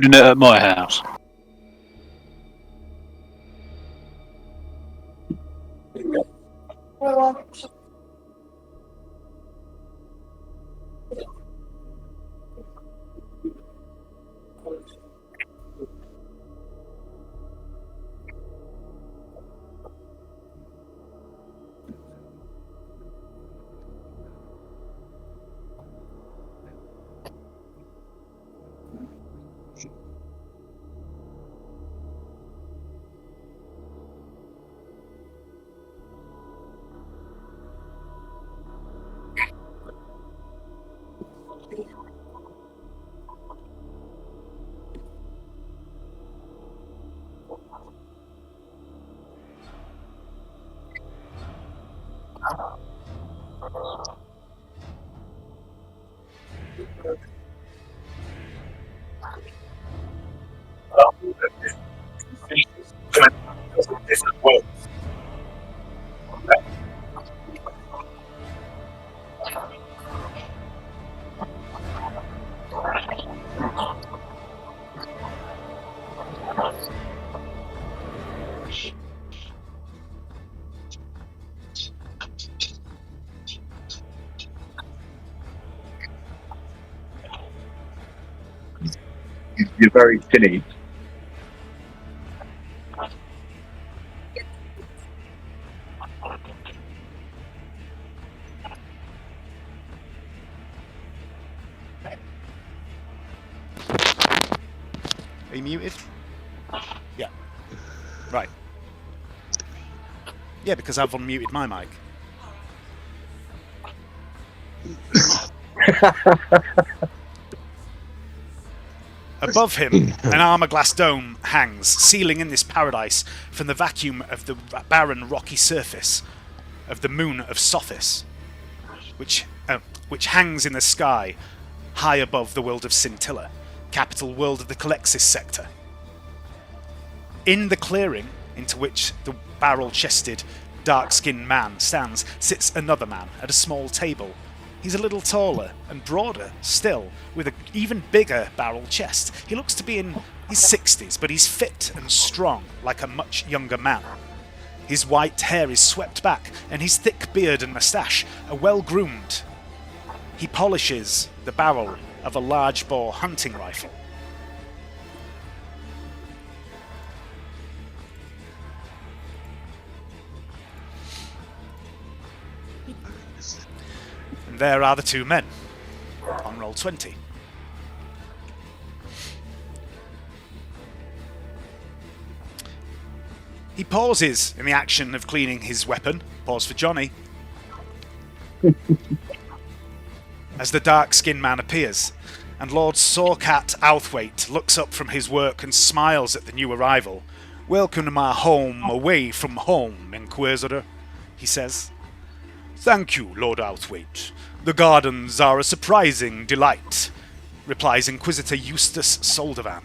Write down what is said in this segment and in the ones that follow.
Doing it at my house. You're very tinny. Are you muted? Yeah. Right. Yeah, because I've unmuted my mic. Above him, an armour-glass dome hangs, sealing in this paradise from the vacuum of the barren rocky surface of the moon of Sophis, which hangs in the sky high above the world of Scintilla, capital world of the Calexis sector. In the clearing into which the barrel-chested, dark-skinned man stands sits another man at a small table. He's a little taller and broader still, with an even bigger barrel chest. He looks to be in his 60s, but he's fit and strong, like a much younger man. His white hair is swept back, and his thick beard and moustache are well groomed. He polishes the barrel of a large-bore hunting rifle. There are the two men on roll 20. He pauses in the action of cleaning his weapon. Pause for Johnny. As the dark-skinned man appears, and Lord Sorcat Outhwaite looks up from his work and smiles at the new arrival. "Welcome to my home, away from home, Inquisitor," he says. "Thank you, Lord Outhwaite. The gardens are a surprising delight," replies Inquisitor Eustace Soldovan.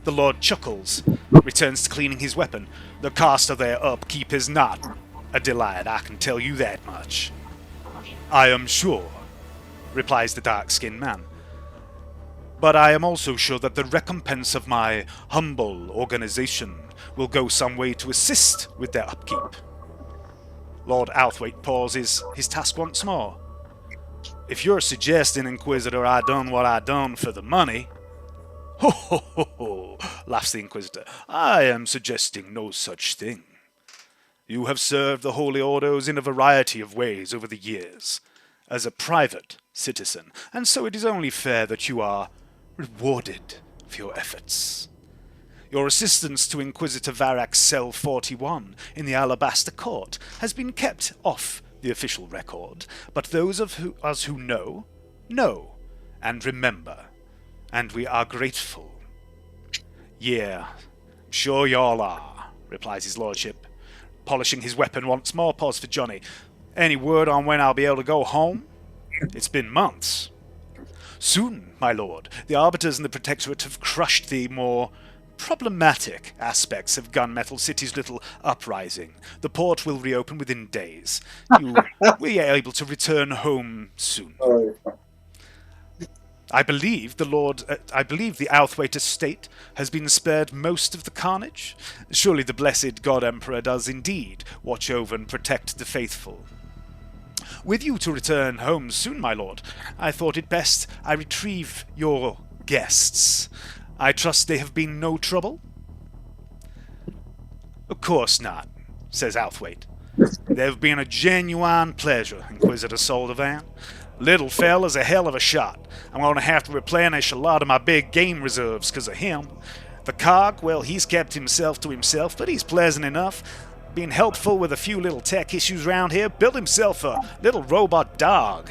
The Lord chuckles, returns to cleaning his weapon. "The cost of their upkeep is not a delight, I can tell you that much." "I am sure," replies the dark-skinned man. "But I am also sure that the recompense of my humble organization will go some way to assist with their upkeep." Lord Outhwaite pauses his task once more. "If you're suggesting, Inquisitor, I done what I done for the money..." "Ho ho ho ho," laughs the Inquisitor. "I am suggesting no such thing. You have served the Holy Orders in a variety of ways over the years, as a private citizen, and so it is only fair that you are rewarded for your efforts. Your assistance to Inquisitor Varak's Cell 41 in the Alabaster Court has been kept off the official record, but those of us who know, know, and remember, and we are grateful." "Yeah, I'm sure y'all are," replies his lordship, polishing his weapon once more. Pause for Johnny. "Any word on when I'll be able to go home? It's been months." "Soon, my lord. The Arbiters and the Protectorate have crushed the more problematic aspects of Gunmetal City's little uprising. The port will reopen within days. You will be able to return home soon." I believe the Outhwaite estate has been spared most of the carnage. Surely the blessed God Emperor does indeed watch over and protect the faithful. With you to return home soon, my lord, I thought it best I retrieve your guests. I trust they have been no trouble? Of course not, says Outhwaite. They've been a genuine pleasure, Inquisitor Soldivan. Little fella's a hell of a shot. I'm going to have to replenish a lot of my big game reserves because of him. The cog, well, he's kept himself to himself, but he's pleasant enough. Being helpful with a few little tech issues around here, built himself a little robot dog.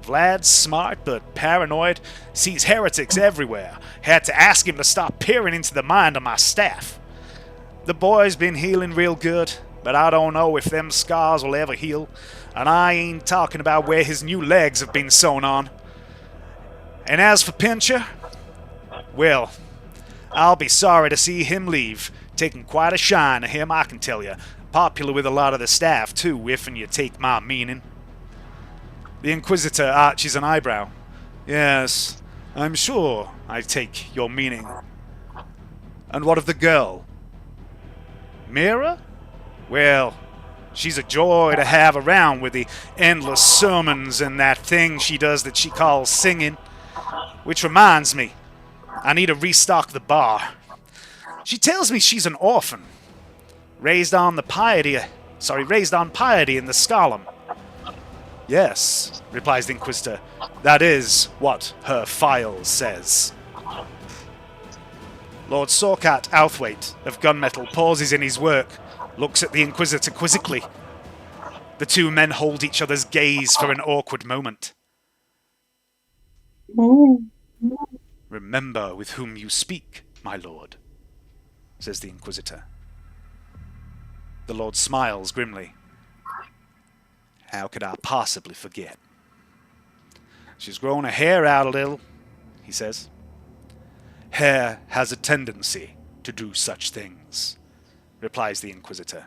Vlad's smart but paranoid, sees heretics everywhere. Had to ask him to stop peering into the mind of my staff. The boy's been healing real good, but I don't know if them scars will ever heal. And I ain't talking about where his new legs have been sewn on. And as for Pincher, well, I'll be sorry to see him leave. Taking quite a shine to him, I can tell you. Popular with a lot of the staff, too, if and you take my meaning. The Inquisitor arches an eyebrow. Yes, I'm sure I take your meaning. And what of the girl? Mira? Well, she's a joy to have around with the endless sermons and that thing she does that she calls singing. Which reminds me, I need to restock the bar. She tells me she's an orphan, raised on piety in the Scarlum. Yes, replies the Inquisitor, that is what her file says. Lord Sorkat Outhwaite of Gunmetal pauses in his work, looks at the Inquisitor quizzically. The two men hold each other's gaze for an awkward moment. Remember with whom you speak, my lord, says the Inquisitor. The Lord smiles grimly. How could I possibly forget? She's grown her hair out a little, he says. Hair has a tendency to do such things, replies the Inquisitor.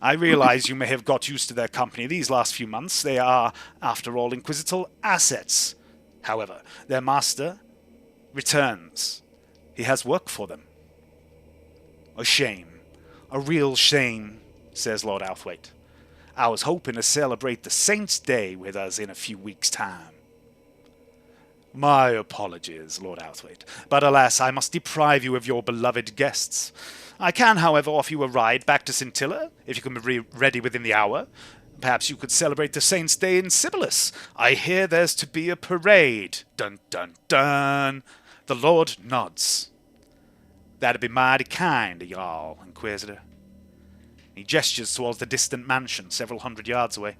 I realize you may have got used to their company these last few months. They are, after all, Inquisitorial assets. However, their master returns. He has work for them. A shame. A real shame, says Lord Outhwaite. I was hoping to celebrate the Saint's Day with us in a few weeks' time. My apologies, Lord Outhwaite, but alas, I must deprive you of your beloved guests. I can, however, offer you a ride back to Scintilla, if you can be ready within the hour. Perhaps you could celebrate the Saint's Day in Sibyllus. I hear there's to be a parade. Dun, dun, dun. The Lord nods. That'd be mighty kind of y'all, Inquisitor. He gestures towards the distant mansion several hundred yards away.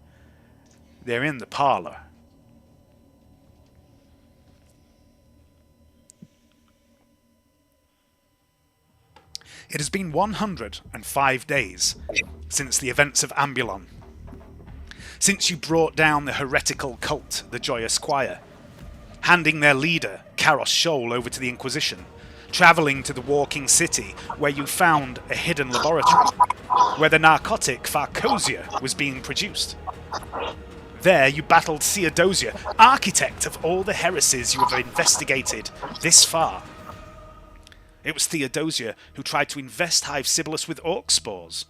They're in the parlor. It has been 105 days since the events of Ambulon. Since you brought down the heretical cult, the Joyous Choir, handing their leader, Karos Shoal, over to the Inquisition, travelling to the Walking City, where you found a hidden laboratory, where the narcotic Farcosia was being produced. There you battled Theodosia, architect of all the heresies you have investigated this far. It was Theodosia who tried to invest Hive Sibyllus with orc spores,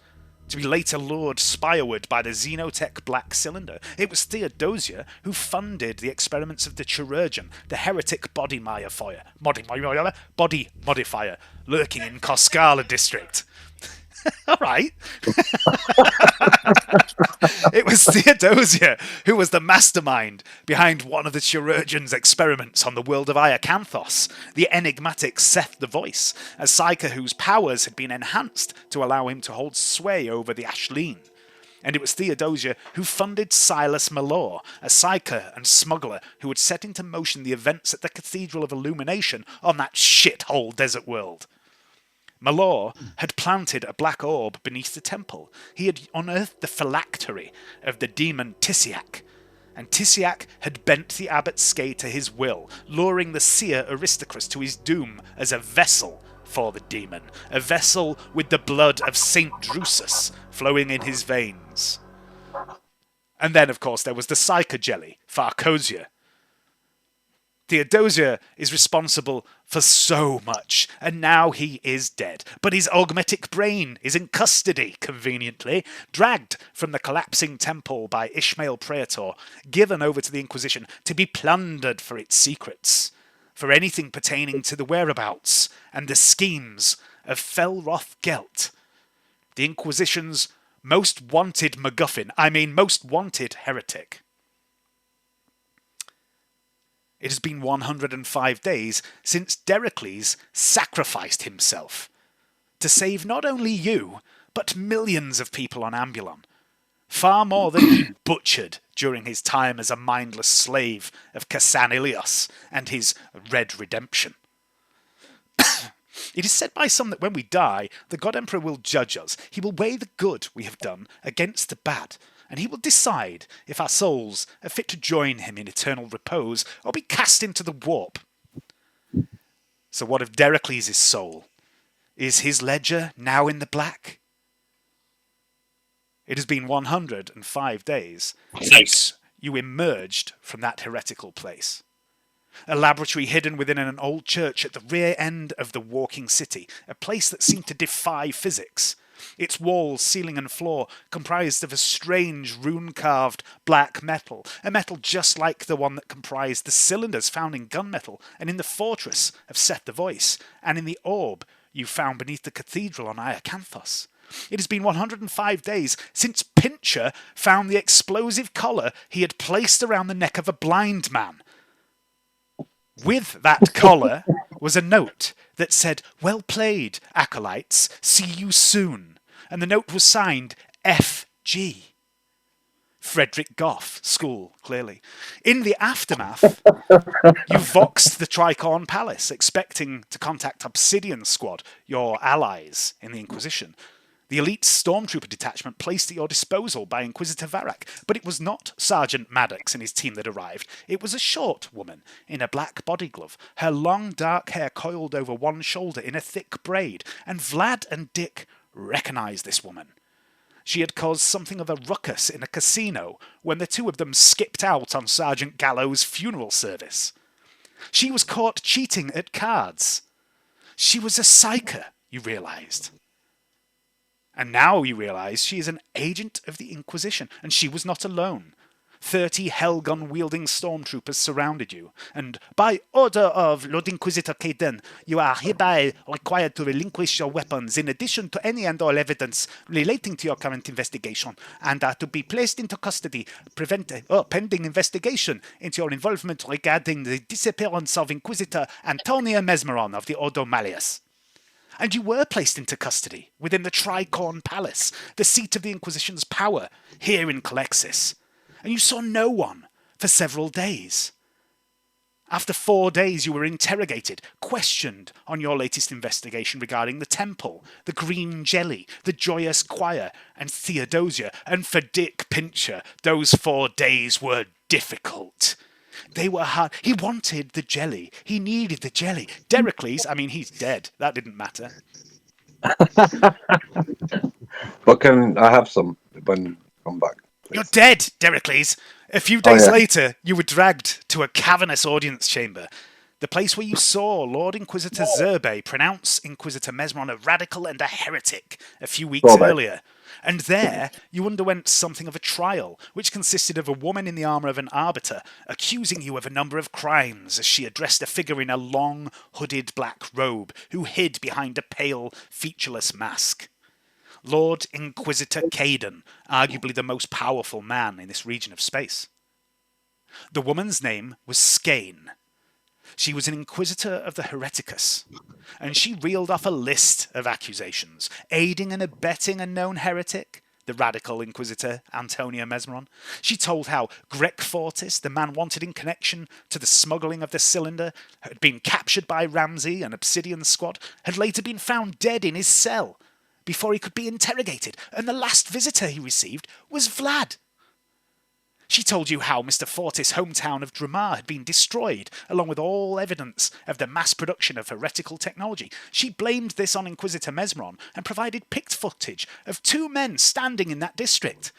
to be later lured spireward by the Xenotech Black Cylinder. It was Theodosia who funded the experiments of the Chirurgeon, the heretic body modifier lurking in Koskala district. All right. It was Theodosia who was the mastermind behind one of the Chirurgeon's experiments on the world of Iacanthos, the enigmatic Seth the Voice, a psyker whose powers had been enhanced to allow him to hold sway over the Ashleen. And it was Theodosia who funded Silas Malor, a psyker and smuggler who had set into motion the events at the Cathedral of Illumination on that shithole desert world. Malor had planted a black orb beneath the temple. He had unearthed the phylactery of the demon Tissiak, and Tissiak had bent the abbot's skate to his will, luring the seer Aristocrus to his doom as a vessel for the demon, a vessel with the blood of Saint Drusus flowing in his veins. And then, of course, there was the psycho jelly, Farcosia. Theodosia is responsible for so much, and now he is dead. But his augmetic brain is in custody, conveniently, dragged from the collapsing temple by Ishmael Praetor, given over to the Inquisition to be plundered for its secrets, for anything pertaining to the whereabouts and the schemes of Felroth Gelt, the Inquisition's most wanted MacGuffin, most wanted heretic. It has been 105 days since Dericles sacrificed himself to save not only you, but millions of people on Ambulon, far more than he butchered during his time as a mindless slave of Cassan Ilios and his Red Redemption. It is said by some that when we die, the God Emperor will judge us. He will weigh the good we have done against the bad, and he will decide if our souls are fit to join him in eternal repose or be cast into the warp. So what of Dericles' soul? Is his ledger now in the black? It has been 105 days since you emerged from that heretical place. A laboratory hidden within an old church at the rear end of the walking city, a place that seemed to defy physics. Its walls, ceiling and floor comprised of a strange rune-carved black metal, a metal just like the one that comprised the cylinders found in gunmetal and in the fortress of Seth the Voice, and in the orb you found beneath the cathedral on Iacanthos. It has been 105 days since Pincher found the explosive collar he had placed around the neck of a blind man. With that collar was a note that said, "Well played, acolytes, see you soon." And the note was signed F.G. Frederick Goff School, clearly. In the aftermath, you voxed the Tricorn Palace, expecting to contact Obsidian Squad, your allies in the Inquisition. The elite stormtrooper detachment placed at your disposal by Inquisitor Varak, but it was not Sergeant Maddox and his team that arrived. It was a short woman in a black body glove, her long dark hair coiled over one shoulder in a thick braid, and Vlad and Dick recognized this woman. She had caused something of a ruckus in a casino when the two of them skipped out on Sergeant Gallo's funeral service. She was caught cheating at cards. She was a psyker, you realized. And now you realize she is an agent of the Inquisition, and she was not alone. 30 hellgun-wielding stormtroopers surrounded you, and by order of Lord Inquisitor Caden, you are hereby required to relinquish your weapons in addition to any and all evidence relating to your current investigation, and are to be placed into custody, pending investigation into your involvement regarding the disappearance of Inquisitor Antonia Mesmeron of the Ordo Malleus. And you were placed into custody within the Tricorn Palace, the seat of the Inquisition's power, here in Calexis. And you saw no one for several days. After 4 days, you were interrogated, questioned on your latest investigation regarding the temple, the green jelly, the joyous choir, and Theodosia. And for Dick Pincher, those 4 days were difficult. They were hard. He wanted the jelly. He needed the jelly. Dericles, he's dead. That didn't matter. But can I have some when I come back? Please? You're dead, Dericles. A few days later, you were dragged to a cavernous audience chamber, the place where you saw Lord Inquisitor Zerbe pronounce Inquisitor Mesmeron a radical and a heretic a few weeks earlier. And there, you underwent something of a trial, which consisted of a woman in the armour of an arbiter accusing you of a number of crimes as she addressed a figure in a long, hooded black robe who hid behind a pale, featureless mask. Lord Inquisitor Caden, arguably the most powerful man in this region of space. The woman's name was Skane. She was an Inquisitor of the Hereticus, and she reeled off a list of accusations, aiding and abetting a known heretic, the radical Inquisitor Antonia Mesmeron. She told how Greg Fortis, the man wanted in connection to the smuggling of the cylinder, had been captured by Ramsey and Obsidian Squad, had later been found dead in his cell before he could be interrogated, and the last visitor he received was Vlad. She told you how Mr. Fortis' hometown of Dramar had been destroyed, along with all evidence of the mass production of heretical technology. She blamed this on Inquisitor Mesmeron and provided picked footage of 2 men standing in that district.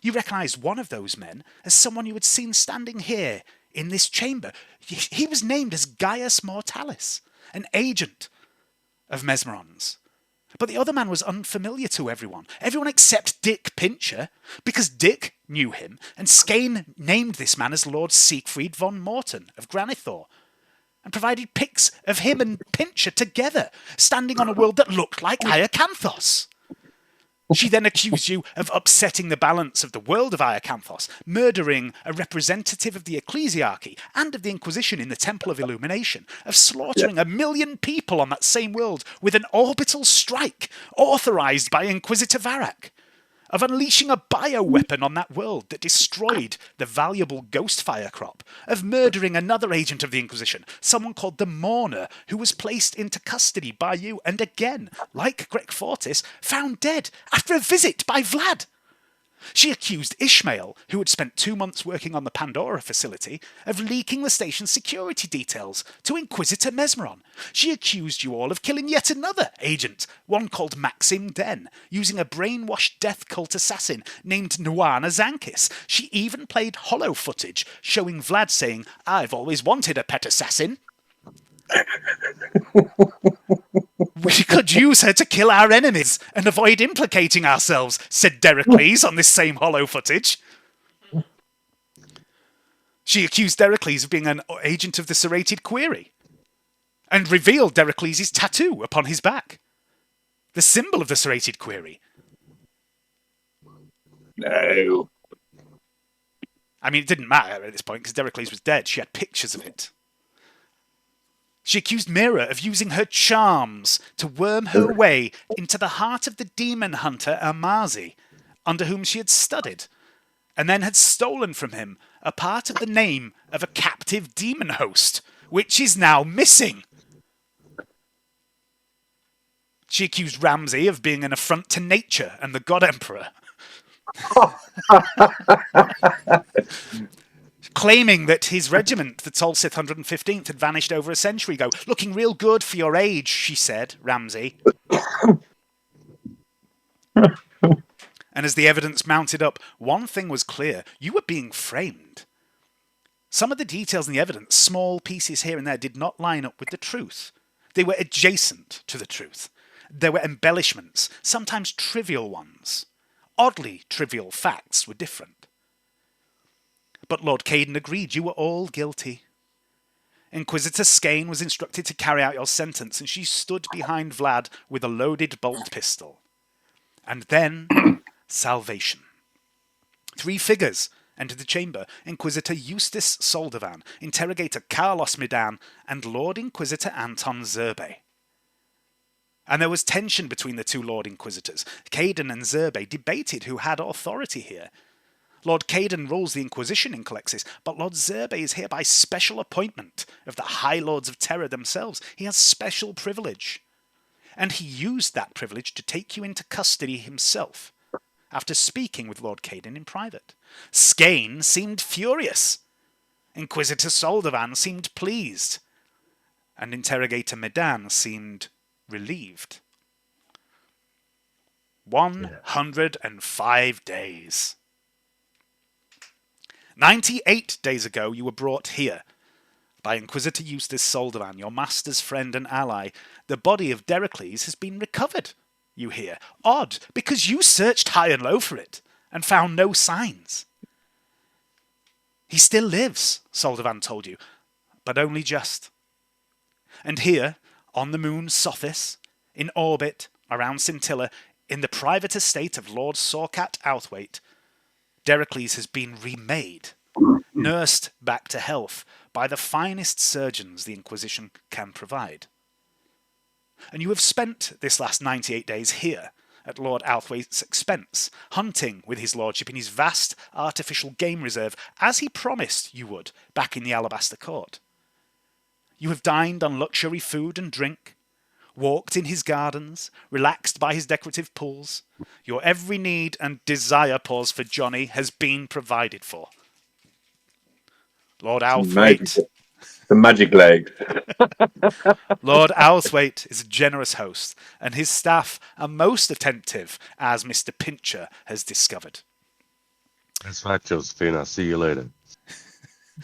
You recognised one of those men as someone you had seen standing here in this chamber. He was named as Gaius Mortalis, an agent of Mesmeron's. But the other man was unfamiliar to everyone except Dick Pincher, because Dick knew him, and Skane named this man as Lord Siegfried von Morton of Granithor, and provided pics of him and Pincher together, standing on a world that looked like Iacanthos. She then accused you of upsetting the balance of the world of Iacanthos, murdering a representative of the ecclesiarchy and of the Inquisition in the Temple of Illumination, of slaughtering 1 million people on that same world with an orbital strike authorized by Inquisitor Varrak, of unleashing a bioweapon on that world that destroyed the valuable ghost fire crop, of murdering another agent of the Inquisition, someone called the Mourner, who was placed into custody by you and again, like Greg Fortis, found dead after a visit by Vlad. She accused Ishmael, who had spent 2 months working on the Pandora facility, of leaking the station's security details to Inquisitor Mesmeron. She accused you all of killing yet another agent, one called Maxim Den, using a brainwashed death cult assassin named Nuana Zankis. She even played hollow footage, showing Vlad saying, "I've always wanted a pet assassin." "We could use her to kill our enemies and avoid implicating ourselves," said Dericles on this same hollow footage. She accused Dericles of being an agent of the Serrated Query and revealed Dericles' tattoo upon his back, the symbol of the Serrated Query. No. I mean, it didn't matter at this point because Dericles was dead. She had pictures of it. She accused Mira of using her charms to worm her way into the heart of the demon hunter Amazi, under whom she had studied, and then had stolen from him a part of the name of a captive demon host, which is now missing. She accused Ramsay of being an affront to nature and the God Emperor, claiming that his regiment, the Tolsith 115th, had vanished over a century ago. "Looking real good for your age," she said, Ramsay. And as the evidence mounted up, one thing was clear. You were being framed. Some of the details in the evidence, small pieces here and there, did not line up with the truth. They were adjacent to the truth. There were embellishments, sometimes trivial ones. Oddly trivial facts were different. But Lord Caden agreed you were all guilty. Inquisitor Skane was instructed to carry out your sentence, and she stood behind Vlad with a loaded bolt pistol. And then, salvation. 3 figures entered the chamber: Inquisitor Eustace Soldovan, Interrogator Carlos Midan, and Lord Inquisitor Anton Zerbe. And there was tension between the 2 Lord Inquisitors. Caden and Zerbe debated who had authority here. Lord Caden rules the Inquisition in Calexis, but Lord Zerbe is here by special appointment of the High Lords of Terror themselves. He has special privilege. And he used that privilege to take you into custody himself, after speaking with Lord Caden in private. Skane seemed furious. Inquisitor Soldovan seemed pleased. And Interrogator Medan seemed relieved. 105 days. 98 days ago, you were brought here by Inquisitor Eustace Soldovan, your master's friend and ally. The body of Dericles has been recovered, you hear. Odd, because you searched high and low for it and found no signs. He still lives, Soldovan told you, but only just. And here, on the moon Sothis, in orbit around Scintilla, in the private estate of Lord Sorcat Outhwaite, Dericles has been remade, nursed back to health by the finest surgeons the Inquisition can provide. And you have spent this last 98 days here, at Lord Outhwaite's expense, hunting with his lordship in his vast artificial game reserve, as he promised you would back in the Alabaster Court. You have dined on luxury food and drink, walked in his gardens, relaxed by his decorative pools. Your every need and desire, pause for Johnny, has been provided for. Lord Outhwaite. The magic leg. Lord Outhwaite is a generous host, and his staff are most attentive, as Mr. Pincher has discovered. That's right, Josephine. I'll see you later.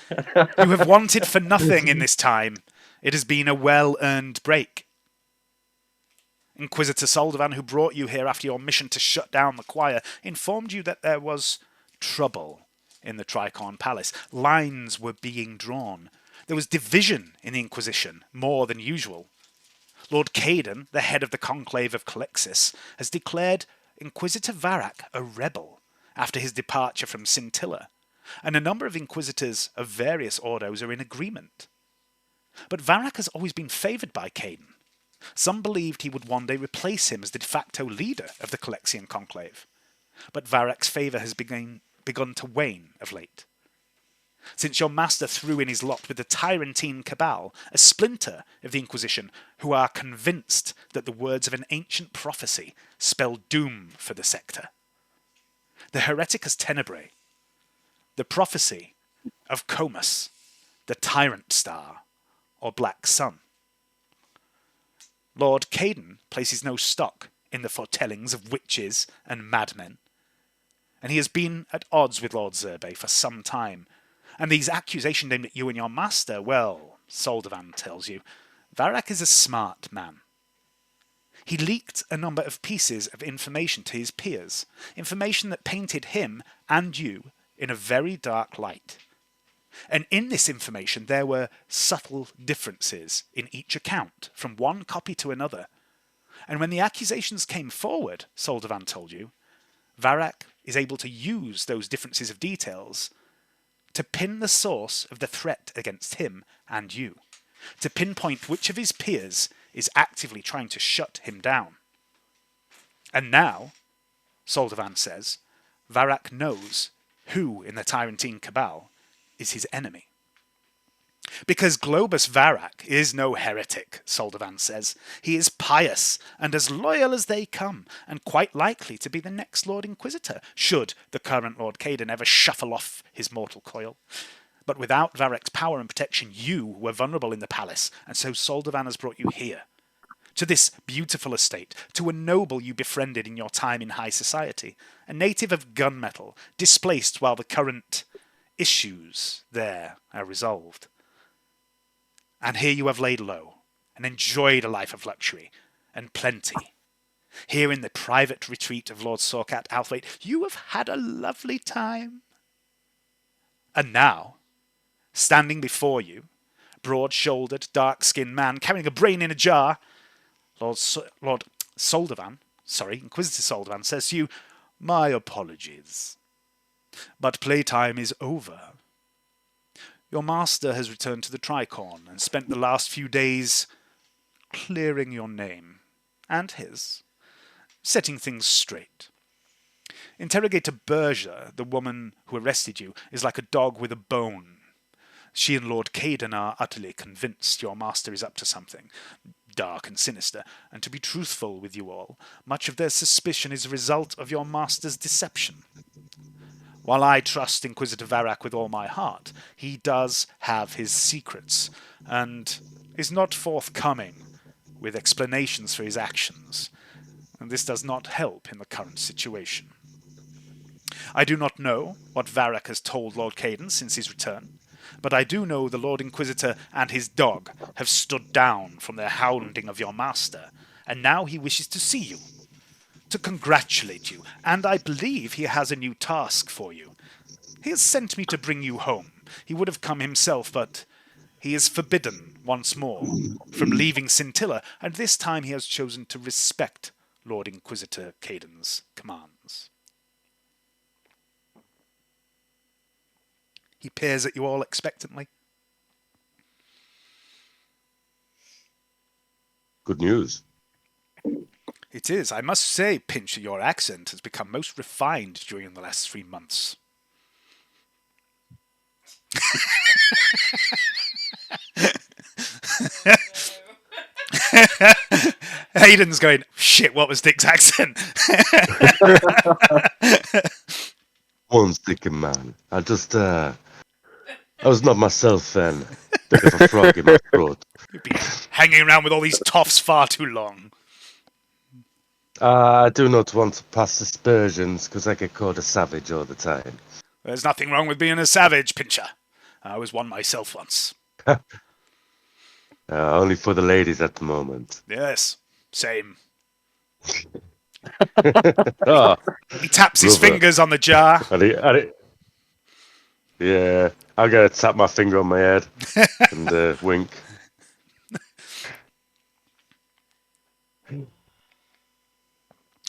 You have wanted for nothing in this time. It has been a well-earned break. Inquisitor Soldovan, who brought you here after your mission to shut down the choir, informed you that there was trouble in the Tricorn Palace. Lines were being drawn. There was division in the Inquisition, more than usual. Lord Caden, the head of the Conclave of Calixis, has declared Inquisitor Varrock a rebel after his departure from Scintilla, and a number of Inquisitors of various orders are in agreement. But Varrock has always been favoured by Caden. Some believed he would one day replace him as the de facto leader of the Calexian Conclave, but Varrock's favour has begun to wane of late. Since your master threw in his lot with the Tyrantine Cabal, a splinter of the Inquisition, who are convinced that the words of an ancient prophecy spell doom for the sector. The Hereticus Tenebrae, the prophecy of Comus, the Tyrant Star, or Black Sun. Lord Caden places no stock in the foretellings of witches and madmen, and he has been at odds with Lord Zerbe for some time. And these accusations aimed at you and your master, well, Soldovan tells you, Varrock is a smart man. He leaked a number of pieces of information to his peers, information that painted him and you in a very dark light. And in this information there were subtle differences in each account, from one copy to another. And when the accusations came forward, Soldovan told you, Varrock is able to use those differences of details to pin the source of the threat against him and you, to pinpoint which of his peers is actively trying to shut him down. And now, Soldovan says, Varrock knows who in the Tyrantine Cabal is his enemy. Because Globus Varrock is no heretic, Soldovan says. He is pious and as loyal as they come, and quite likely to be the next Lord Inquisitor, should the current Lord Caden ever shuffle off his mortal coil. But without Varrock's power and protection, you were vulnerable in the palace, and so Soldovan has brought you here, to this beautiful estate, to a noble you befriended in your time in high society, a native of gunmetal, displaced while the current issues there are resolved. And here you have laid low and enjoyed a life of luxury and plenty. Here in the private retreat of Lord Sorkat Althwaite, you have had a lovely time. And now, standing before you, broad-shouldered, dark-skinned man carrying a brain in a jar, Inquisitor Soldovan says to you, "My apologies, but playtime is over. Your master has returned to the Tricorn and spent the last few days clearing your name and his, setting things straight. Interrogator Berger, the woman who arrested you, is like a dog with a bone. She and Lord Caden are utterly convinced your master is up to something dark and sinister, and to be truthful with you all, much of their suspicion is a result of your master's deception. While I trust Inquisitor Varrock with all my heart, he does have his secrets, and is not forthcoming with explanations for his actions, and this does not help in the current situation. I do not know what Varrock has told Lord Caden since his return, but I do know the Lord Inquisitor and his dog have stood down from their hounding of your master, and now he wishes to see you, to congratulate you, and I believe he has a new task for you. He has sent me to bring you home. He would have come himself, but he is forbidden once more from leaving Scintilla, and this time he has chosen to respect Lord Inquisitor Caden's commands." He peers at you all expectantly. Good news. It is. I must say, Pincher, your accent has become most refined during the last 3 months. Hayden's going, "Shit, what was Dick's accent?" One second, man. I was not myself then. Bit of a frog in my throat. You've been hanging around with all these toffs far too long. I do not want to pass aspersions because I get called a savage all the time. There's nothing wrong with being a savage, Pincher. I was one myself once. Only for the ladies at the moment. Yes, same. Ah, He taps his brother. fingers on the jar. Yeah, I'm gonna tap my finger on my head and wink.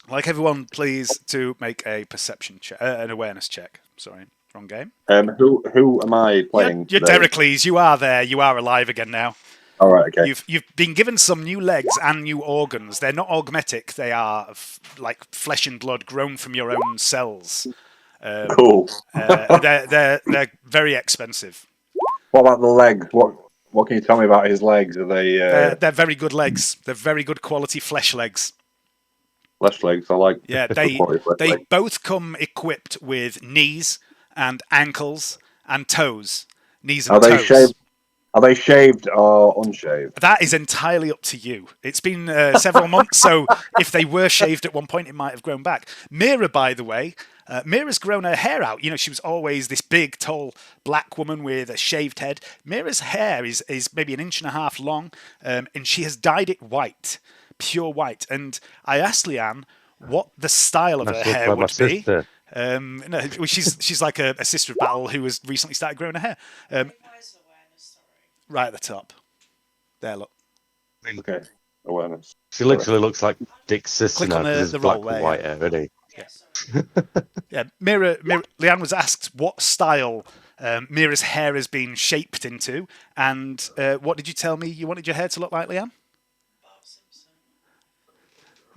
Like everyone, please to make a perception check, an awareness check. Sorry, wrong game. Who am I playing? You're Dericles. You are there. You are alive again now. All right. Okay. You've been given some new legs and new organs. They're not augmetic. They are like flesh and blood grown from your own cells. Cool. They're very expensive. What about the legs? What can you tell me about his legs? Are they They're very good legs. They're very good quality flesh legs. flesh legs? I like. Yeah, good quality flesh they legs. both come equipped with knees and ankles and toes. Knees and Are they toes. shaved? Are they shaved or unshaved? That is entirely up to you. It's been several months, so if they were shaved at one point, it might have grown back. Mira, by the way, Mira's grown her hair out. You know, she was always this big, tall, black woman with a shaved head. Mira's hair is maybe 1.5 inches long, and she has dyed it white, pure white. And I asked Leanne what the style of her hair would be. No, she's like a sister of battle who has recently started growing her hair. Right at the top. There, look. Okay. Awareness. She literally looks like Dick's sister Click now on because the it's black roll and there, white hair, isn't he? Yeah, Leanne was asked what style Mira's hair has been shaped into, and what did you tell me you wanted your hair to look like, Leanne?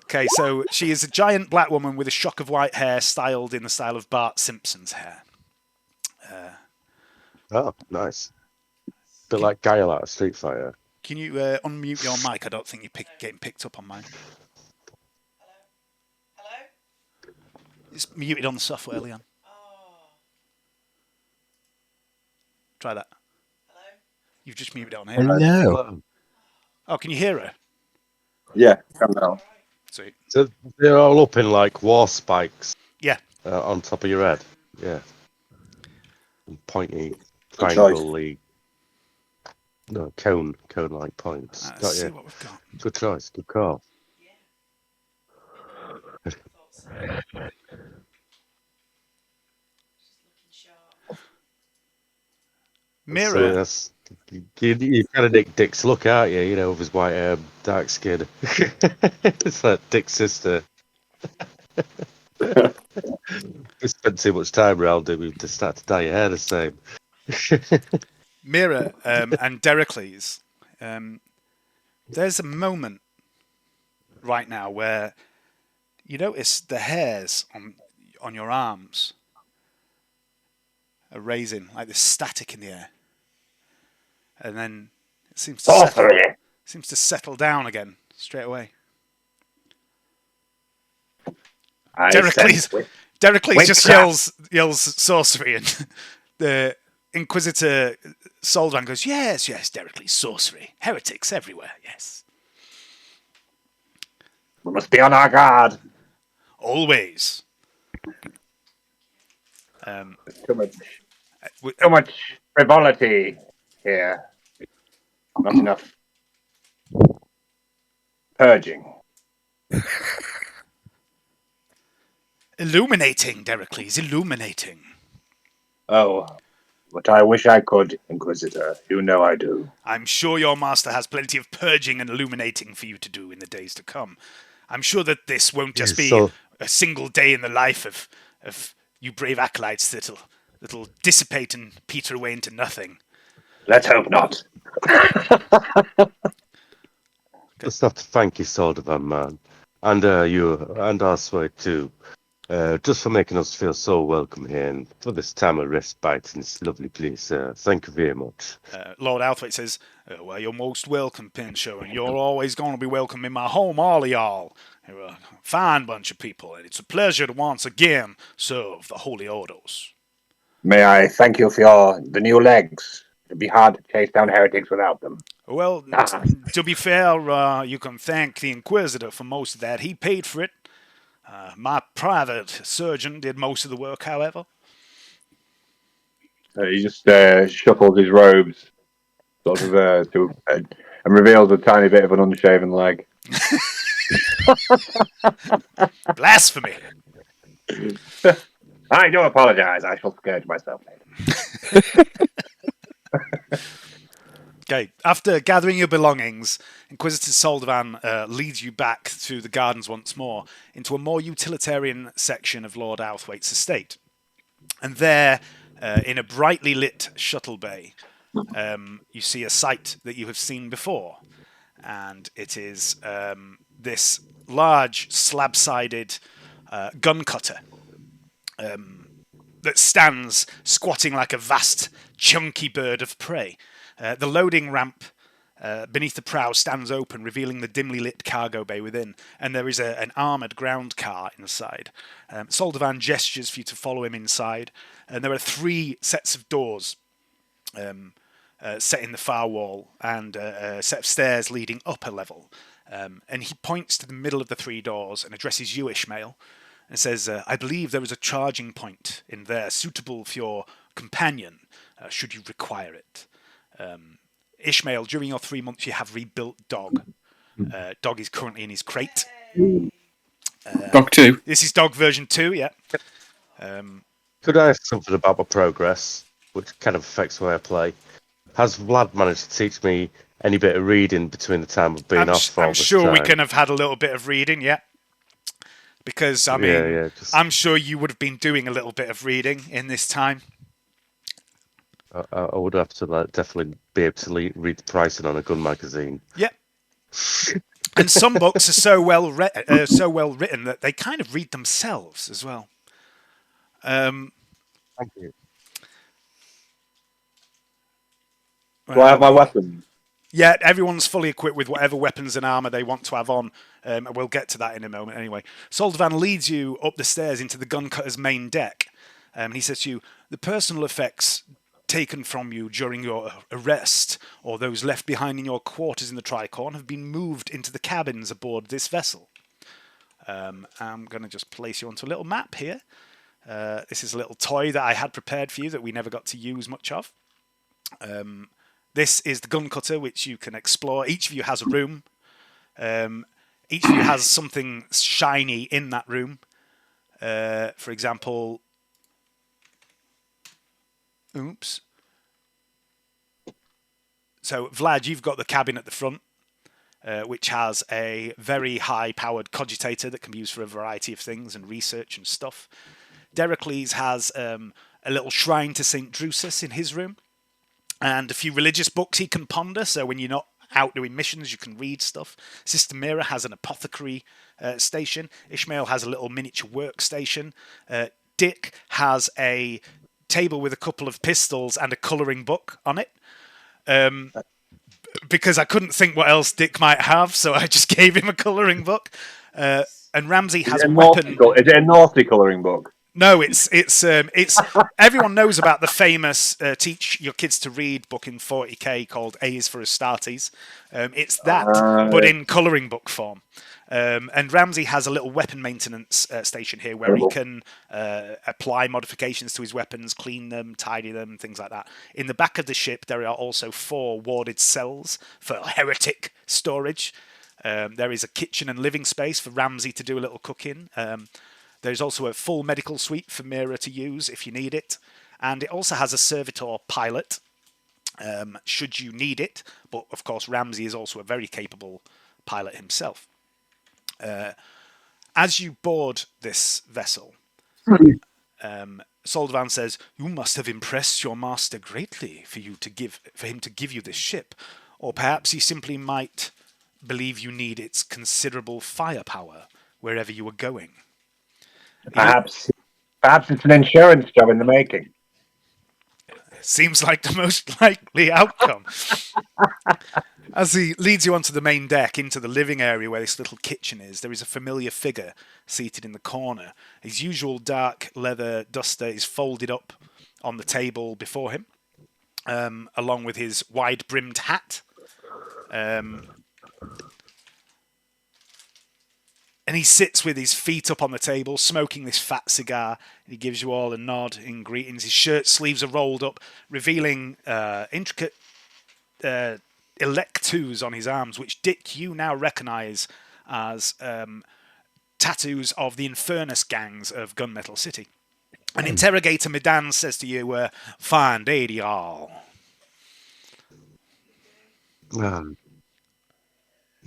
Okay, so she is a giant black woman with a shock of white hair styled in the style of Bart Simpson's hair. Oh, nice. Bit like Guile out of Street Fighter. Can you unmute your mic? I don't think you're getting picked up on mine. Hello? It's muted on the software, Leanne. Try that. Hello? You've just muted it on here. Hello. Oh, can you hear her? Yeah. Come now. Sweet. So they're all up in like war spikes. Yeah. On top of your head. Yeah. And pointy, Good triangle-y. No, cone-like points. Let's see what we've got. Good choice. Good call. Mira. So you kind of Nick Dick's look, aren't you? You know, with his white hair, dark skin. It's like Dick's sister. We spent too much time around him. We just started to dye your hair the same. Mira and Dericles, there's a moment right now where you notice the hairs on your arms are raising, like there's static in the air, and then it seems to settle down again straight away. Dericles just yells sorcery, and the Inquisitor Soldan goes, yes, Dericles, sorcery. Heretics everywhere, yes. We must be on our guard. Always. Too much frivolity here. Not enough purging. Illuminating, Dericles, illuminating. Oh, but I wish I could, Inquisitor. You know I do. I'm sure your master has plenty of purging and illuminating for you to do in the days to come. I'm sure that this won't just be a single day in the life of you brave acolytes that'll dissipate and peter away into nothing. Let's hope not. Let's have to thank you, Soldavan, man. And you, and Arsway too. Just for making us feel so welcome here and for this time of respite in this lovely place. Thank you very much. Lord Althwaite says, well, you're most welcome, Pincho, and you're always going to be welcome in my home, all of y'all. You're a fine bunch of people, and it's a pleasure to once again serve the Holy Ordos. May I thank you for the new legs? It'd be hard to chase down heretics without them. Well, to be fair, you can thank the Inquisitor for most of that. He paid for it. My private surgeon did most of the work, however. He just shuffles his robes, sort of, and reveals a tiny bit of an unshaven leg. Blasphemy! I do apologise. I shall scourge myself later. Okay, after gathering your belongings, Inquisitor Soldavan leads you back through the gardens once more into a more utilitarian section of Lord Outhwaite's estate. And there, in a brightly lit shuttle bay, you see a sight that you have seen before. And it is this large slab-sided gun cutter that stands squatting like a vast, chunky bird of prey. The loading ramp beneath the prow stands open, revealing the dimly lit cargo bay within, and there is an armoured ground car inside. Soldavan gestures for you to follow him inside, and there are 3 sets of doors set in the far wall and a set of stairs leading up a level. And he points to the middle of the 3 doors and addresses you, Ishmael, and says, I believe there is a charging point in there suitable for your companion, should you require it. Ishmael, during your 3 months, you have rebuilt Dog. Dog is currently in his crate. Dog 2. This is Dog version 2, yeah. Could I ask something about my progress, which kind of affects the way I play? Has Vlad managed to teach me any bit of reading between the time of being off for all I'm this sure we time? can have had a little bit of reading, yeah. Because, I mean, I'm sure you would have been doing a little bit of reading in this time. I would have to definitely be able to read the pricing on a gun magazine. Yep. And some books are so well written that they kind of read themselves as well. Thank you. Do I have my weapons? Yeah, everyone's fully equipped with whatever weapons and armour they want to have on. We'll get to that in a moment anyway. Soldavan leads you up the stairs into the gun-cutter's main deck. He says to you, the personal effects taken from you during your arrest or those left behind in your quarters in the Tricorn have been moved into the cabins aboard this vessel. I'm going to just place you onto a little map here. This is a little toy that I had prepared for you that we never got to use much of. This is the gun cutter, which you can explore. Each of you has a room. Each of you has something shiny in that room. For example... Oops. So, Vlad, you've got the cabin at the front, which has a very high-powered cogitator that can be used for a variety of things and research and stuff. Dericles has a little shrine to St. Drusus in his room, and a few religious books he can ponder, so when you're not out doing missions, you can read stuff. Sister Mira has an apothecary station. Ishmael has a little miniature workstation. Dick has a table with a couple of pistols and a colouring book on it. Because I couldn't think what else Dick might have, so I just gave him a colouring book. And Ramsey has a weapon. Is it a naughty colouring book? No, it's everyone knows about the famous Teach Your Kids to Read book in 40k called A is for Astartes. It's that, but in colouring book form. And Ramsey has a little weapon maintenance station here where he can apply modifications to his weapons, clean them, tidy them, things like that. In the back of the ship, there are also 4 warded cells for heretic storage. There is a kitchen and living space for Ramsey to do a little cooking. There's also a full medical suite for Mira to use if you need it. And it also has a servitor pilot, should you need it. But, of course, Ramsey is also a very capable pilot himself. As you board this vessel, Soldavan says, "You must have impressed your master greatly for him to give you this ship. Or perhaps he simply might believe you need its considerable firepower wherever you are going." Perhaps it's an insurance job in the making. Seems like the most likely outcome. As he leads you onto the main deck into the living area where this little kitchen is, there is a familiar figure seated in the corner. His usual dark leather duster is folded up on the table before him, along with his wide-brimmed hat. And he sits with his feet up on the table, smoking this fat cigar. He gives you all a nod in greetings. His shirt sleeves are rolled up, revealing intricate electus on his arms, which Dick, you now recognise as tattoos of the Infernus gangs of Gunmetal City. And Interrogator Medan says to you, fine day to y'all.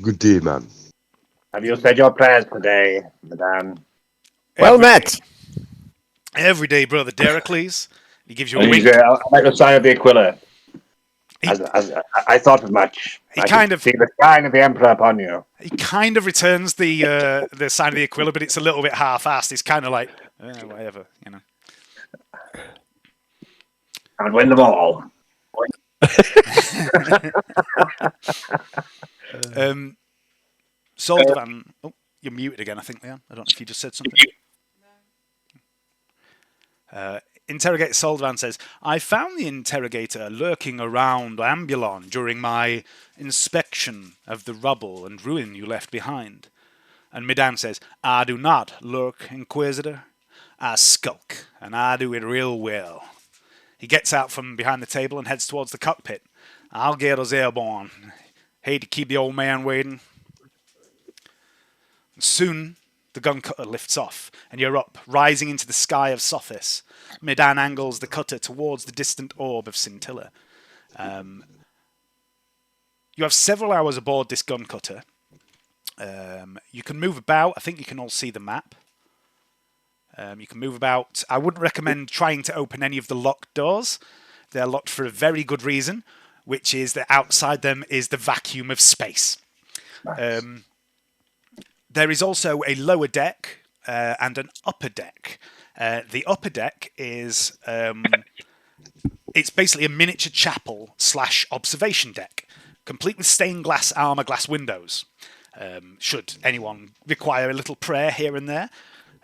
Good day, man. Have you said your prayers today, madame? Well met. Every day, brother Dericles. He gives you a And wink. I like the sign of the Aquila. As I thought as much. He I kind could of see the sign of the Emperor upon you. He kind of returns the sign of the Aquila, but it's a little bit half-assed. It's kind of like, whatever, you know. And win them all. Soldavan. Oh, you're muted again, I think, Leanne. I don't know if you just said something. Interrogator Soldavan says, I found the interrogator lurking around Ambulon during my inspection of the rubble and ruin you left behind. And Medan says, I do not lurk, Inquisitor. I skulk, and I do it real well. He gets out from behind the table and heads towards the cockpit. I'll get us airborne. Hate to keep the old man waiting. Soon, the gun cutter lifts off, and you're up, rising into the sky of Sothis. Medan angles the cutter towards the distant orb of Scintilla. You have several hours aboard this gun cutter. You can move about. I think you can all see the map. You can move about. I wouldn't recommend trying to open any of the locked doors. They're locked for a very good reason, which is that outside them is the vacuum of space. Nice. There is also a lower deck and an upper deck. The upper deck is it's basically a miniature chapel / observation deck, complete with stained glass armor glass windows. Should anyone require a little prayer here and there.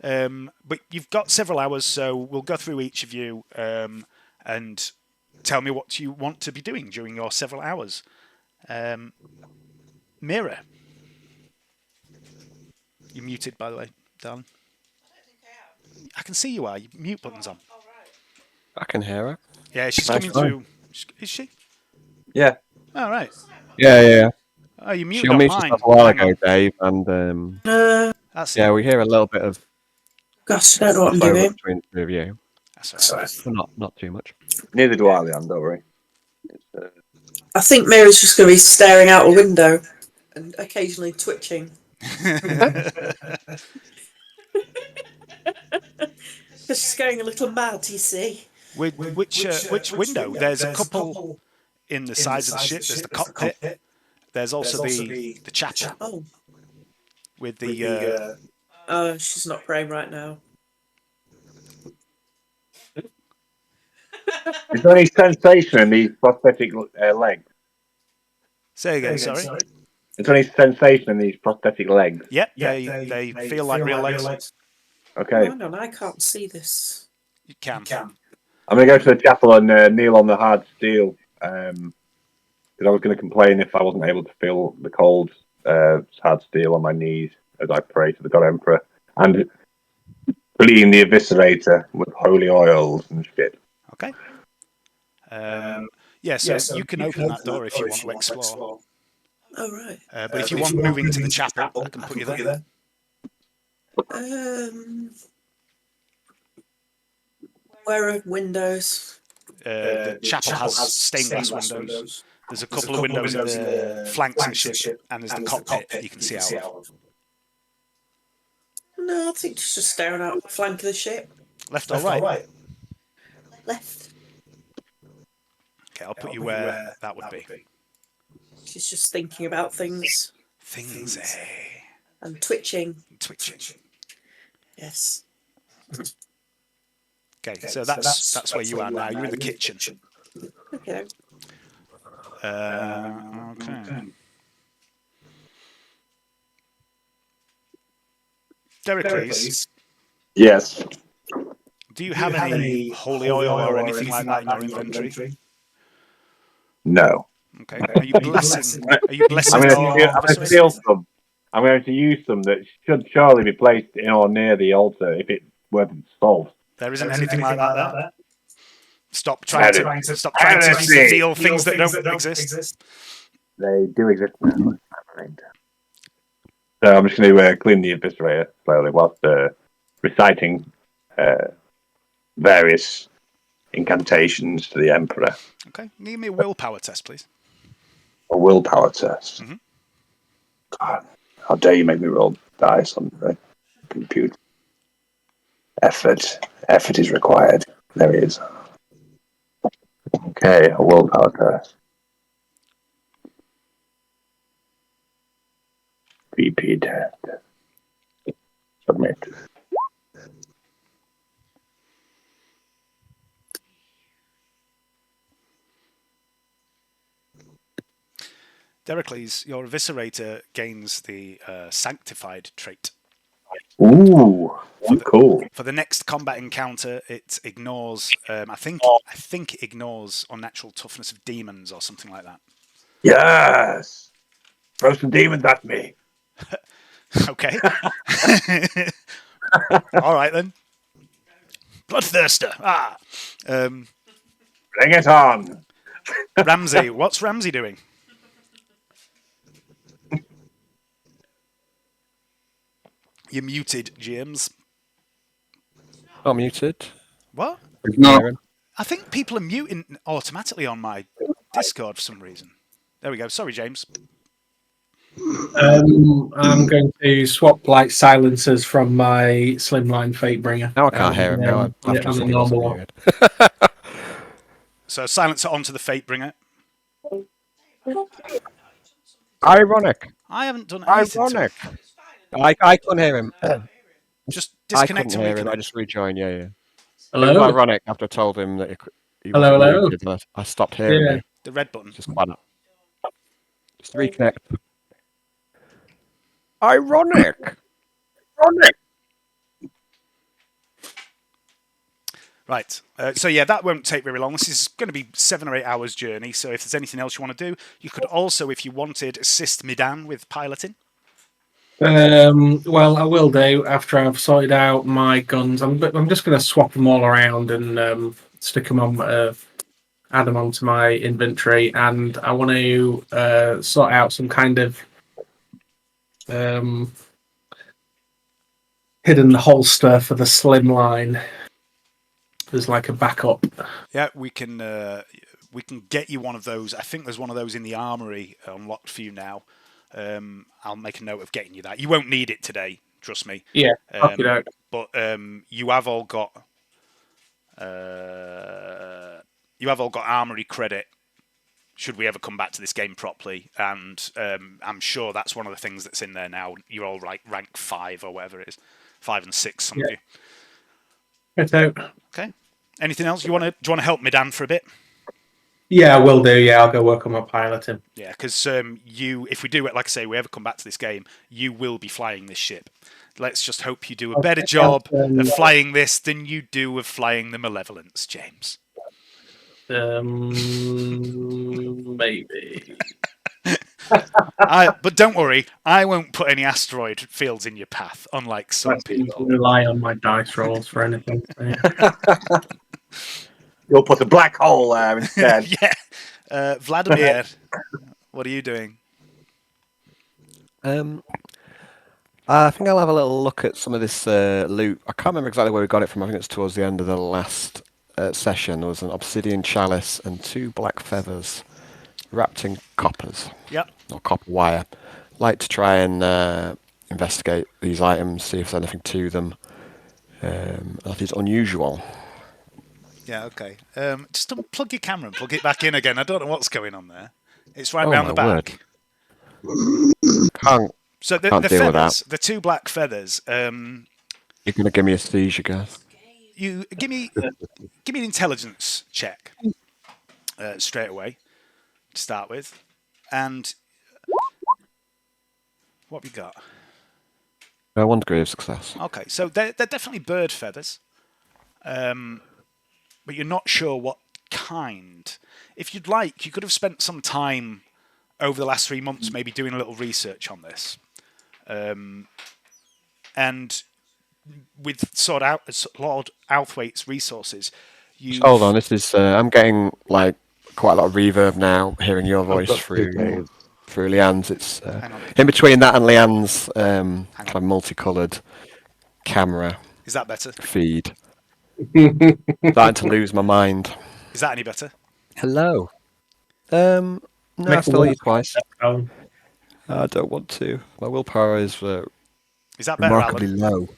But you've got several hours, so we'll go through each of you and tell me what you want to be doing during your several hours. Mira. You're muted, by the way, darling. I don't think I am. I can see you are. Your mute button's on. Oh, right. I can hear her. Yeah, she's coming through. Is she? Yeah. All right. Yeah. Oh, you muted She on unmuted mine. herself a while ago, Dave, and That's yeah, we hear a little bit of Gosh, I don't know what I'm crossover doing. between the two of you. That's all right. But not too much. Neither do I, Leanne, don't worry. I think Mary's just going to be staring out a window and occasionally twitching. Because she's going a little mad, you see. Which window? There's a couple in the sides of the ship. There's the cockpit. There's also the chapel. Oh. With the... Oh, she's not praying right now. Is there any sensation in these prosthetic legs? Say again, sorry. Is there any sensation in these prosthetic legs? Yeah, they feel like real legs. Okay. Hang on, I can't see this. You can. I'm going to go to the chapel and kneel on the hard steel. Because I was going to complain if I wasn't able to feel the cold hard steel on my knees as I pray to the God Emperor. And clean the eviscerator with holy oils and shit. Okay. So you can open that door if you want to explore. Oh, right. But if you want moving to the chapel, I can put you there. Where are windows? The chapel has stained glass windows. There's a couple of windows in the flanks of the ship, and there's the cockpit you can see out of. No, I think she's just staring out the flank of the ship. Left or right? Left. Okay, I'll put you where that would be. She's just thinking about things. Things, eh? And twitching. Yes. Okay, so that's where you are now. You're in the kitchen. Okay. Okay. Dericles, Yes. do you have any holy oil or anything like that in your inventory? No. Okay. Are you blessing? I'm going to steal some. I'm going to use some that should surely be placed in or near the altar if it were solved. There isn't anything like that there. Stop Heresy. trying to steal things that don't exist. They do exist now. So I'm just going to clean the eviscerator slowly whilst reciting various incantations to the Emperor. Okay, give me a willpower test, please. A willpower test. Mhm. God, how dare you make me roll dice on the computer? Effort is required. There he is. Okay, a willpower test. VP test. Submit. Dericles, your eviscerator gains the sanctified trait. Ooh, cool. For the next combat encounter, it ignores. I think it ignores unnatural toughness of demons or something like that. Yes. Throw some demons at me. Okay. All right then. Bloodthirster. Bring it on. Ramsey. What's Ramsey doing? You're muted, James. Not muted. What? No. I think people are muting automatically on my Discord for some reason. There we go. Sorry, James. I'm going to swap like silencers from my Slimline Fatebringer. Now I can't hear him. Now on the normal one. So silencer onto the Fatebringer. Ironic. I haven't done anything. Ironic. I couldn't hear him. Just I disconnect couldn't and hear him. I reconnect. just rejoined. Yeah. It Hello. was ironic after I told him that he Hello, wasn't hello. muted, I stopped hearing Yeah. you. The red button. Just quite up. Just reconnect. Ironic. Right. So yeah, that won't take very long. This is going to be 7 or 8 hours journey. So if there's anything else you want to do, you could also, if you wanted, assist Midan with piloting. Well, I will do after I've sorted out my guns. I'm just going to swap them all around and stick them on, add them onto my inventory, and I want to sort out some kind of hidden holster for the slimline. There's like a backup. Yeah, we can get you one of those. I think there's one of those in the armory unlocked for you now. I'll make a note of getting you that. You won't need it today, trust me. Yeah, but you have all got armory credit. Should we ever come back to this game properly, and I'm sure that's one of the things that's in there now. You're all like rank 5 or whatever it is, 5 and 6. Some of you. Get out. Okay. Anything else do you want to help Midan for a bit? Yeah, I will do. Yeah, I'll go work on my piloting. Yeah, because if we do it, like I say, we ever come back to this game, you will be flying this ship. Let's just hope you do a better job of flying this than you do of flying the Malevolence, James. Maybe. But don't worry, I won't put any asteroid fields in your path, unlike some people. Rely on my dice rolls for anything. You'll put a black hole there instead. Yeah. Vladimir, what are you doing? I think I'll have a little look at some of this loot. I can't remember exactly where we got it from. I think it's towards the end of the last session. There was an obsidian chalice and 2 black feathers wrapped in coppers. Yep. Or copper wire. Like to try and investigate these items, see if there's anything to them. That is unusual. Yeah, okay. Just unplug your camera and plug it back in again. I don't know what's going on there. It's right round the back. Can't So the deal with feathers, that. the 2 black feathers. You're gonna give me a seizure, guys. You give me an intelligence check straight away to start with, and what have you got? 1 degree of success. Okay, so they're definitely bird feathers, but you're not sure what kind. If you'd like, you could have spent some time over the last 3 months maybe doing a little research on this. and with Lord Outhwaite's resources, you Hold on, this is. I'm getting like quite a lot of reverb now. Hearing your I've voice got two through Daves. Leanne's. It's Hang on. in between that and Leanne's kind on. of multicolored camera Is that better? feed. Starting to lose my mind. Is that any better? Hello. No, I Make a still hear you walk. twice. Um, I don't want to. My willpower is Is that better, remarkably Alan? low.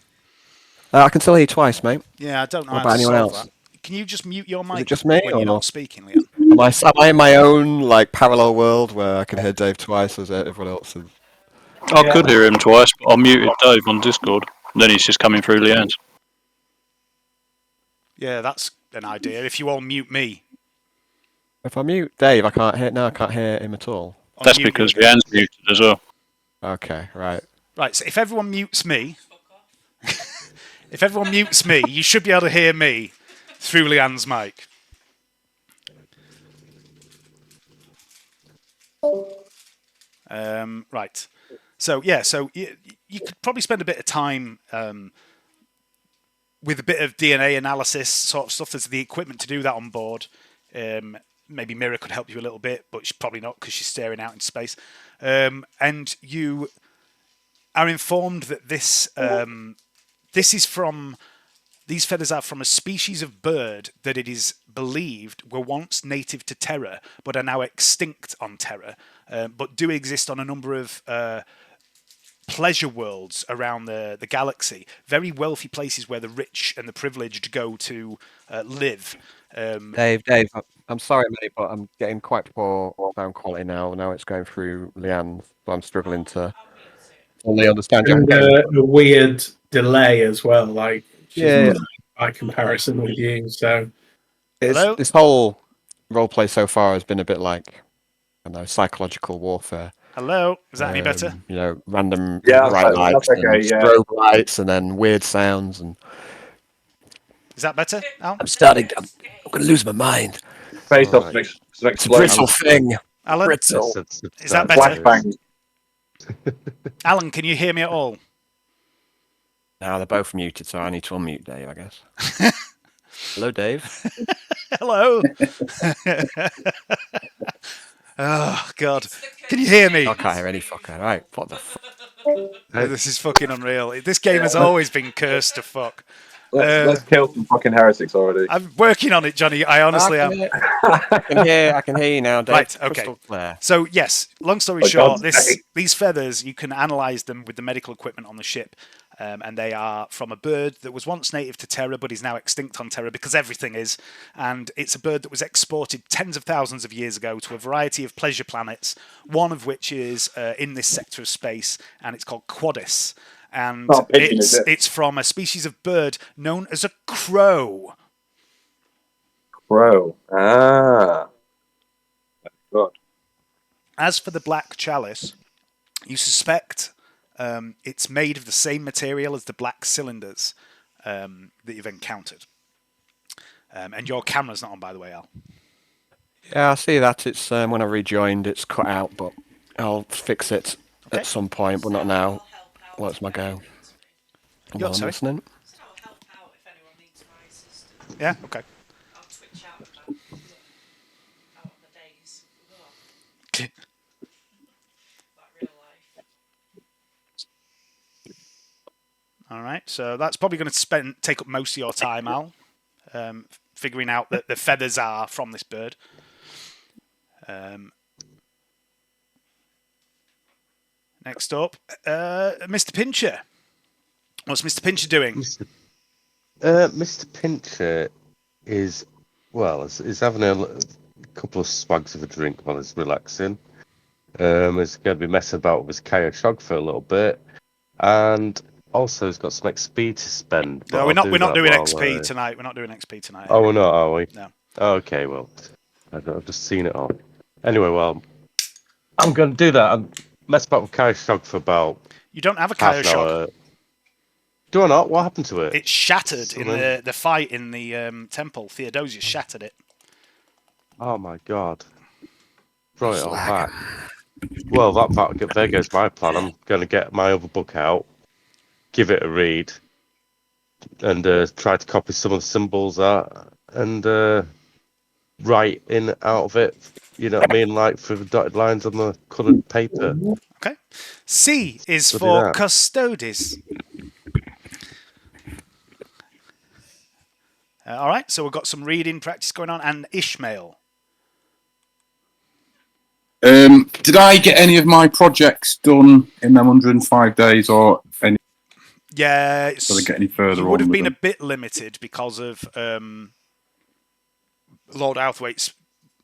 I can still hear you twice, mate. Yeah, I don't know What how about to anyone solve else? that. Can you just mute your Is it mic just me, when you're or not speaking, Leanne? am I in my own like parallel world where I can hear Dave twice as everyone else is? I could hear him twice, but I muted Dave on Discord. Then he's just coming through Leanne's. Yeah, that's an idea. If you all mute me. If I mute Dave, I can't hear him at all. That's Unmute you because again. Leanne's muted as well. Okay, right. Right, so if everyone mutes me, you should be able to hear me through Leanne's mic. Right. So you could probably spend a bit of time with a bit of DNA analysis sort of stuff. There's the equipment to do that on board. Maybe Mira could help you a little bit, but she's probably not because she's staring out in space. And you are informed that these feathers are from a species of bird that it is believed were once native to Terra, but are now extinct on Terra, but do exist on a number of pleasure worlds around the galaxy. Very wealthy places where the rich and the privileged go to live. Dave, I'm sorry, mate, but I'm getting quite poor sound quality now. Now it's going through Leanne, so I'm struggling to fully understand you. and a weird delay as well. Like she's Yeah. by comparison with you. So Hello? This whole roleplay so far has been a bit like, I don't know, psychological warfare. Hello? Is that any better? You know, random Yeah, bright lights that's okay, and yeah. strobe lights, and then weird sounds. And Is that better, Al? I'm going to lose my mind. Based off Alright. some It's a brittle explosions. thing. Alan? Brittle. Is that better? Flashbang. Alan, can you hear me at all? Now they're both muted, so I need to unmute Dave, I guess. Hello, Dave. Hello? Oh, God. Can you hear me? I can't hear any fucker. Right, what the fuck? This is fucking unreal. This game has always been cursed to fuck. Let's kill some fucking heretics already. I'm working on it, Johnny. I honestly am. I can hear you now, Dave. Right, okay. Crystal clear. So, yes, long story For short, God's sake. these feathers, you can analyse them with the medical equipment on the ship. And they are from a bird that was once native to Terra, but is now extinct on Terra because everything is. And it's a bird that was exported tens of thousands of years ago to a variety of pleasure planets, one of which is in this sector of space, and it's called Quadis. And Not pigeon, is it? it's from a species of bird known as a crow. Crow. Ah. Good. As for the black chalice, you suspect it's made of the same material as the black cylinders that you've encountered. And your camera's not on, by the way, Al. Yeah, I see that. It's when I rejoined, it's cut out, but I'll fix it at some point, but not now. What's my go? You're I'm sorry? listening. Yeah, okay. All right, so that's probably going to take up most of your time, Al, figuring out that the feathers are from this bird. Next up, Mr. Pincher. What's Mr. Pincher doing? Mr. Pincher is having a couple of swags of a drink while he's relaxing. He's going to be messing about with his Kaya Shog for a little bit, and also he's got some XP to spend. No, we're not doing XP tonight. We're not doing XP tonight. Oh, we're not, are we? No. Okay, well, I've just seen it all. Anyway, well, I'm going to do that. I'm mess about with Kaya Shog for about You don't have a half Kaya an Shog. hour. Do I not? What happened to it? It shattered in the fight in the temple. Theodosius shattered it. Oh my god. Brought it all back. Well, there goes my plan. I'm going to get my other book out, give it a read, and try to copy some of the symbols out, and write in out of it. You know what I mean? Like through the dotted lines on the coloured paper. Okay. C is So do for that. custodes. All right, so we've got some reading practice going on, and Ishmael. Did I get any of my projects done in them 105 days, or any? Yeah, Did I get any further? you would have on with been a them? bit limited because of Lord Outhwaite's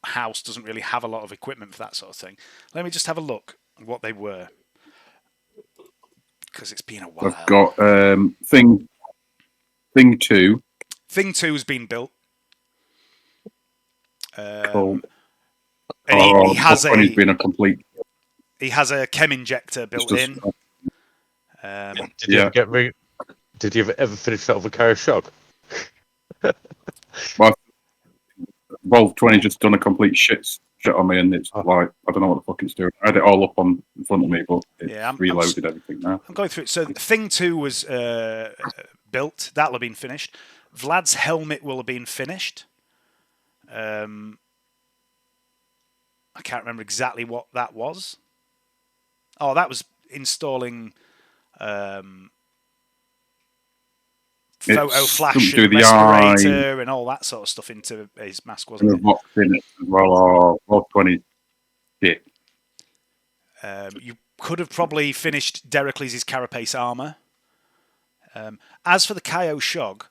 house doesn't really have a lot of equipment for that sort of thing. Let me just have a look at what they were, because it's been a while. I've got thing 2. Thing 2 has been built. Cool. And he has he's been a complete. He has a chem injector built in. Did you ever finish that with a Kyo Shock? Well, 20 just done a complete shit on me, and it's like I don't know what the fuck it's doing. I had it all up on in front of me, but it's reloaded everything now. I'm going through it. So Thing 2 was built. That'll have been finished. Vlad's helmet will have been finished. I can't remember exactly what that was. Oh, that was installing photo flash and respirator and all that sort of stuff into his mask, wasn't it? Box in it as well, or 20 shit. You could have probably finished Dericles' carapace armor. As for the Kyo Shog,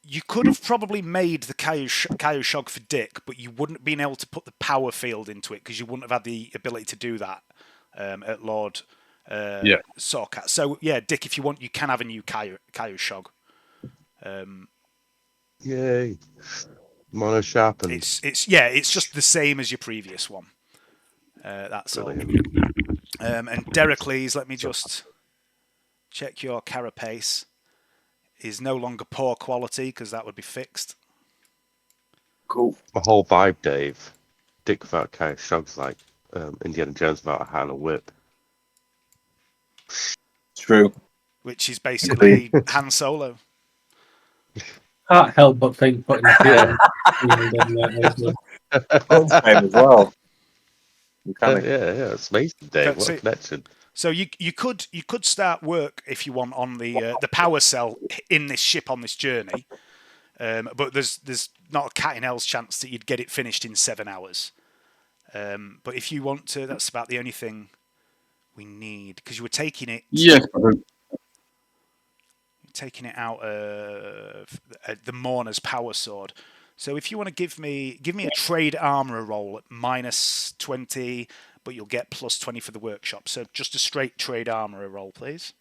you could have probably made the Kyo Shog for Dick, but you wouldn't have been able to put the power field into it because you wouldn't have had the ability to do that at Lord Sorkat. So yeah, Dick, if you want, you can have a new Kyo Shog. Yay! Mono sharpened. It's just the same as your previous one. That's brilliant. And Dericles, let me just check your carapace. Is no longer poor quality because that would be fixed. Cool. My whole vibe, Dave. Dick without Kyo Shog's like Indiana Jones without a hand and whip. It's true. Which is basically Han Solo. Can't help but think putting the as well. Yeah, it's amazing, Dave. What a connection. So you could start work if you want on the power cell in this ship on this journey, but there's not a cat in hell's chance that you'd get it finished in 7 hours. But if you want to, that's about the only thing we need because you were taking it. Yes. Taking it out of the Mourner's power sword. So if you want to give me a trade armor roll at -20, but you'll get +20 for the workshop. So just a straight trade armor roll, please.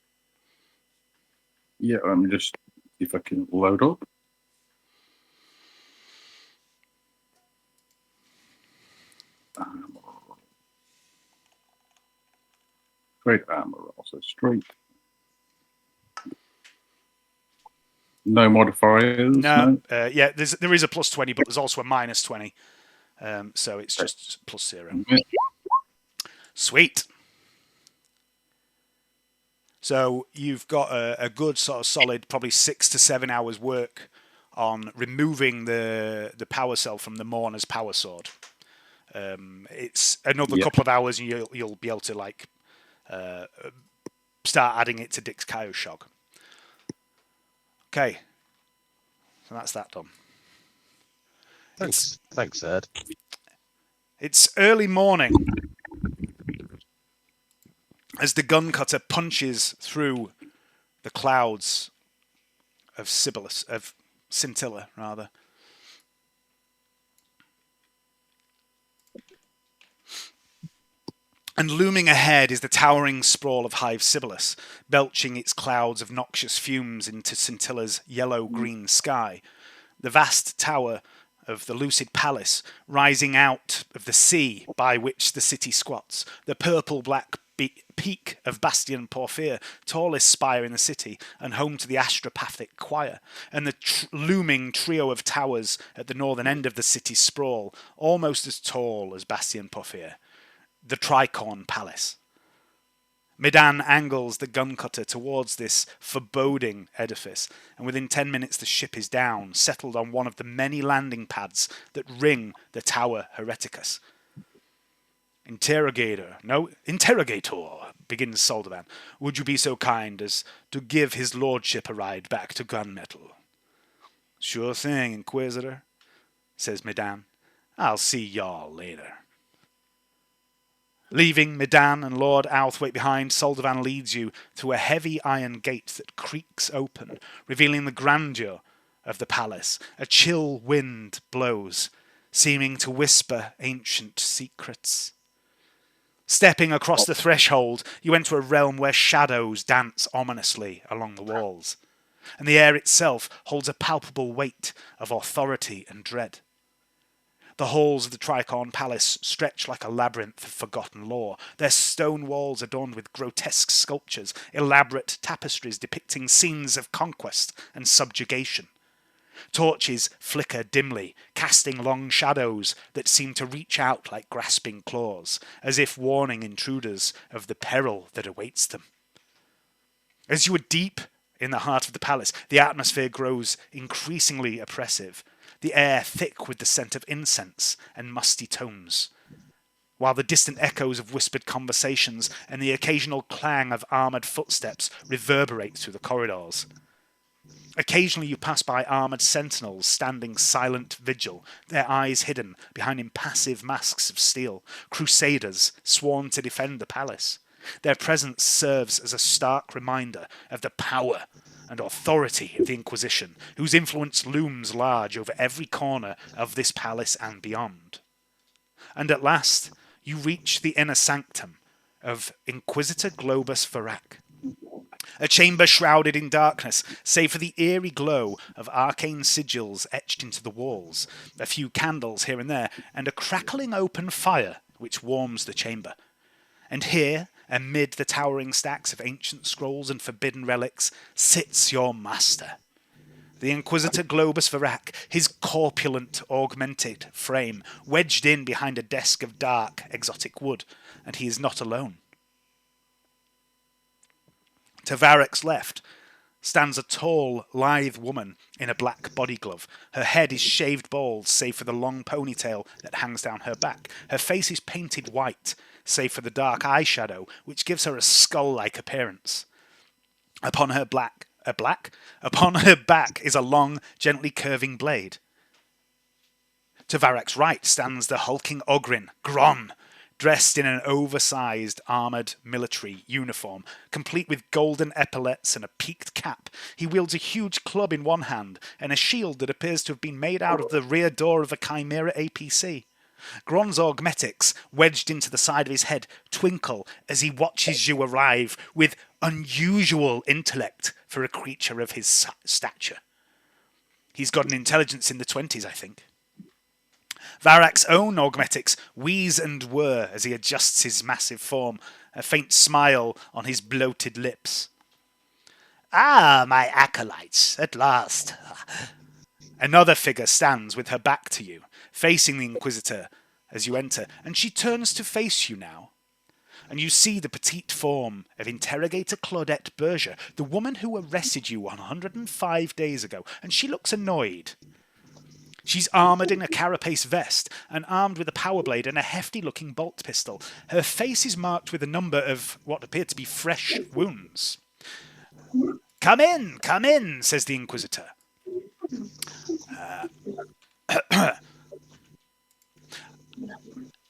Yeah, let me just see if I can load up. Straight armor roll, so straight. No modifiers. No. Yeah, there is a +20, but there's also a -20. So it's just +0. Yeah. Sweet. So you've got a good sort of solid, probably 6 to 7 hours work on removing the power cell from the Mourner's power sword. It's another couple of hours, and you'll be able to start adding it to Dick's Kyo Shog. Okay, so that's that done. Thanks, Ed. It's early morning as the gun cutter punches through the clouds of Scintilla, rather. And looming ahead is the towering sprawl of Hive Sibyllus, belching its clouds of noxious fumes into Scintilla's yellow-green sky. The vast tower of the Lucid Palace, rising out of the sea by which the city squats. The purple-black peak of Bastion Porphyr, tallest spire in the city, and home to the Astropathic Choir. And the looming trio of towers at the northern end of the city's sprawl, almost as tall as Bastion Porphyr. the Tricorn Palace. Medan angles the gun cutter towards this foreboding edifice, and within 10 minutes the ship is down, settled on one of the many landing pads that ring the Tower Hereticus. Interrogator, begins Soldavan. Would you be so kind as to give his lordship a ride back to Gunmetal? Sure thing, Inquisitor, says Medan. I'll see y'all later. Leaving Medan and Lord Outhwaite behind, Soldavan leads you to a heavy iron gate that creaks open, revealing the grandeur of the palace. A chill wind blows, seeming to whisper ancient secrets. Stepping across the threshold, you enter a realm where shadows dance ominously along the walls, and the air itself holds a palpable weight of authority and dread. The halls of the Tricorn Palace stretch like a labyrinth of forgotten lore, their stone walls adorned with grotesque sculptures, elaborate tapestries depicting scenes of conquest and subjugation. Torches flicker dimly, casting long shadows that seem to reach out like grasping claws, as if warning intruders of the peril that awaits them. As you are deep in the heart of the palace, the atmosphere grows increasingly oppressive, the air thick with the scent of incense and musty tomes, while the distant echoes of whispered conversations and the occasional clang of armoured footsteps reverberate through the corridors. Occasionally you pass by armoured sentinels standing silent vigil, their eyes hidden behind impassive masks of steel, crusaders sworn to defend the palace. Their presence serves as a stark reminder of the power and authority of the Inquisition, whose influence looms large over every corner of this palace and beyond. And at last, you reach the inner sanctum of Inquisitor Globus Verac, a chamber shrouded in darkness, save for the eerie glow of arcane sigils etched into the walls, a few candles here and there, and a crackling open fire which warms the chamber. And here, amid the towering stacks of ancient scrolls and forbidden relics, sits your master. The Inquisitor Globus Verac, his corpulent, augmented frame wedged in behind a desk of dark, exotic wood, and he is not alone. To Varric's left stands a tall, lithe woman in a black body glove. Her head is shaved bald, save for the long ponytail that hangs down her back. Her face is painted white, save for the dark eyeshadow, which gives her a skull-like appearance. Upon her back is a long, gently curving blade. To Varric's right stands the hulking Ogrin, Gron, dressed in an oversized armoured military uniform, complete with golden epaulettes and a peaked cap. He wields a huge club in one hand and a shield that appears to have been made out of the rear door of a Chimera APC. Gron's augmetics, wedged into the side of his head, twinkle as he watches you arrive with unusual intellect for a creature of his stature. He's got an intelligence in the 20s, I think. Varric's own augmetics wheeze and whir as he adjusts his massive form, a faint smile on his bloated lips. Ah, my acolytes, at last. Another figure stands with her back to you, facing the Inquisitor as you enter, and she turns to face you now. And you see the petite form of Interrogator Claudette Berger, the woman who arrested you 105 days ago, and she looks annoyed. She's armoured in a carapace vest and armed with a power blade and a hefty-looking bolt pistol. Her face is marked with a number of what appear to be fresh wounds. Come in, says the Inquisitor.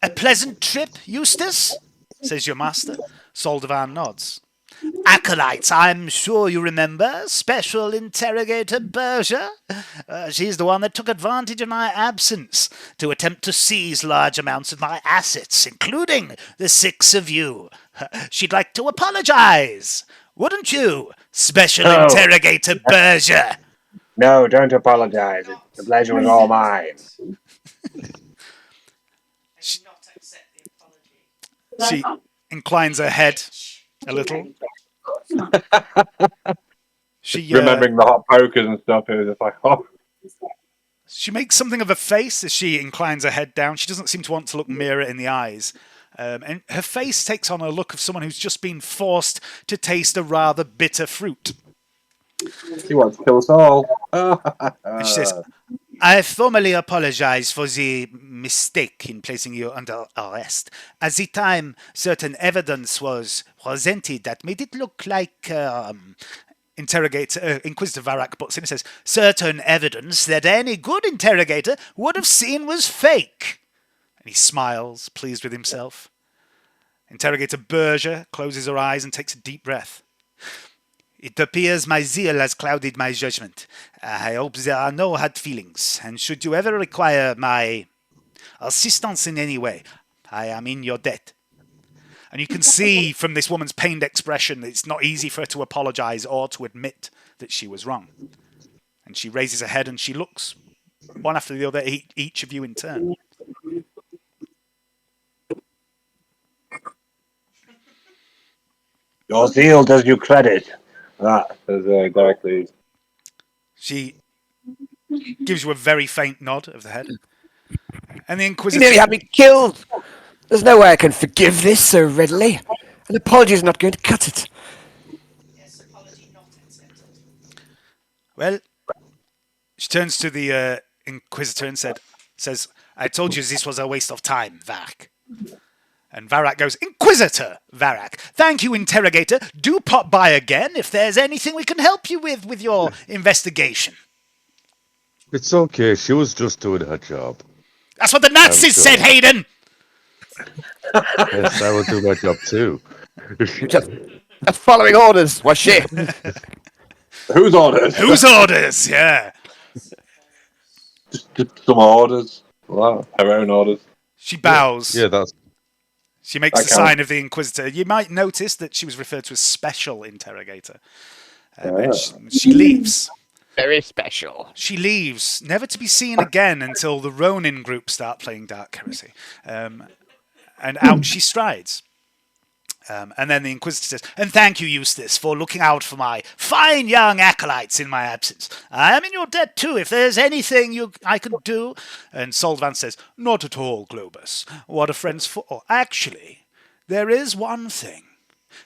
A pleasant trip, Eustace? Says your master. Soldavan nods. Acolytes, I'm sure you remember. Special Interrogator Berger. She's the one that took advantage of my absence to attempt to seize large amounts of my assets, including the 6 of you. She'd like to apologize. Wouldn't you, Special Interrogator Berger? No, don't apologize. The pleasure was all mine. She inclines her head a little. She remembering the hot pokers and stuff, it was just like, oh. She makes something of a face as she inclines her head down. She doesn't seem to want to look Mira in the eyes. And her face takes on a look of someone who's just been forced to taste a rather bitter fruit. She wants to kill us all. And she says, I formally apologize for the mistake in placing you under arrest. At the time, certain evidence was presented that made it look like... Inquisitor Varak butts in and says, certain evidence that any good interrogator would have seen was fake. And he smiles, pleased with himself. Interrogator Berger closes her eyes and takes a deep breath. It appears my zeal has clouded my judgment. I hope there are no hard feelings, and should you ever require my assistance in any way, I am in your debt. And you can see from this woman's pained expression that it's not easy for her to apologize or to admit that she was wrong. And she raises her head and she looks one after the other, each of you in turn. Your zeal does you credit. That is directly. She gives you a very faint nod of the head. And the You Inquisitor... nearly had me killed. There's no way I can forgive this so readily. An apology is not going to cut it. Yes, apology not accepted. Well, she turns to the Inquisitor and says, I told you this was a waste of time, Varak. And Varak goes, Inquisitor Varak, thank you, Interrogator. Do pop by again if there's anything we can help you with your investigation. It's okay. She was just doing her job. That's what the Nazis said, Hayden! Yes, I would do my job too. Just following orders, was she? Whose orders? Whose orders? Yeah. Just some orders. Wow, her own orders. She bows. Yeah, that's... She makes the sign of the Inquisitor. You might notice that she was referred to as Special Interrogator. And she leaves. Very special. She leaves, never to be seen again until the Ronin group start playing Dark Heresy. And out she strides. And then the Inquisitor says, and thank you, Eustace, for looking out for my fine young acolytes in my absence. I am in your debt too, if there's anything I can do. And Soldan says, not at all, Globus. What are friends for? Actually, there is one thing.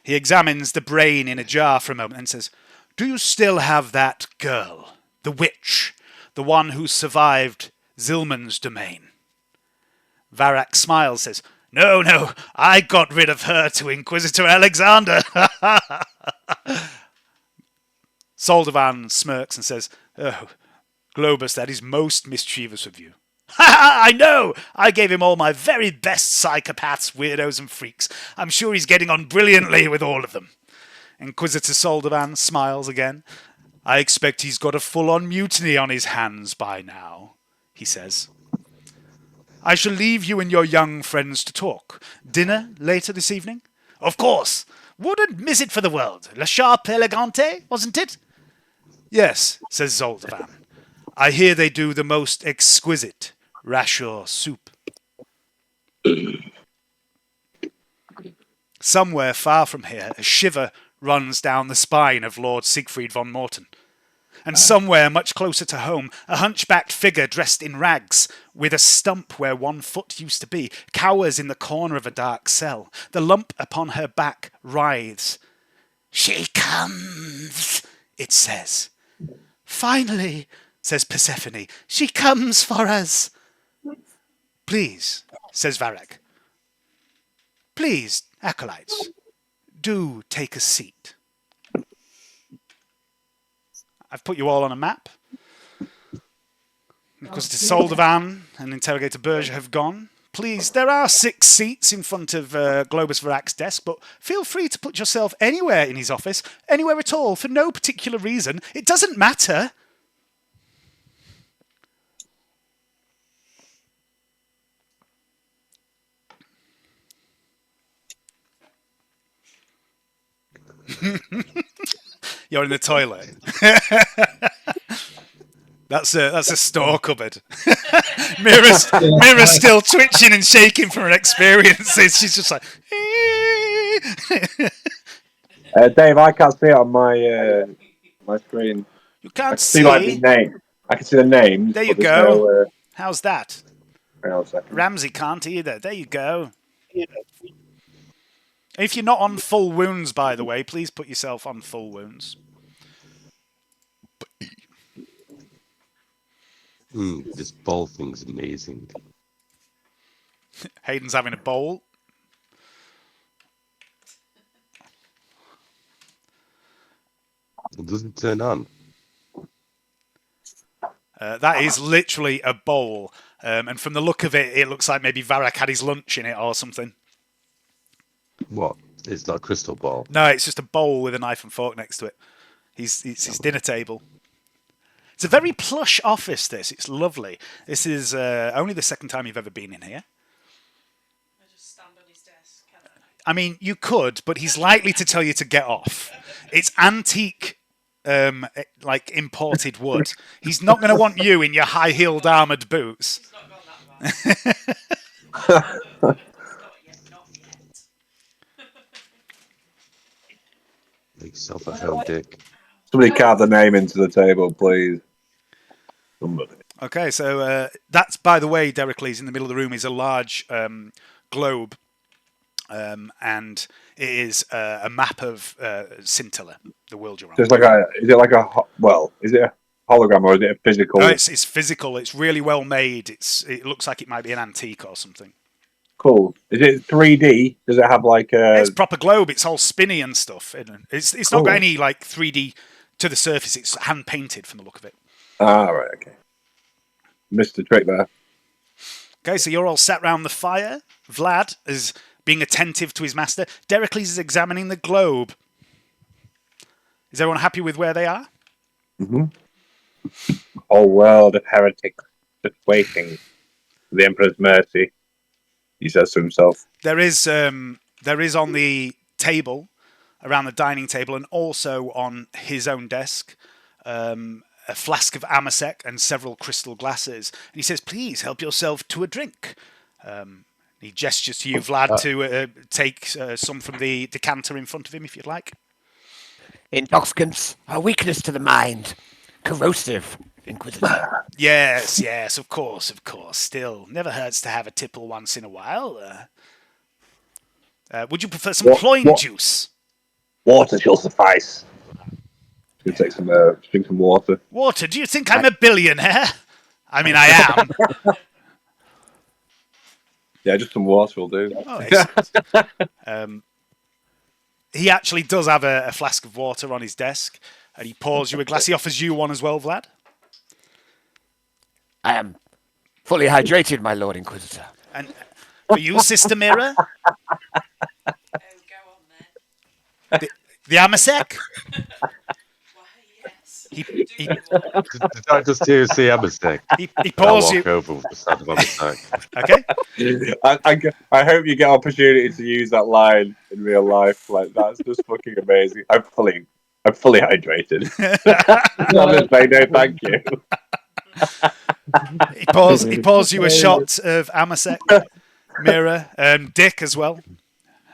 He examines the brain in a jar for a moment and says, do you still have that girl, the witch, the one who survived Zilman's domain? Varak smiles, says, no, I got rid of her to Inquisitor Alexander. Soldavan smirks and says, oh, Globus, that is most mischievous of you. I know! I gave him all my very best psychopaths, weirdos and freaks. I'm sure he's getting on brilliantly with all of them. Inquisitor Soldavan smiles again. I expect he's got a full-on mutiny on his hands by now, he says. I shall leave you and your young friends to talk. Dinner later this evening? Of course. Wouldn't miss it for the world. La Charpe Elegante, wasn't it? Yes, says Zoldavan. I hear they do the most exquisite Rashur soup. Somewhere far from here, a shiver runs down the spine of Lord Siegfried von Morton. And somewhere much closer to home, a hunchbacked figure dressed in rags, with a stump where one foot used to be, cowers in the corner of a dark cell. The lump upon her back writhes. She comes, it says. Finally, says Persephone, she comes for us. Please, says Varak. Please, acolytes, do take a seat. I've put you all on a map. Because Soldavan and Interrogator Berger have gone. Please, there are 6 seats in front of Globus Varak's desk, but feel free to put yourself anywhere in his office, anywhere at all, for no particular reason. It doesn't matter. You're in the toilet. That's a store cupboard. Mira's still twitching and shaking from her experiences. She's just like. Dave, I can't see it on my screen. You can't I can see like the name. I can see the names. There you go. How's that? Hang on a second. Ramsey can't either. There you go. If you're not on full wounds, by the way, please put yourself on full wounds. This bowl thing's amazing. Hayden's having a bowl. It doesn't turn on. That is literally a bowl. And from the look of it, it looks like maybe Varrock had his lunch in it or something. What? It's not a crystal ball. No, it's just a bowl with a knife and fork next to it. It's his dinner table. It's a very plush office, this. It's lovely. This is only the second time you've ever been in here. I just stand on his desk, can I mean, you could, but he's likely to tell you to get off. It's antique, like imported wood. He's not going to want you in your high-heeled armoured boots. He's not gone that far. Not yet. Make yourself at home, Dick. Somebody carve the name into the table, please. Somebody. Okay, so that's, by the way, Dericles, in the middle of the room is a large globe, and it is a map of Scintilla, the world you're on. So it's like is it a hologram or is it a physical? No, it's physical. It's really well made. It looks like it might be an antique or something. Cool. Is it 3D? Does it have like a... It's proper globe. It's all spinny and stuff. It's Cool. not got any like 3D to the surface. It's hand painted from the look of it. Ah, right, okay. Missed the trick there. Okay, so you're all sat round the fire. Vlad is being attentive to his master. Dericles is examining the globe. Is everyone happy with where they are? Mm-hmm. Whole world of heretics just waiting for the Emperor's mercy, he says to himself. There is on the table, around the dining table, and also on his own desk, a flask of Amasec and several crystal glasses. And he says, please help yourself to a drink. He gestures to you, Vlad, to take some from the decanter in front of him, if you'd like. Intoxicants are weakness to the mind. Corrosive, Inquisitor. Yes, of course. Still, never hurts to have a tipple once in a while. Would you prefer some cloyne juice? Water shall suffice. Gonna take some, drink some water. Water? Do you think I'm a billionaire? I mean, I am. Yeah, just some water will do. Oh, excellent. He actually does have a flask of water on his desk, and he pours you a glass. He offers you one as well, Vlad. I am fully hydrated, my Lord Inquisitor. And for you, Sister Mira? Oh, go on then. The Amasec? Why, yes. He Did I just hear you say Amasec? He pours you. I'll walk over with the sound of Amasec. Okay. I hope you get opportunity to use that line in real life. Like, that's just fucking amazing. I'm fully hydrated. No, thank you. He pours you a shot of Amasec, Mira, Dick as well.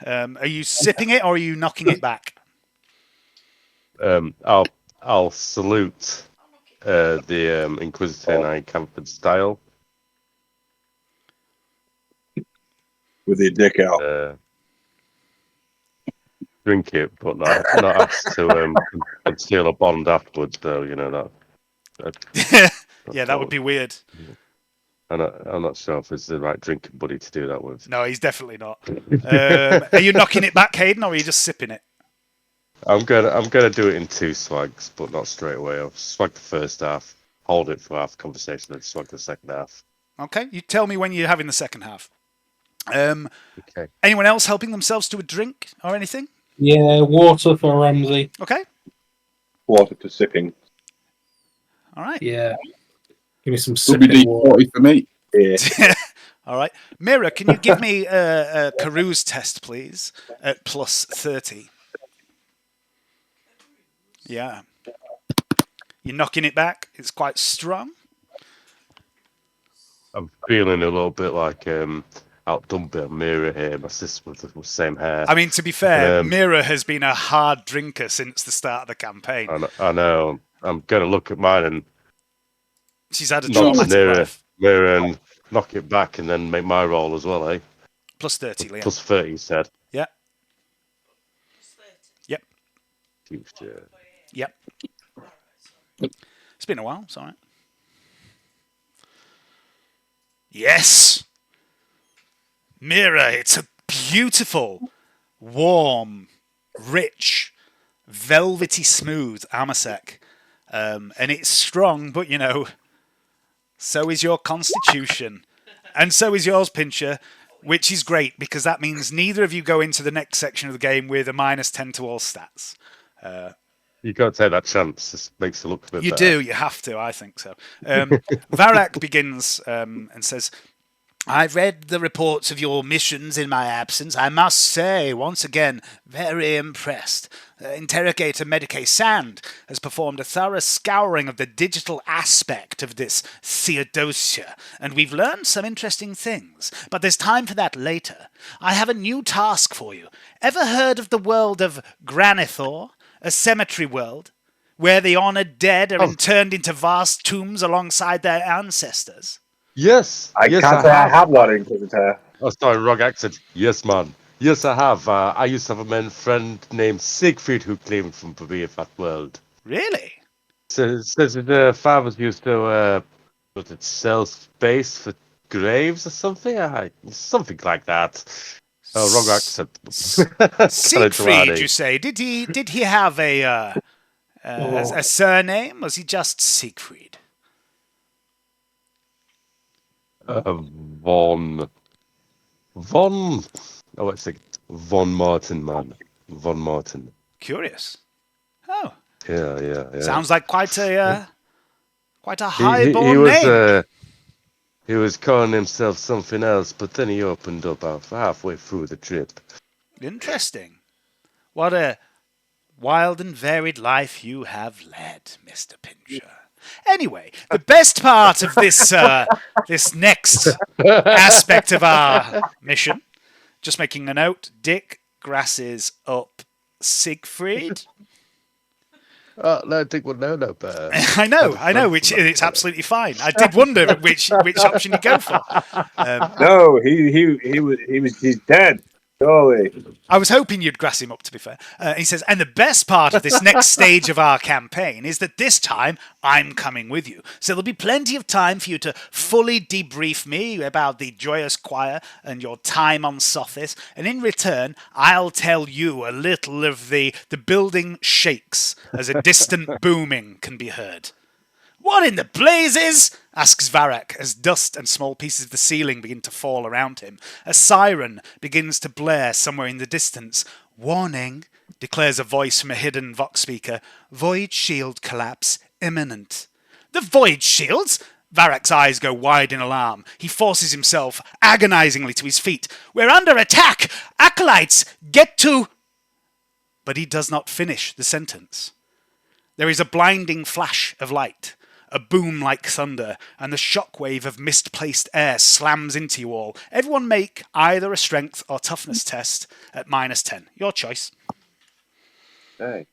Are you sipping it or are you knocking it back? I'll salute the Inquisitor in Camford style. With your dick out. Drink it, but not ask to conceal a bond afterwards, though. You know that. Yeah, that would be weird. I'm not sure if it's the right drinking buddy to do that with. No, he's definitely not. Are you knocking it back, Hayden, or are you just sipping it? I'm gonna do it in two swags, but not straight away. I'll swag the first half, hold it for half the conversation, then swag the second half. Okay, you tell me when you're having the second half. Okay. Anyone else helping themselves to a drink or anything? Yeah, water for Ramsey. Okay. Water to sipping. All right. Yeah. Give me some sipping water. WD-40 for me. Yeah. All right. Mira, can you give me a Carouse test, please, at plus 30? Yeah. You're knocking it back. It's quite strong. I'm feeling a little bit like outdone by Mira here. My sister with the same hair. I mean, to be fair, Mira has been a hard drinker since the start of the campaign. I know. I'm going to look at mine and she's had a knock traumatic life. Mira and knock it back and then make my roll as well, eh? Plus 30, Liam. Plus 30, you said. Yeah. Yep. Yep. It's been a while, it's alright. Yes! Mira, it's a beautiful, warm, rich, velvety smooth Amasek. And it's strong, but you know, so is your constitution. And so is yours, Pincher, which is great because that means neither of you go into the next section of the game with a -10 to all stats. You got to take that chance. This makes it look a bit better. You do, you have to, I think so. Varrock begins and says, I've read the reports of your missions in my absence. I must say, once again, very impressed. Interrogator Medicae Sand has performed a thorough scouring of the digital aspect of this Theodosia, and we've learned some interesting things. But there's time for that later. I have a new task for you. Ever heard of the world of Granithor, a cemetery world, where the honoured dead are interned into vast tombs alongside their ancestors? Yes. I yes, can't say I have that, Inquisitor. Oh, sorry, wrong accent. Yes, man. Yes, I have. I used to have a friend named Siegfried who claimed from to be of that world. Really? Says the fathers used to sell space for graves or something. Something like that. Oh, wrong accent. Siegfried, you say? Did he have a surname? Was he just Siegfried? Von. Oh, wait a second. Von Martin, man. Von Martin. Curious. Oh. Yeah. Sounds like quite a highborn name. He was calling himself something else, but then he opened up halfway through the trip. Interesting. What a wild and varied life you have led, Mr. Pincher. Anyway, the best part of this this next aspect of our mission, just making a note, Dick grasses up Siegfried. No, Dick would know no better. I know, which it's absolutely fine. I did wonder which option you go for. No, he's dead. Surely. I was hoping you'd grass him up, to be fair. He says, and the best part of this next stage of our campaign is that this time I'm coming with you. So there'll be plenty of time for you to fully debrief me about the Joyous Choir and your time on Sothis. And in return, I'll tell you a little of the building shakes as a distant booming can be heard. What in the blazes? Asks Varrock as dust and small pieces of the ceiling begin to fall around him. A siren begins to blare somewhere in the distance. Warning, declares a voice from a hidden Vox speaker. Void shield collapse imminent. The void shields? Varrock's eyes go wide in alarm. He forces himself agonizingly to his feet. We're under attack! Acolytes, get to... But he does not finish the sentence. There is a blinding flash of light, a boom like thunder, and the shockwave of misplaced air slams into you all. Everyone make either a strength or toughness test at -10. Your choice. Hey.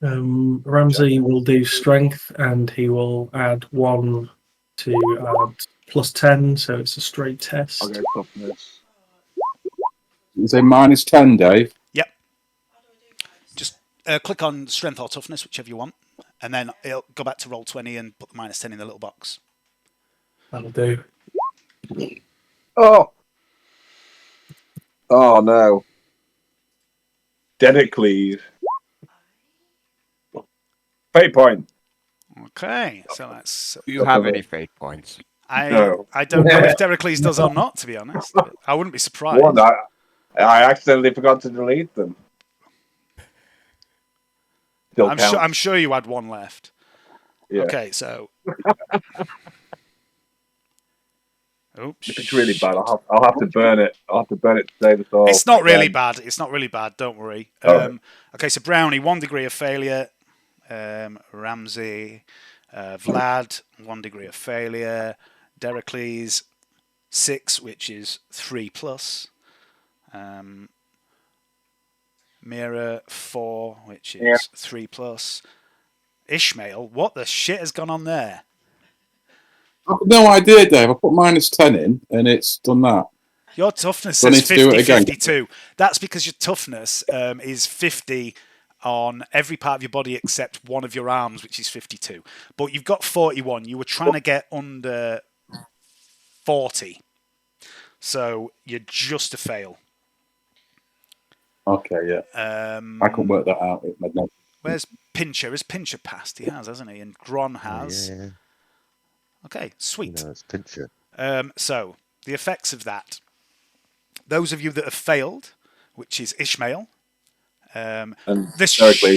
Ramsey will do strength, and he will add 1 to add +10, so it's a straight test. I'll go toughness. You say -10, Dave? Yep. Just click on strength or toughness, whichever you want, and then it'll go back to roll 20 and put the -10 in the little box. That'll do. Oh no. Dedicles. Fate point. Okay, so that's... Do you have any fate points? I No. don't know if Dericles does or not, to be honest. I wouldn't be surprised. One, I accidentally forgot to delete them. Still I'm sure you had one left. Yeah. Okay, so... Oops. If it's really bad, I'll have to burn it. I'll have to burn it to save us all. It's not really bad. It's not really bad. Don't worry. Right. Okay, so Brownie, 1 degree of failure. Ramsey, Vlad, 1 degree of failure. Dericles, 6, which is 3+. Mira, 4, which is 3+. Ishmael, what the shit has gone on there? I've no idea, Dave. I put -10 in, and it's done that. Your toughness Do I is need to do it 50, again? 52. That's because your toughness is 50 on every part of your body except one of your arms, which is 52. But you've got 41. You were trying to get under 40. So you're just a fail. Okay, yeah. I could work that out. It made no. Where's Pincher? Has Pincher passed? He has, hasn't he? And Gron has. Yeah. Okay, sweet. No, it's Pincher. So, the effects of that. Those of you that have failed, which is Ishmael. The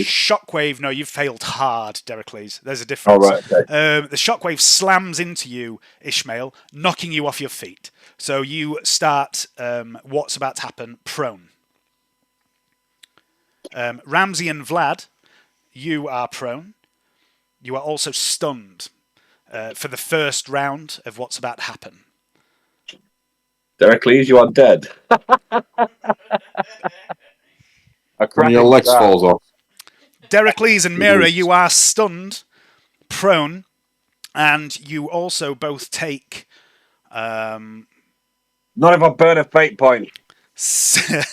shockwave, no, you've failed hard, Dericles. There's a difference. Oh, right, okay. The shockwave slams into you, Ishmael, knocking you off your feet. So you start what's about to happen prone. Ramsey and Vlad, you are prone. You are also stunned for the first round of what's about to happen. Dericles, you are dead. When your legs falls off. Dericles and Mira, you are stunned, prone, and you also both take... Not if I burn a fate point. 7.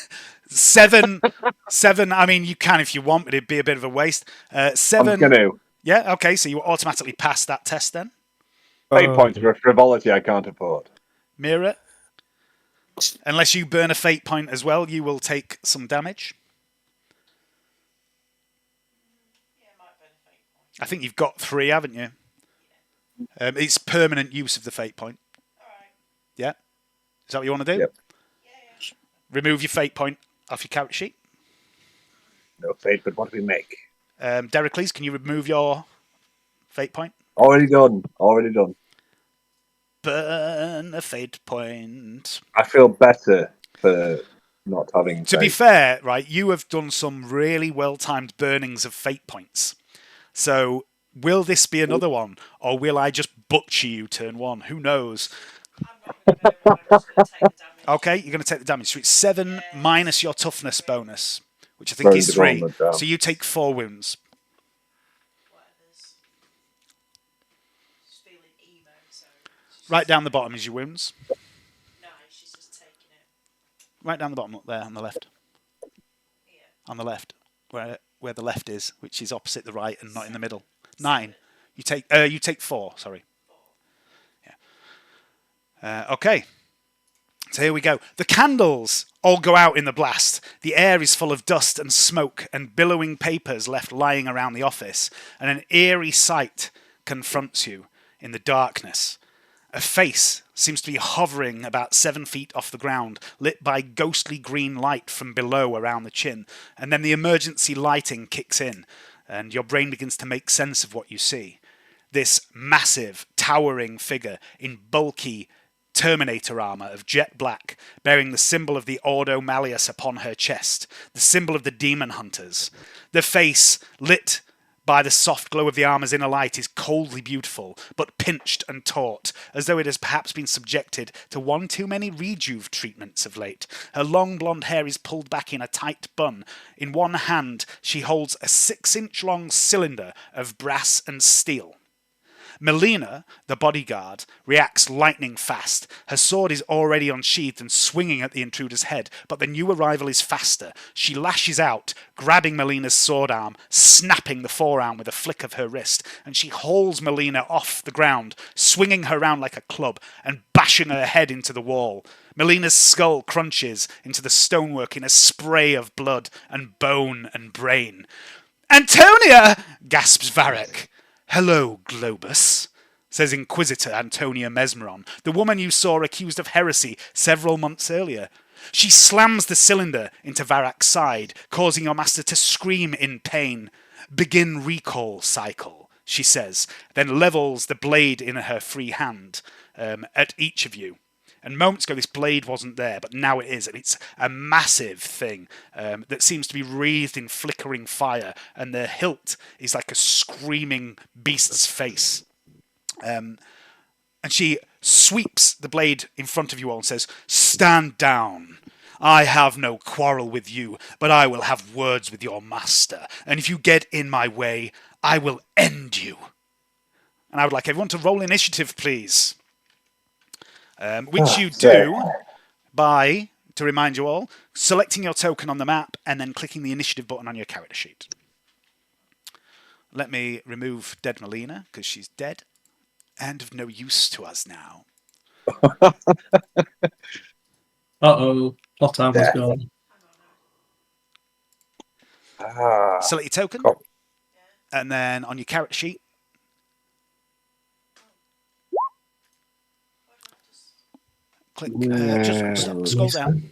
I mean, you can if you want, but it'd be a bit of a waste. 7. I'm going to. Yeah, okay, so you automatically pass that test then. Fate points for a frivolity I can't afford. Mira, unless you burn a fate point as well, you will take some damage. I think you've got 3, haven't you? It's permanent use of the fate point. Yeah? Is that what you want to do? Yep. Remove your fate point off your character sheet. No fate, but what do we make? Dericles, can you remove your fate point? Already done. Burn a fate point. I feel better for not having To be fate. fair, right, you have done some really well-timed burnings of fate points. So, will this be another one? Or will I just butcher you turn 1? Who knows? Okay, you're going to take the damage. So it's 7 minus your toughness bonus, which I think is 3. So you take 4 wounds. Right down the bottom is your wounds. Right down the bottom, up there on the left. On the left, where the left is, which is opposite the right and not in the middle. 9. You take 4. Sorry. Yeah. Okay. So here we go. The candles all go out in the blast. The air is full of dust and smoke and billowing papers left lying around the office, and an eerie sight confronts you in the darkness. A face seems to be hovering about 7 feet off the ground, lit by ghostly green light from below around the chin, and then the emergency lighting kicks in, and your brain begins to make sense of what you see. This massive, towering figure in bulky Terminator armor of jet black, bearing the symbol of the Ordo Malleus upon her chest, the symbol of the demon hunters. The face, lit by the soft glow of the armor's inner light, is coldly beautiful, but pinched and taut, as though it has perhaps been subjected to one too many rejuve treatments of late. Her long blonde hair is pulled back in a tight bun. In one hand, she holds a 6-inch long cylinder of brass and steel. Melina, the bodyguard, reacts lightning fast. Her sword is already unsheathed and swinging at the intruder's head, but the new arrival is faster. She lashes out, grabbing Melina's sword arm, snapping the forearm with a flick of her wrist, and she hauls Melina off the ground, swinging her round like a club and bashing her head into the wall. Melina's skull crunches into the stonework in a spray of blood and bone and brain. "Antonia!" gasps Varric. "Hello, Globus," says Inquisitor Antonia Mesmeron, the woman you saw accused of heresy several months earlier. She slams the cylinder into Varrac's side, causing your master to scream in pain. "Begin recall cycle," she says, then levels the blade in her free hand at each of you. And moments ago, this blade wasn't there, but now it is. And it's a massive thing that seems to be wreathed in flickering fire. And the hilt is like a screaming beast's face. And she sweeps the blade in front of you all and says, "Stand down. I have no quarrel with you, but I will have words with your master. And if you get in my way, I will end you." And I would like everyone to roll initiative, please. Which you do by, to remind you all, selecting your token on the map and then clicking the initiative button on your character sheet. Let me remove dead Melina, because she's dead and of no use to us now. Uh-oh. Plot armor's gone. Select your token, and then on your character sheet, click, just scroll down.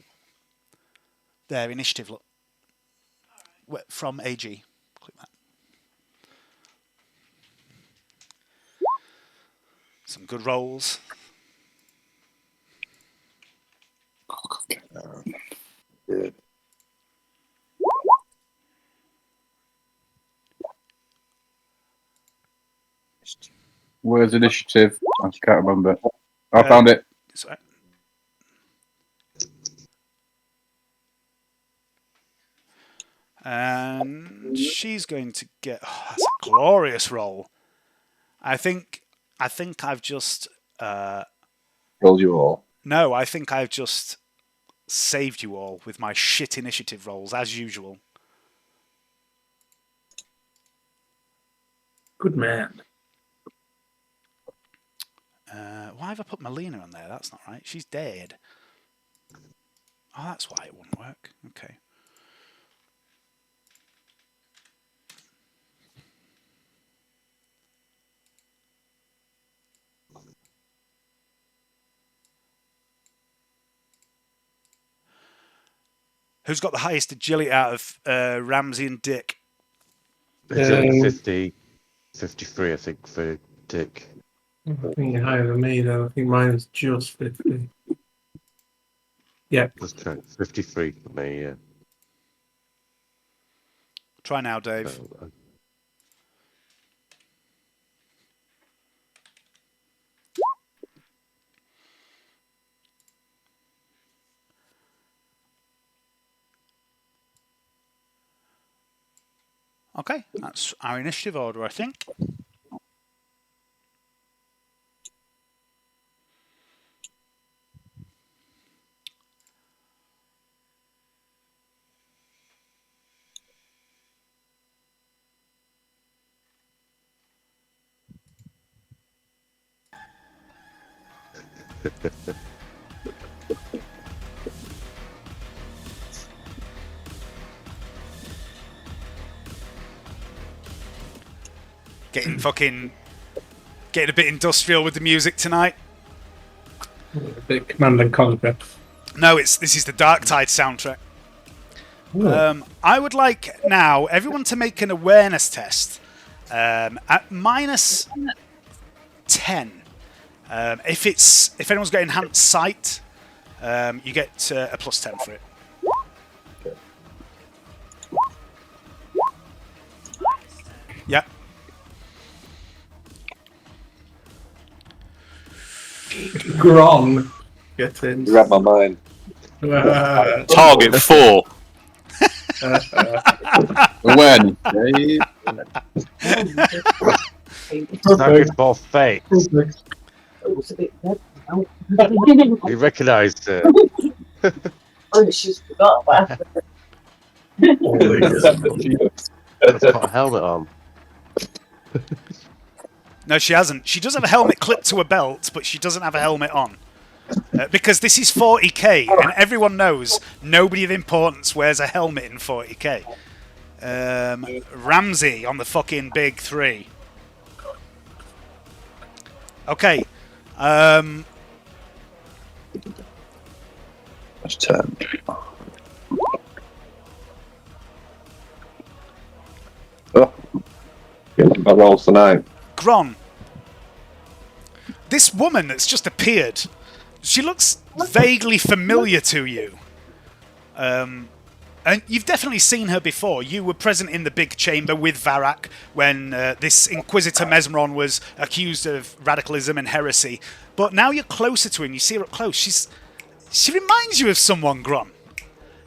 There, initiative, look. From AG. Click that. Some good rolls. Where's initiative? I can't remember. I found it. Sorry. And she's going to get. Oh, that's a glorious roll. I think I've just rolled you all. No, I think I've just saved you all with my shit initiative rolls as usual. Good man. Why have I put Melina on there? That's not right. She's dead. Oh, that's why it wouldn't work. Okay. Who's got the highest agility out of Ramsey and Dick? It's 50, 53, I think, for Dick. I think you're higher than me, though. I think mine is just 50. Yeah. That's correct. 53 for me, yeah. Try now, Dave. Okay, that's our initiative order, I think. Getting a bit industrial with the music tonight. A bit Command and Conquer. No, this is the Dark Tide soundtrack. I would like now everyone to make an awareness test at minus 10. If anyone's got enhanced sight, you get a plus 10 for it. Yeah. Gron. Get in. You read my mind. Target 4. When? Target for fate. You recognise Oh, she's forgot about it. I've got a helmet on. No, she hasn't. She does have a helmet clipped to a belt, but she doesn't have a helmet on. Because this is 40k, and everyone knows nobody of importance wears a helmet in 40k. Ramsey on the fucking big 3. Okay. That's 10. Oh. I rolls tonight. Gron. This woman that's just appeared, she looks vaguely familiar to you. And you've definitely seen her before. You were present in the big chamber with Varak when this Inquisitor Mesmeron was accused of radicalism and heresy. But now you're closer to her and you see her up close. She reminds you of someone, Gron.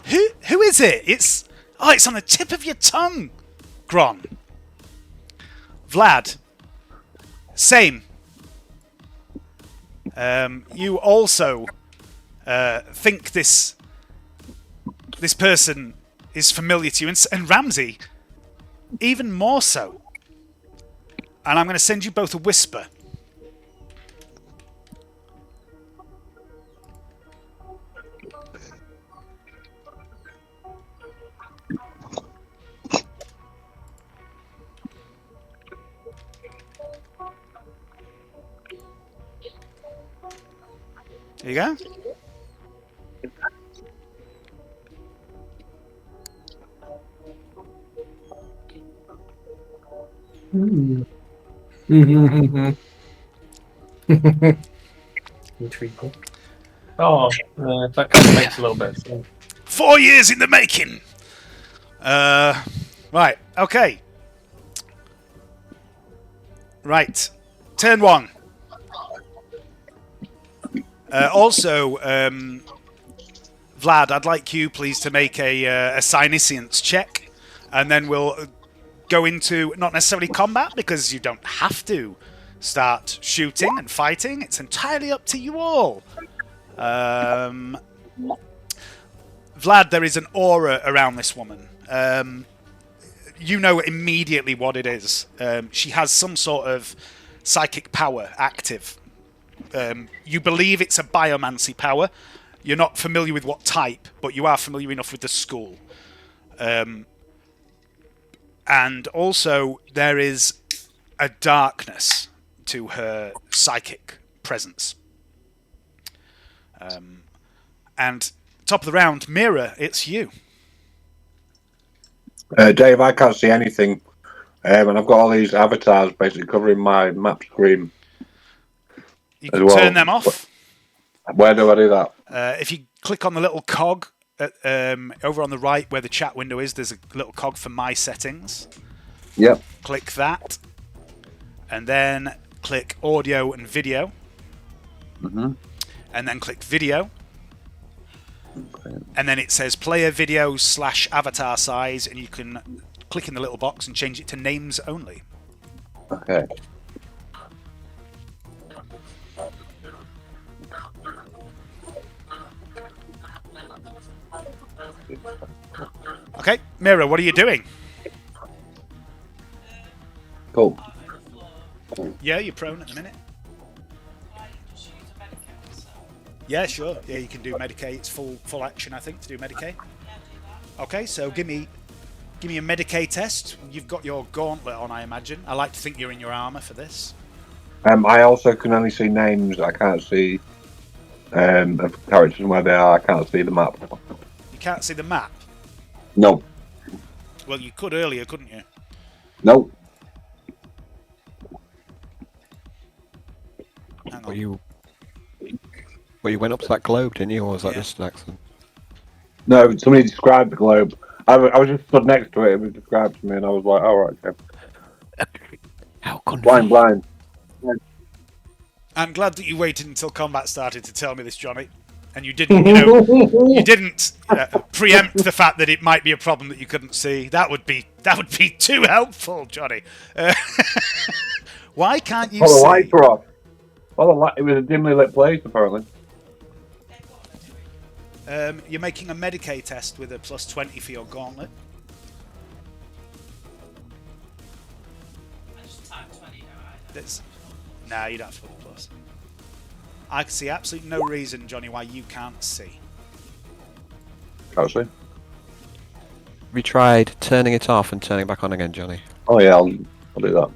Who is it? It's on the tip of your tongue, Gron. Vlad. Same. You also think this person is familiar to you, and Ramsey, even more so. And I'm going to send you both a whisper. There you go. Treacle. Oh, that kind of makes a little bit of sense. 4 years in the making. Right. Okay. Right. Turn 1. Also, Vlad, I'd like you, please, to make a Psyniscience check, and then we'll go into not necessarily combat, because you don't have to start shooting and fighting. It's entirely up to you all. Vlad, there is an aura around this woman. You know immediately what it is. She has some sort of psychic power active. You believe it's a biomancy power. You're not familiar with what type, but you are familiar enough with the school. And also, there is a darkness to her psychic presence. And top of the round, Mira, it's you. Dave, I can't see anything. And I've got all these avatars basically covering my map screen. You can turn them off. Where do I do that? If you click on the little cog over on the right where the chat window is, there's a little cog for my settings. Yep. Click that. And then click audio and video. Mm-hmm. And then click video. Okay. And then it says player video / avatar size, and you can click in the little box and change it to names only. Okay. Okay, Mira, what are you doing? Cool. Yeah, you're prone at the minute. Yeah, sure. Yeah, you can do Medicae. It's full action, I think, to do Medicae. Okay, so give me a Medicae test. You've got your gauntlet on, I imagine. I like to think you're in your armor for this. I also can only see names. I can't see of characters and where they are. I can't see the map. You can't see the map? No. Well, you could earlier, couldn't you? No. Hang on. Well, you went up to that globe, didn't you, or was that just an accident? No, somebody described the globe. I was just stood next to it. It was described to me, and I was like, "Oh, right, okay." How convenient. Blind. I'm glad that you waited until combat started to tell me this, Johnny. And you didn't, you didn't preempt the fact that it might be a problem that you couldn't see. That would be too helpful, Johnny. Why can't you see? The lights were off. Well, it was a dimly lit place, apparently. You're making a Medicae test with a +20 for your gauntlet. Nah, you don't have to put a plus. I can see absolutely no reason, Johnny, why you can't see. Can't see. We tried turning it off and turning it back on again, Johnny. Oh yeah, I'll do that.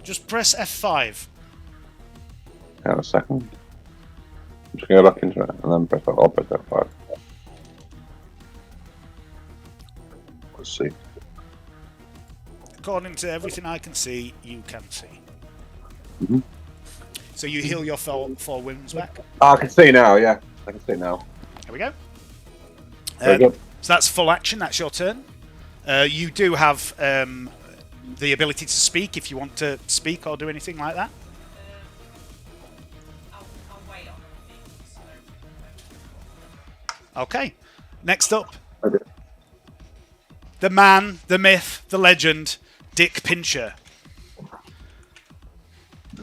Just press F5. Hang on a second. I'm just going to go back into it and then I'll press F5. Let's see. According to everything I can see, you can see. Mm-hmm. So you heal your four wounds back? Oh, I can see now, yeah. I can see now. There we go. Very good. So that's full action, that's your turn. You do have the ability to speak if you want to speak or do anything like that. Okay, next up. Okay. The man, the myth, the legend, Dick Pincher.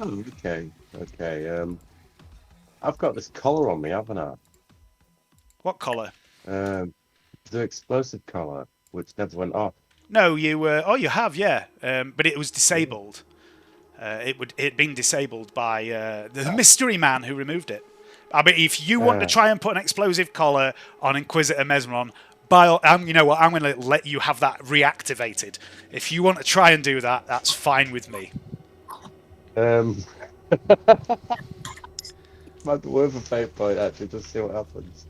Oh, okay. I've got this collar on me, haven't I? What collar? The explosive collar, which never went off. No, you. Oh, you have, yeah. But it was disabled. It'd been disabled by the mystery man who removed it. I mean, if you want to try and put an explosive collar on Inquisitor Mesmeron, you know what? I'm going to let you have that reactivated. If you want to try and do that, that's fine with me. Might be worth a fate point actually, just see what happens.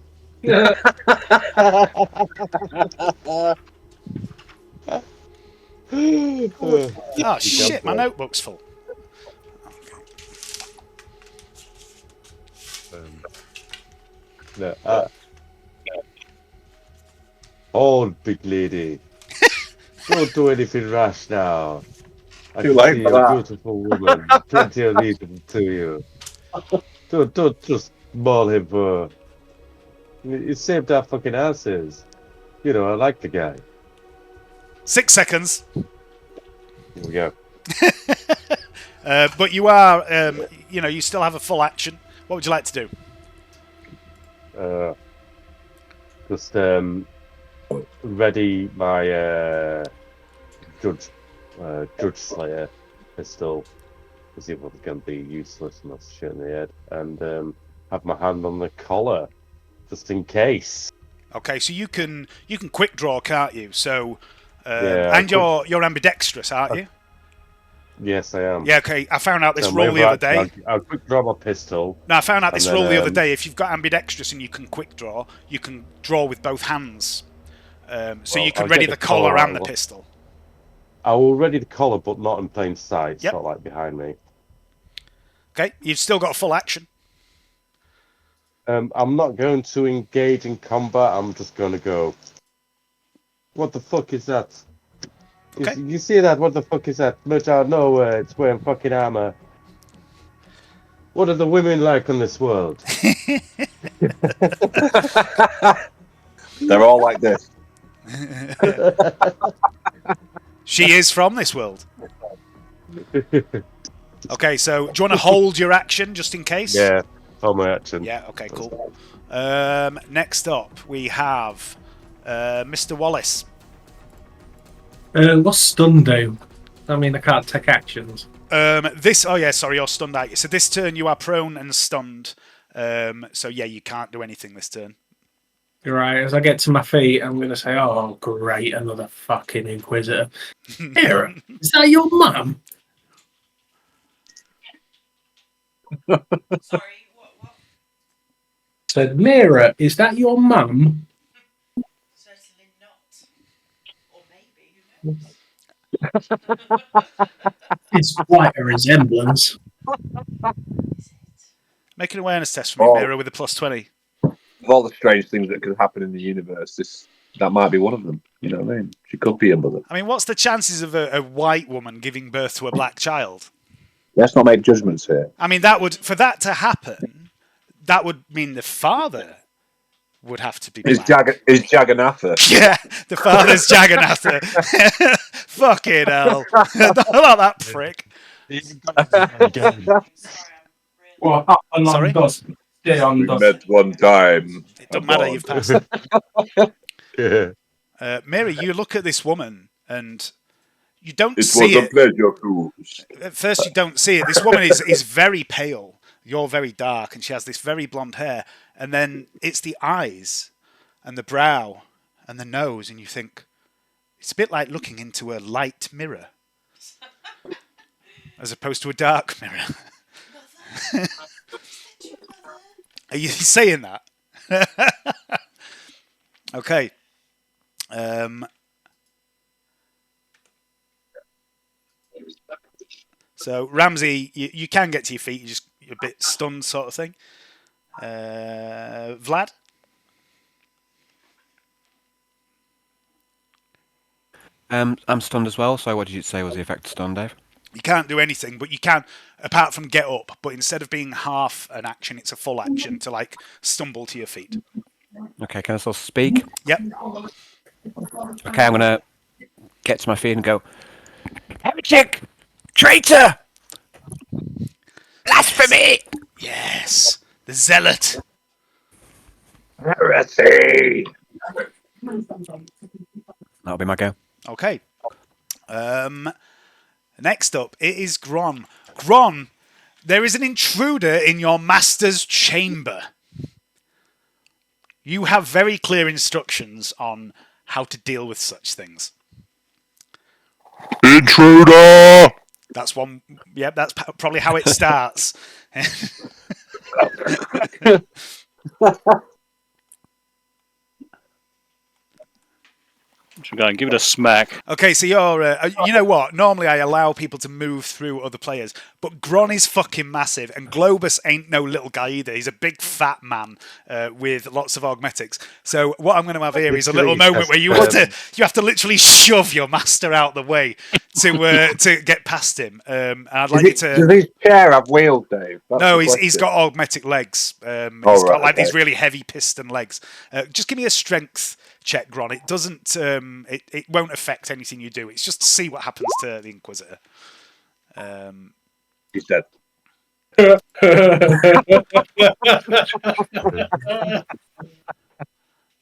Oh shit! My notebook's full. No, hold, big lady. Don't do anything rash now. I Too can late see for you're a that. beautiful woman. Plenty of reason to you. Don't just maul him for. He saved our fucking asses. You know, I like the guy. 6 seconds. Here we go. But you are, you still have a full action. What would you like to do? Just ready my Judge Slayer pistol, because it was going to be useless and that's shit in the head, and have my hand on the collar, just in case. Okay, so you can quick draw, can't you? So, Yeah, and you're ambidextrous, aren't you? Yes, I am. Yeah. Okay, I found out this So rule the other day. I'll quick draw my pistol. No, I found out this then, rule the other day. If you've got ambidextrous and you can quick draw, you can draw with both hands. So you can I'll ready get the the collar collar and the out. pistol. I will ready the collar, but not in plain sight. Yep. Not like behind me. Okay, you've still got a full action. I'm not going to engage in combat. I'm just going to go. What the fuck is that? Okay. You see that? What the fuck is that? Much out of nowhere. It's wearing fucking armor. What are the women like in this world? They're all like this. She is from this world. Okay, so do you want to hold your action just in case? Yeah, hold my action. Yeah, okay, cool. Next up, we have Mr. Wallace. What's stun do? I mean, I can't take actions. You're stunned out. So this turn you are prone and stunned. So yeah, you can't do anything this turn. You're right. As I get to my feet, I'm going to say, "Oh, great, another fucking Inquisitor." Mira, is that your mum? Sorry, what? Said, Mira, is that your mum? Certainly not. Or maybe, who knows? It's quite a resemblance. Make an awareness test for me, Mira, with a +20. Of all the strange things that could happen in the universe, that might be one of them. You know what I mean? She could be a mother. I mean, what's the chances of a white woman giving birth to a black child? Let's not make judgments here. I mean, for that to happen, that would mean the father would have to be black. Is Jagannatha? Yeah, the father's Jagannatha. Fucking hell. Not that prick. Well, Sorry? We met one time. It doesn't matter, you've passed. Mary, you look at this woman and you don't see it. It was a pleasure to. At first, you don't see it. This woman is very pale. You're very dark, and she has this very blonde hair. And then it's the eyes and the brow and the nose, and you think it's a bit like looking into a light mirror as opposed to a dark mirror. Are you saying that? Okay. So Ramsey, you can get to your feet. You're a bit stunned, sort of thing. Vlad. I'm stunned as well. So what did you say was the effect of stun, Dave? You can't do anything, but you can, apart from get up. But instead of being half an action, it's a full action to like stumble to your feet. Okay, can I still speak? Yep. Okay, I'm gonna get to my feet and go, heretic, traitor, blasphemy. Yes, the zealot. Heresy! That'll be my go. Okay. Next up, it is Gron. Gron, there is an intruder in your master's chamber. You have very clear instructions on how to deal with such things. Intruder! That's one. Yep, that's probably how it starts. So go and give it a smack. Okay, so you're. You know what? Normally I allow people to move through other players, but Gron is fucking massive, and Globus ain't no little guy either. He's a big fat man with lots of augmetics. So what I'm going to have here is a little moment where you have to literally shove your master out the way to get past him. And I'd like you to. Does his chair have wheels, Dave? That's No, he's got augmetic legs. He's got like these really heavy piston legs. Just give me a strength check, Gron. It doesn't. It won't affect anything you do. It's just to see what happens to the Inquisitor. He said.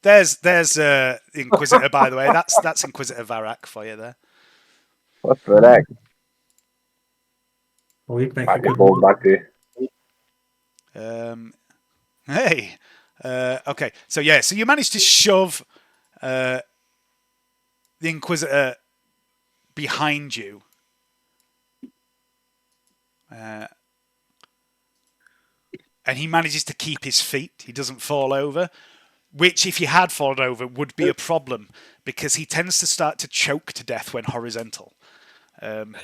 There's Inquisitor, by the way. That's Inquisitor Varak for you there. What's the heck? We'd make Back a good ball one. back to you. Hey. Okay. So yeah. So you managed to shove the Inquisitor behind you. And he manages to keep his feet. He doesn't fall over, which, if he had fallen over, would be a problem because he tends to start to choke to death when horizontal. Right.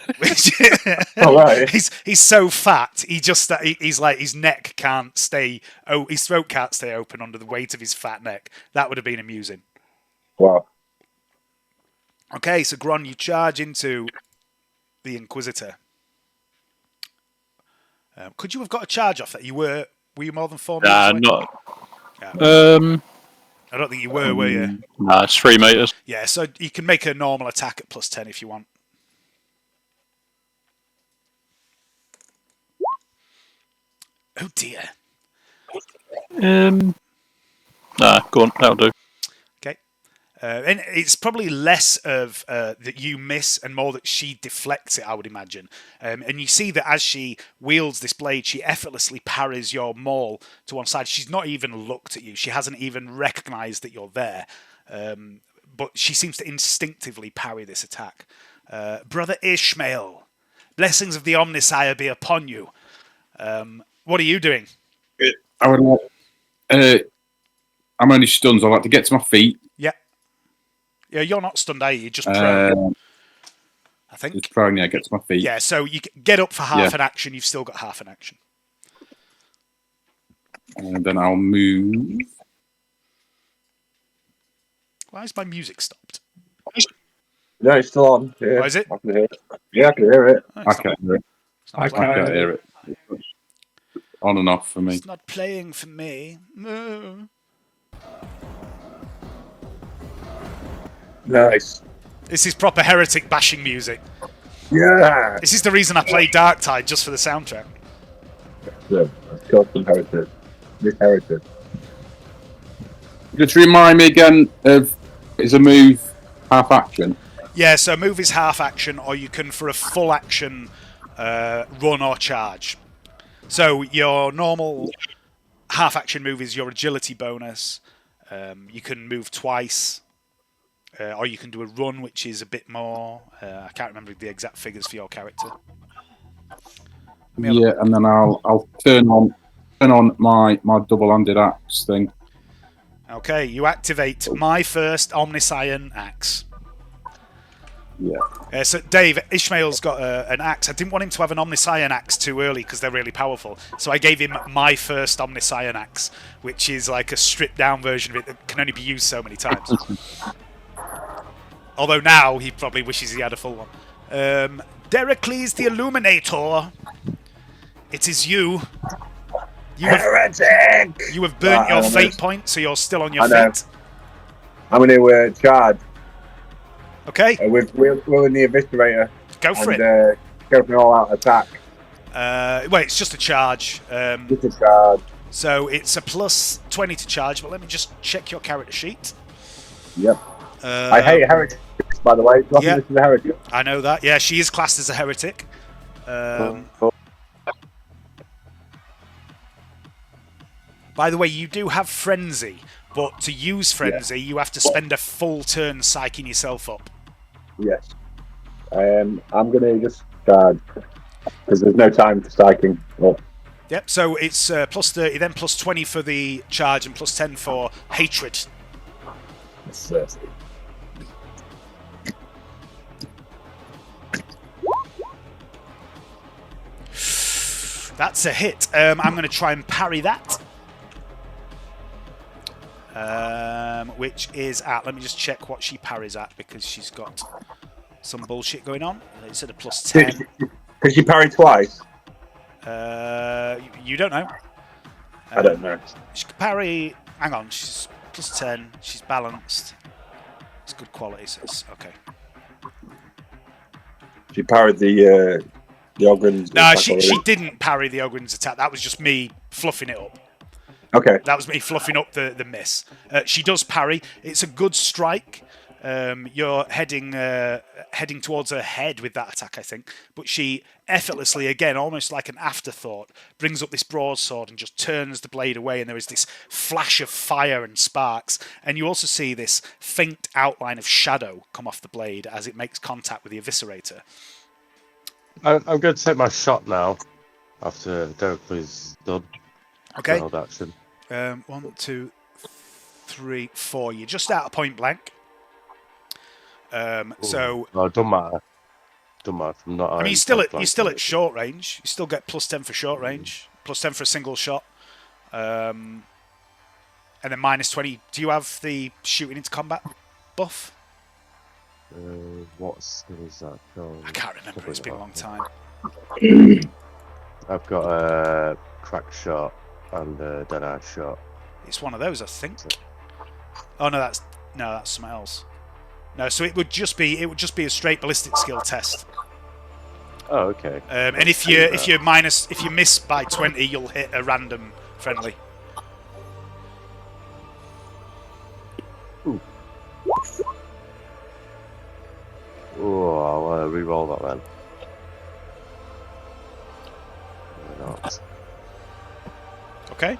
He's so fat. He's like his neck can't stay. Oh, his throat can't stay open under the weight of his fat neck. That would have been amusing. Wow. Okay, so Gron, you charge into the Inquisitor. Could you have got a charge off that? Were you more than 4 meters? Nah, away? not. Yeah. I don't think you were you? Nah, it's 3 meters. Yeah, so you can make a normal attack at +10 if you want. Oh dear. Nah, go on, that'll do. Okay. And it's probably less of that you miss and more that she deflects it, I would imagine. And you see that as she wields this blade, she effortlessly parries your maul to one side. She's not even looked at you. She hasn't even recognised that you're there. But she seems to instinctively parry this attack. Brother Ishmael, blessings of the Omnisire be upon you. What are you doing? I would like. I'm only stunned, so I'd like to get to my feet. Yeah. Yeah, you're not stunned, are you? You're just prone. I think. Just prone, yeah, get to my feet. Yeah, so you get up for half an action. You've still got half an action. And then I'll move. Why is my music stopped? Yeah, it's still on. Yeah, Oh, is it? I can hear it. Yeah, I can hear it. Oh, I can't hear it. I I can't hear it. On and off for me. It's not playing for me. No. Nice. This is proper heretic bashing music. Yeah. This is the reason I play Darktide, just for the soundtrack. Good. Let's go some heritage. This heritage. Just remind me again of, is a move half action? Yeah, so move is half action, or you can, for a full action, run or charge. So your normal half action move is your agility bonus. You can move twice, or you can do a run, which is a bit more. I can't remember the exact figures for your character. Yeah, and then I'll turn on my double-handed axe thing. Okay, you activate my first Omniscion axe. Yeah. So Dave, Ishmael's got an axe. I didn't want him to have an Omniscion axe too early because they're really powerful. So I gave him my first Omniscion axe, which is like a stripped down version of it that can only be used so many times. Although now he probably wishes he had a full one. Dericles the Illuminator. It is you. Heretic! You have burnt your fate point, so you're still on your feet. I'm going to charge. Okay. We're in the Eviscerator. Go for it. Go for an all-out attack. Well, it's just a charge. Just a charge. So it's a plus 20 to charge, but let me just check your character sheet. Yep. I hate heretics, by the way. Do you think this is a heretic? I know that. Yeah, she is classed as a heretic. By the way, you do have Frenzy, but to use Frenzy, you have to spend a full turn psyching yourself up. Yes. I'm going to just charge, because there's no time for psyching. Oh. Yep, so it's plus 30, then plus 20 for the charge, and plus 10 for hatred. That's a hit. I'm going to try and parry that. Which is at, let me just check what she parries at, because she's got some bullshit going on. It's at a plus 10. Can she parry twice? You don't know. I don't know. She can parry. Hang on, she's plus 10. She's balanced. It's good quality, so it's okay. She parried the Ogryn's. No, she didn't parry the Ogryn's attack. That was just me fluffing it up. Okay. That was me fluffing up the miss. She does parry. It's a good strike. You're heading towards her head with that attack, I think. But she effortlessly, again, almost like an afterthought, brings up this broadsword and just turns the blade away, and there is this flash of fire and sparks. And you also see this faint outline of shadow come off the blade as it makes contact with the eviscerator. I'm going to take my shot now, after Derek is done. Okay. Held action. 1, 2, 3, 4. You're just out of point blank. So no, it don't matter. Don't matter. I'm not. I mean, you're still at short range. You still get plus 10 for short range, plus 10 for a single shot, and then minus 20. Do you have the shooting into combat buff? What skill is that? I can't remember. It's been a long time. I've got a crack shot and a dead-eye shot. It's one of those, I think. Oh no, that's something else. No, so it would just be a straight ballistic skill test. Oh, okay. And if you miss by 20, you'll hit a random friendly. Ooh. Oh, I'll re-roll that then. Why not? Okay.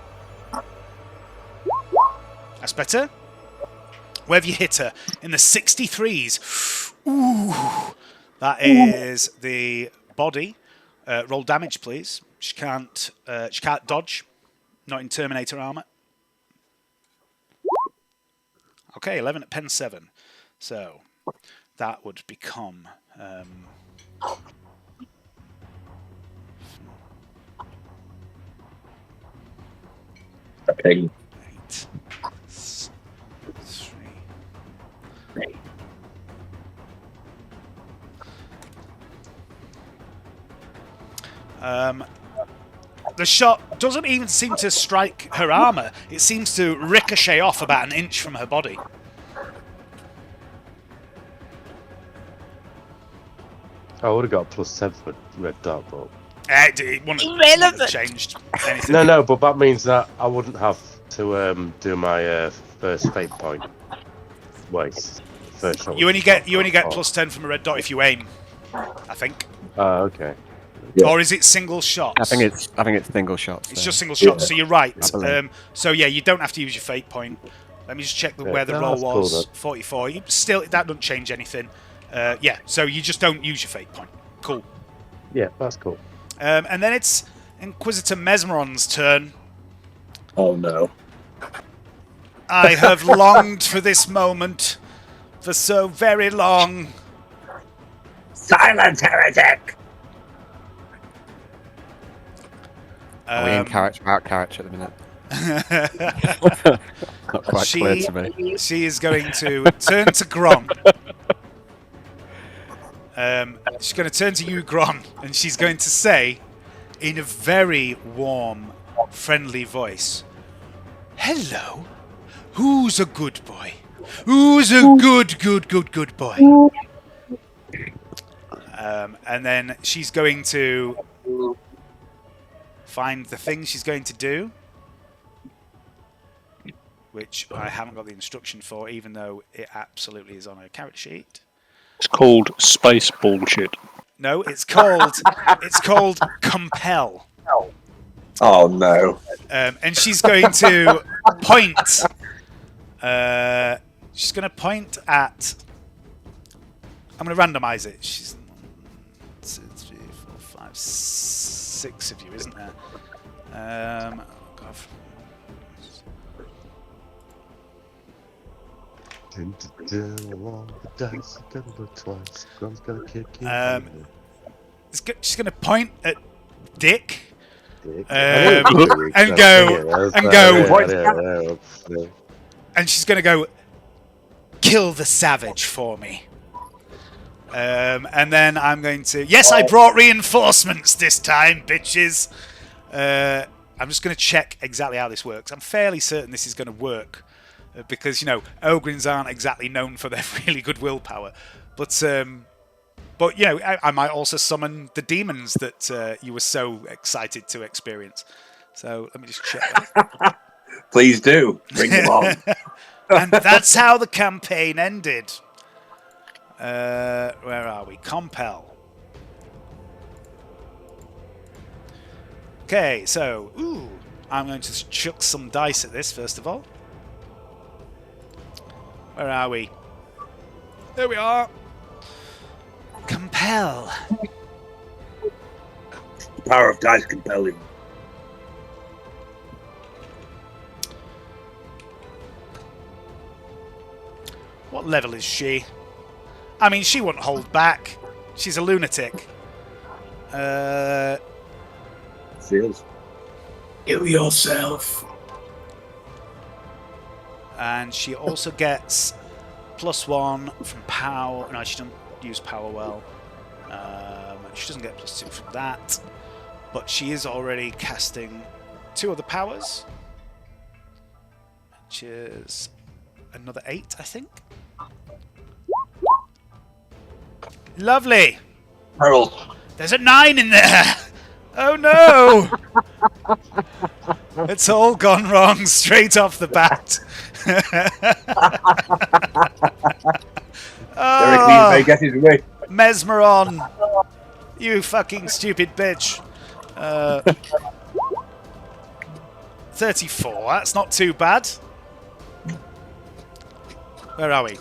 That's better. Where have you hit her? In the 63s. Ooh. That is the body. Roll damage, please. She can't dodge. Not in Terminator armor. Okay, 11 at pen 7. So that would become... a ping. 8, 3. The shot doesn't even seem to strike her armor. It seems to ricochet off about an inch from her body. I would have got plus 10 for red dot, but It wouldn't have changed anything. no, but that means that I wouldn't have to do my first fate point. Waste. First shot. You only get plus 10 from a red dot if you aim, I think. Okay. Yeah. Or is it single shots? I think it's single shots. It's just single shots, Yeah. so you're right. I So yeah, you don't have to use your fate point. Let me just check where the roll that's cool, was. then. 44. That doesn't change anything. Yeah, so you just don't use your fate point. Cool. Yeah, that's cool. And then it's Inquisitor Mesmeron's turn. Oh no. I have longed for this moment for so very long. Silence, heretic! Are we in character, out character at the minute? Not quite clear to me. She is going to turn to Gron. She's going to turn to you, Gron, and she's going to say, in a very warm, friendly voice, "Hello, who's a good boy? Who's a good boy?" And then she's going to find the thing she's going to do. which I haven't got the instruction for, even though it absolutely is on a character sheet. It's called space bullshit. No, it's called compel. Oh no! And she's going to point. She's going to point at. I'm going to randomize it. She's 1, 2, 3, 4, 5, 6 of you, isn't there? God. She's going to point at Dick. And she's going to go, kill the savage for me. And then I'm going to... Yes, I brought reinforcements this time, bitches. I'm just going to check exactly how this works. I'm fairly certain this is going to work. Because, you know, Ogryns aren't exactly known for their really good willpower. But you know, I might also summon the demons that you were so excited to experience. So let me just check that. Please do. Bring them on. And that's how the campaign ended. Where are we? Compel. Okay, so, I'm going to chuck some dice at this, first of all. Where are we? There we are. Compel. The power of dice compel him. What level is she? I mean, she won't hold back. She's a lunatic. Seals. Kill yourself. And she also gets +1 from power. No, she doesn't use power well. She doesn't get +2 from that. But she is already casting 2 other powers. Which is another 8, I think. Lovely. Harold. There's a 9 in there. Oh no. It's all gone wrong straight off the bat. Derek may get his way. Mesmeron. You fucking stupid bitch. 34. That's not too bad. Where are we?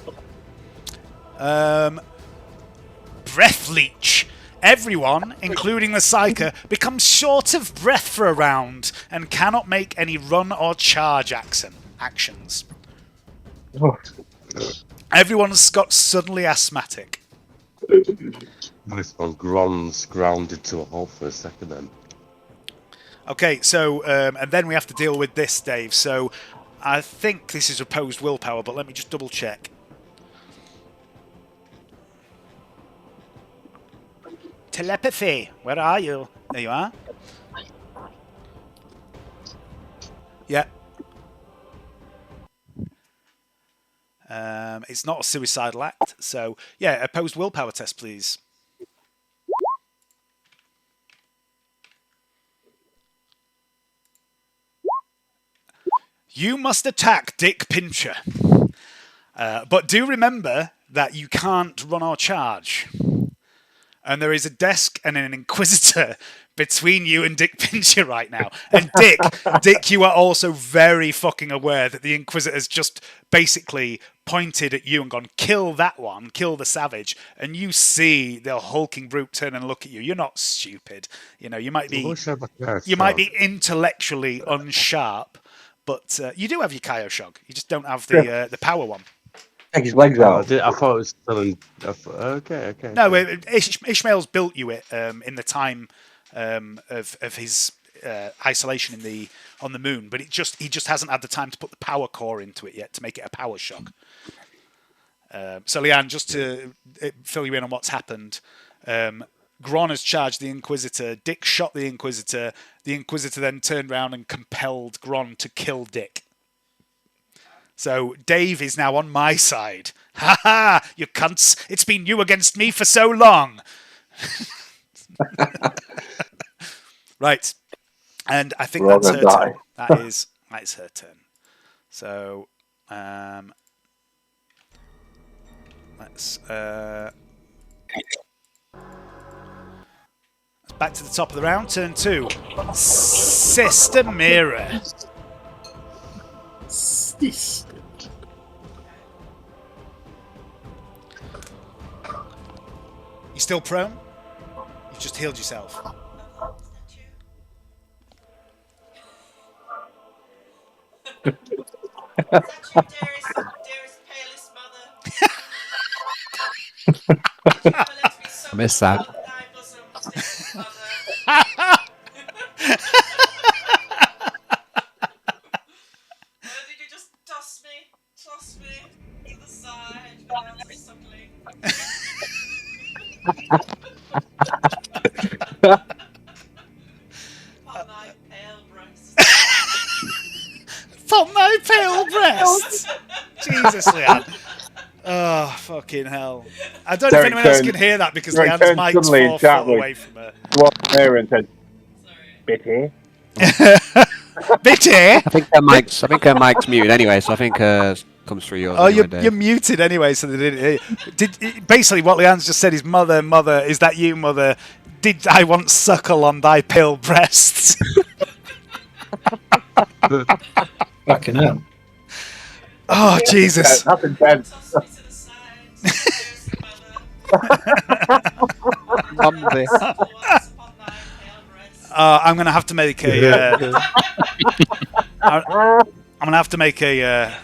Breath leech. Everyone, including the Psyker, becomes short of breath for a round and cannot make any run or charge actions. Everyone's got suddenly asthmatic. This one Gron's grounded to a halt for a second then. Okay, so, and then we have to deal with this, Dave. So, I think this is opposed willpower, but let me just double check. Telepathy, where are you? There you are. Yeah. It's not a suicidal act, so yeah, opposed willpower test, please. You must attack Dick Pincher. But do remember that you can't run or charge. And there is a desk and an Inquisitor between you and Dick Pincher right now. And Dick, you are also very fucking aware that the Inquisitor's just basically pointed at you and gone, kill that one, kill the savage. And you see the hulking brute turn and look at you. You're not stupid. You know, you might be intellectually unsharp, but you do have your Kaioshock. You just don't have the power one. Take his legs out. I thought it was still okay. No, Ishmael's built you it in the time of his isolation on the moon, but he just hasn't had the time to put the power core into it yet to make it a power shock. So Leanne, just to fill you in on what's happened, Gron has charged the Inquisitor. Dick shot the Inquisitor. The Inquisitor then turned around and compelled Gron to kill Dick. So Dave is now on my side. Ha ha, you cunts. It's been you against me for so long. Right. And I think that's her turn. That is her turn. So let's back to the top of the round. Turn 2. Sister Mira. Sister. You still prone? You've just healed yourself. Is that you, dearest palest mother? I missed that. Thy bosom, dearest mother. Did you just toss me to the side when I was suckling? Upon thy pale breast. From my pale breast. Jesus, Leanne. Oh, fucking hell. I don't know if anyone else can hear that because Leanne's mic's 4 foot away from her. What there and said, Bitty. Bitty? I think her mic's muted anyway, so I think comes through yours. Oh, anyway, you're muted anyway, so they didn't hear you. Basically, what Leanne's just said is, Mother, mother, is that you, mother? Did I once suckle on thy pale breasts? Fucking hell. Oh, Jesus. That's intense. Toss me to the side, dearest mother. Mumsy. Supple once upon thy pale breast. I'm going to have to make a... I'm going to have to make a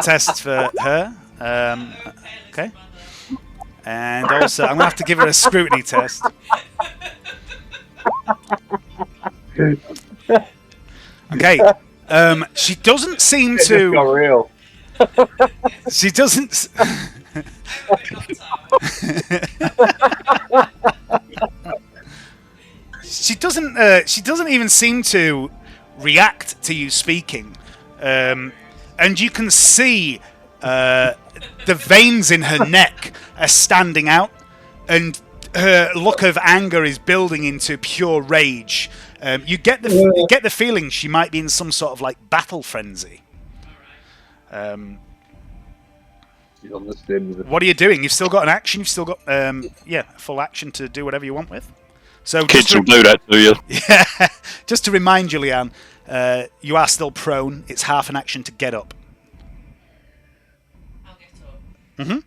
test for her. Okay. And also, I'm going to have to give her a scrutiny test. Okay. She doesn't seem It just got to... real. She doesn't... She doesn't even seem to react to you speaking. And you can see the veins in her neck are standing out, and her look of anger is building into pure rage. You get the feeling she might be in some sort of like battle frenzy. She's on the Sims. What are you doing? You've still got an action. You've still got full action to do whatever you want with. So Kids will do that to you. Yeah, just to remind you, Leanne, you are still prone. It's half an action to get up. I'll get up. Mm-hmm.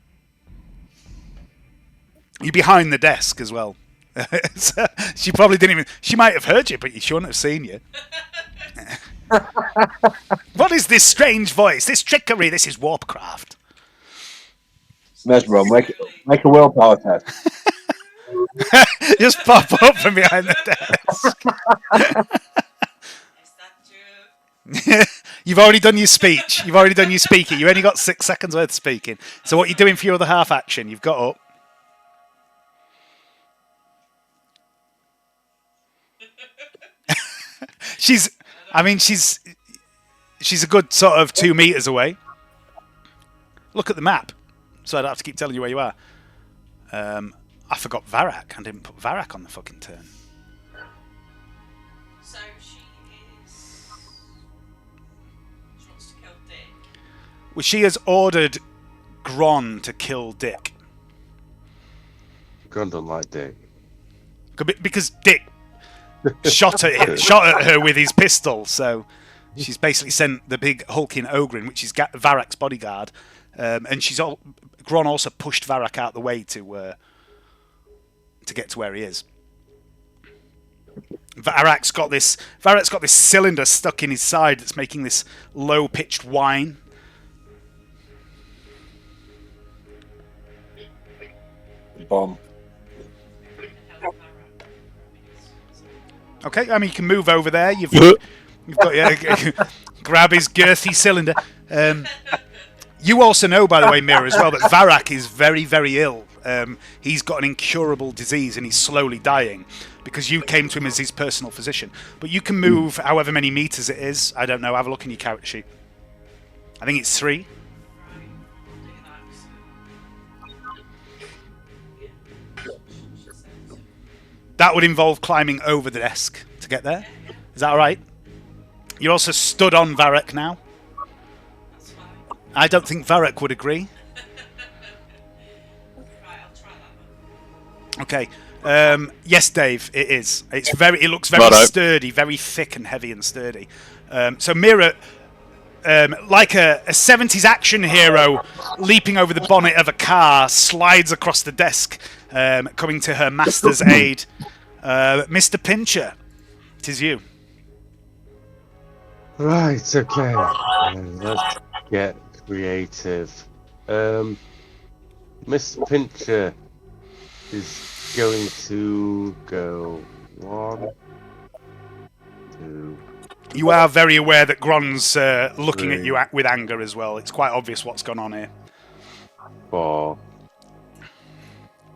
You're behind the desk as well. So she probably didn't even... She might have heard you, but she wouldn't have seen you. What is this strange voice? This trickery? This is Warpcraft. Mesmer, make a willpower test. Just pop up from behind the desk. Is that you? You've already done your speech. You've already done your speaking. You only got 6 seconds worth of speaking. So what are you doing for your other half action? You've got up. She's a good sort of 2 meters away. Look at the map, so I don't have to keep telling you where you are. I forgot Varak. I didn't put Varak on the fucking turn. So she wants to kill Dick. Well, she has ordered Gron to kill Dick. Gron don't like Dick. Because Dick shot at her with his pistol, so she's basically sent the big hulking Ogrin, which is Varak's bodyguard, and Gron also pushed Varak out the way to get to where he is. Varak's got this cylinder stuck in his side that's making this low-pitched whine. Bomb. Okay, I mean you can move over there. You've got grab his girthy cylinder. You also know, by the way, Mira, as well, that Varak is very, very ill. He's got an incurable disease and he's slowly dying because you came to him as his personal physician. But you can move however many meters it is. I don't know. Have a look in your character sheet. I think it's 3. That would involve climbing over the desk to get there. Is that all right? You're also stood on Varric now. That's fine. I don't think Varric would agree. Right, I'll try that then. Okay. Yes, Dave, it is. It looks very Righto. sturdy, very thick and heavy and sturdy. So Mira, like a 70s action hero leaping over the bonnet of a car, slides across the desk, coming to her master's aid. Mr. Pincher, it is you. Right, okay. Let's get creative. Miss Pincher is going to go 1, 2. You are very aware that Gron's looking at 3, you with anger as well. It's quite obvious what's gone on here. 4,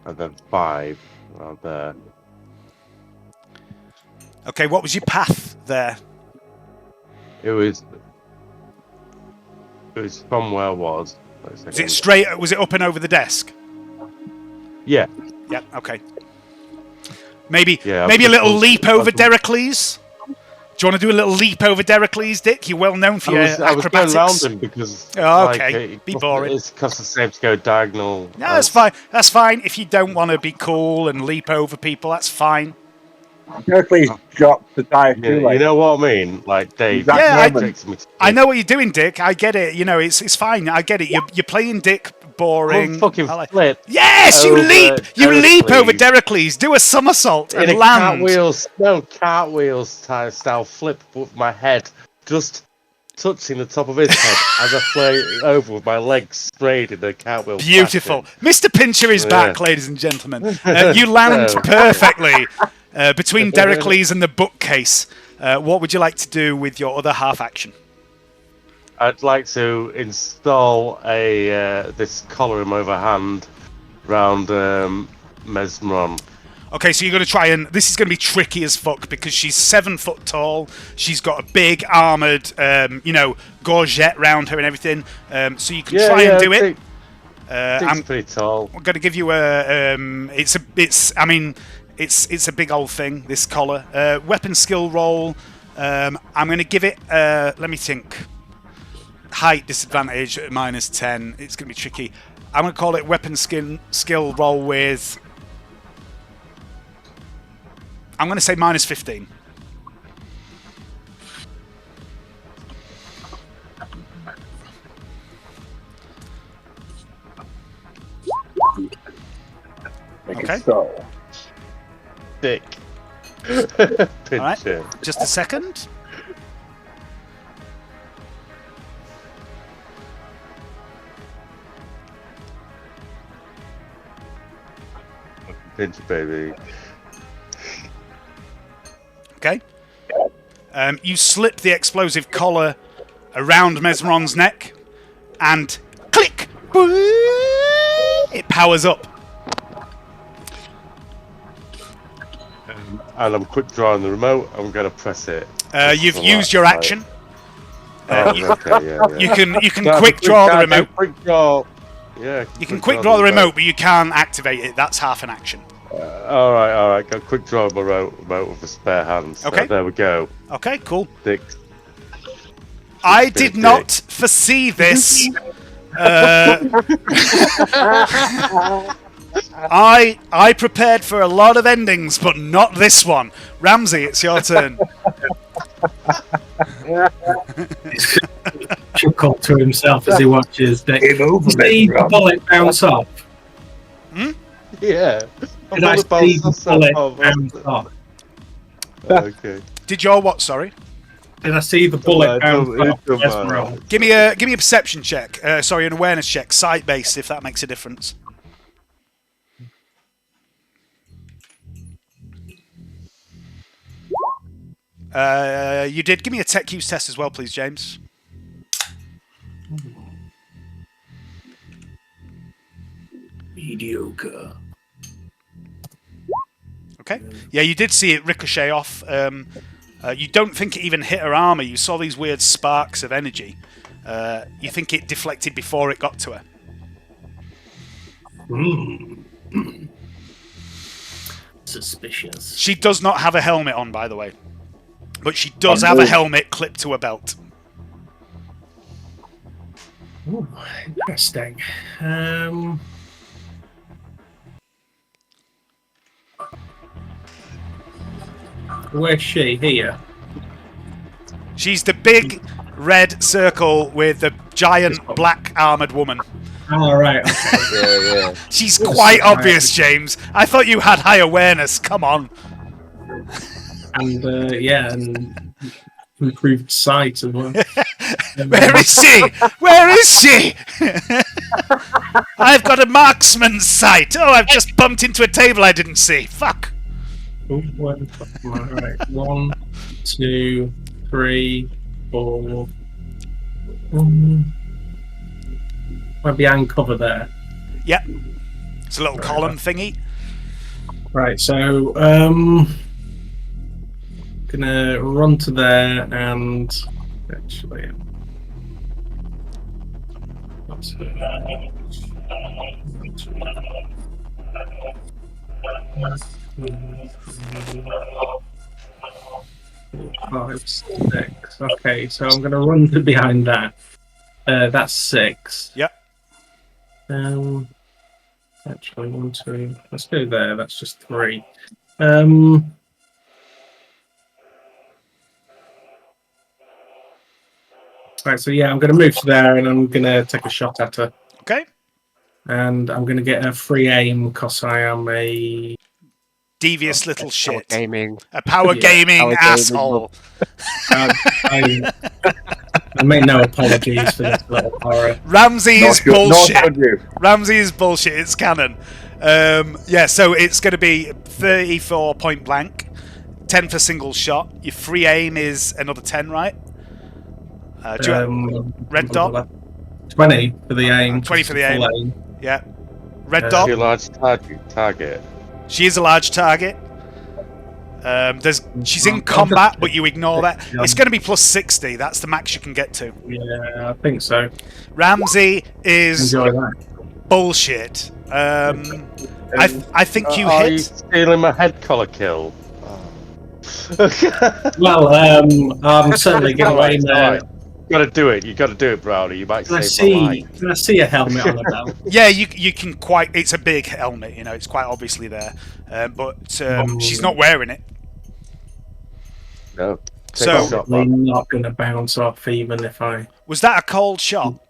and then 5 around there. Okay, what was your path there? It was from where I was. Was it straight? Was it up and over the desk? Yeah. Yeah. Okay. Maybe Yeah, maybe a little leap over I Deracles. Do you want to do a little leap over Deracles, Dick? You're well known for your I was acrobatics. going around him because Oh, okay. Be boring. It costs the same to go diagonal. No, that's fine. That's fine. If you don't want to be cool and leap over people, that's fine. Please drop the die. You know what I mean? Like Dave. Yeah, I know what you're doing, Dick. I get it. You know, it's fine. I get it. You're playing Dick. Boring. Fucking flip. Yes, you leap. You leap over Deracles. Do a somersault and land. Cartwheels style flip with my head just touching the top of his head as I fly over with my legs straight in the cartwheel. Beautiful. Mr. Pincher is back, ladies and gentlemen. You land perfectly between Deracles and the bookcase. What would you like to do with your other half action? I'd like to install this collar in my other hand round Mesmeron. Okay, so you're going to try and... This is going to be tricky as fuck because she's 7 foot tall. She's got a big armoured, gorget round her and everything. So you can try and do it. I'm pretty tall. I'm going to give you a... It's a big old thing, this collar. Weapon skill roll. I'm going to give it... let me think. Height disadvantage at -10. It's going to be tricky. I'm going to call it weapon skill roll with... I'm going to say -15. Okay. So. Dick. All right. Just a second. Pinch, baby. Okay. You slip the explosive collar around Mesmeron's neck, and click! It powers up. And I'm quick drawing the remote. I'm going to press it. You've used your action. Okay, You can quick draw the remote. Quick draw. Yeah. You can quick draw the remote, but you can't activate it. That's half an action. All right. Go quick draw my remote with a spare hand. So Okay. there we go. Okay, cool. Dick. I did not foresee this. I prepared for a lot of endings, but not this one. Ramsey, it's your turn. Chuckle to himself as he watches Dick. See the bullet bounce off. Yeah. Did I see the bullet bounce off? Okay. Did your what? Sorry. Did I see the bullet bounce off? Mesmeron? Give me a perception check. Sorry, an awareness check, sight based, if that makes a difference. You did. Give me a tech use test as well, please, James. Mediocre. Okay. Yeah, you did see it ricochet off. You don't think it even hit her armor. You saw these weird sparks of energy. You think it deflected before it got to her. Suspicious. She does not have a helmet on, by the way. But she does have a helmet clipped to her belt. Ooh, interesting. Where's she? Here. She's the big red circle with the giant black armoured woman. Oh, right. Okay. Yeah. She's quite obvious, James. I thought you had high awareness. Come on. And and improved sight as well. Where is she? Where is she? I've got a marksman's sight. Oh, I've just bumped into a table I didn't see. Fuck. Oh, where the fuck am I? Right. 1, 2, 3, 4. Might be behind cover there. Yep. It's a little column thingy. Right, so gonna run to there and actually that's five, 6. Okay, so I'm gonna run to behind that. That's 6. Yep. Actually, 1, 2. Let's go there. That's just 3. Right, so yeah, I'm going to move to there and I'm going to take a shot at her. Okay. And I'm going to get a free aim because I am a devious little shit. Gaming. A power gaming asshole. I make no apologies for this little horror. Ramsey is bullshit. Ramsey is bullshit. It's canon. Yeah, so it's going to be 34 point blank, 10 for single shot. Your free aim is another 10, right? Red dot? 20 for the aim. 20 for the aim. Yeah. Red dot. Your large target. She is a large target. She's in combat, but you ignore that. It's going to be plus 60. That's the max you can get to. Yeah, I think so. Ramsey is bullshit. I think you hit. Are you stealing my head collar kill? Well, I'm certainly going to aim there. You gotta do it. You gotta do it, Brownie. You might Can I save see a helmet on the belt? Yeah, you can quite. It's a big helmet. You know, it's quite obviously there, but she's not wearing it. No. So I'm not going to bounce off even if I. Was that a cold shot?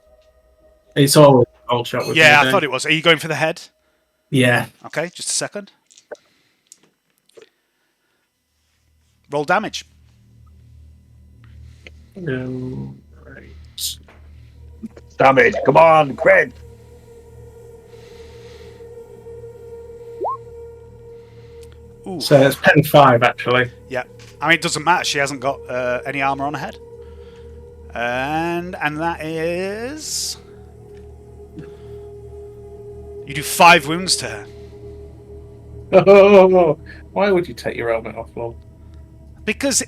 It's always a cold shot. With yeah, me, I thought it was. Are you going for the head? Yeah. Okay, just a second. Roll damage. Right. Damage, come on, crit! Ooh. So it's pen 5 actually. Yeah, I mean it doesn't matter. She hasn't got any armor on her head, and that is you do 5 wounds to her. Oh, why would you take your helmet off, Lord? Because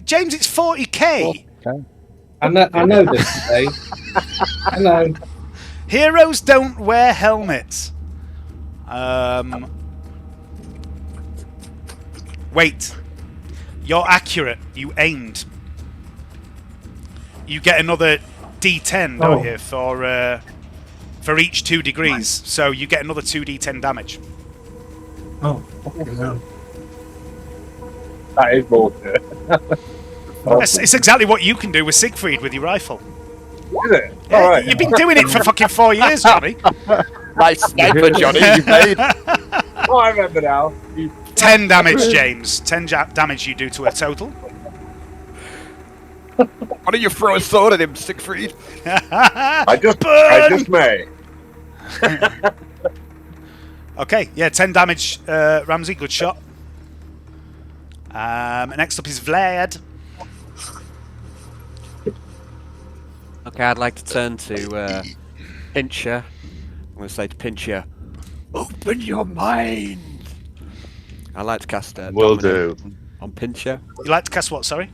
James, it's 40k. Okay. I know this today. I know. Heroes don't wear helmets. Wait. You're accurate. You aimed. You get another D10, don't you, for each 2 degrees. So you get another 2d10 damage. Oh, fucking hell. That is bullshit. It's exactly what you can do with Siegfried with your rifle. Is it? Yeah, All right. You've been doing it for fucking 4 years, Johnny. Nice sniper, Johnny. You made. Oh, I remember now. 10 damage, James. 10 damage you do to a total. Why don't you throw a sword at him, Siegfried? I just may. Okay, yeah, 10 damage, Ramsey. Good shot. Next up is Vlad. Okay, I'd like to turn to Pincher. I'm going to say to Pincher, open your mind. I'd like to cast Will Dominate do. on Pincher. You like to cast what, sorry?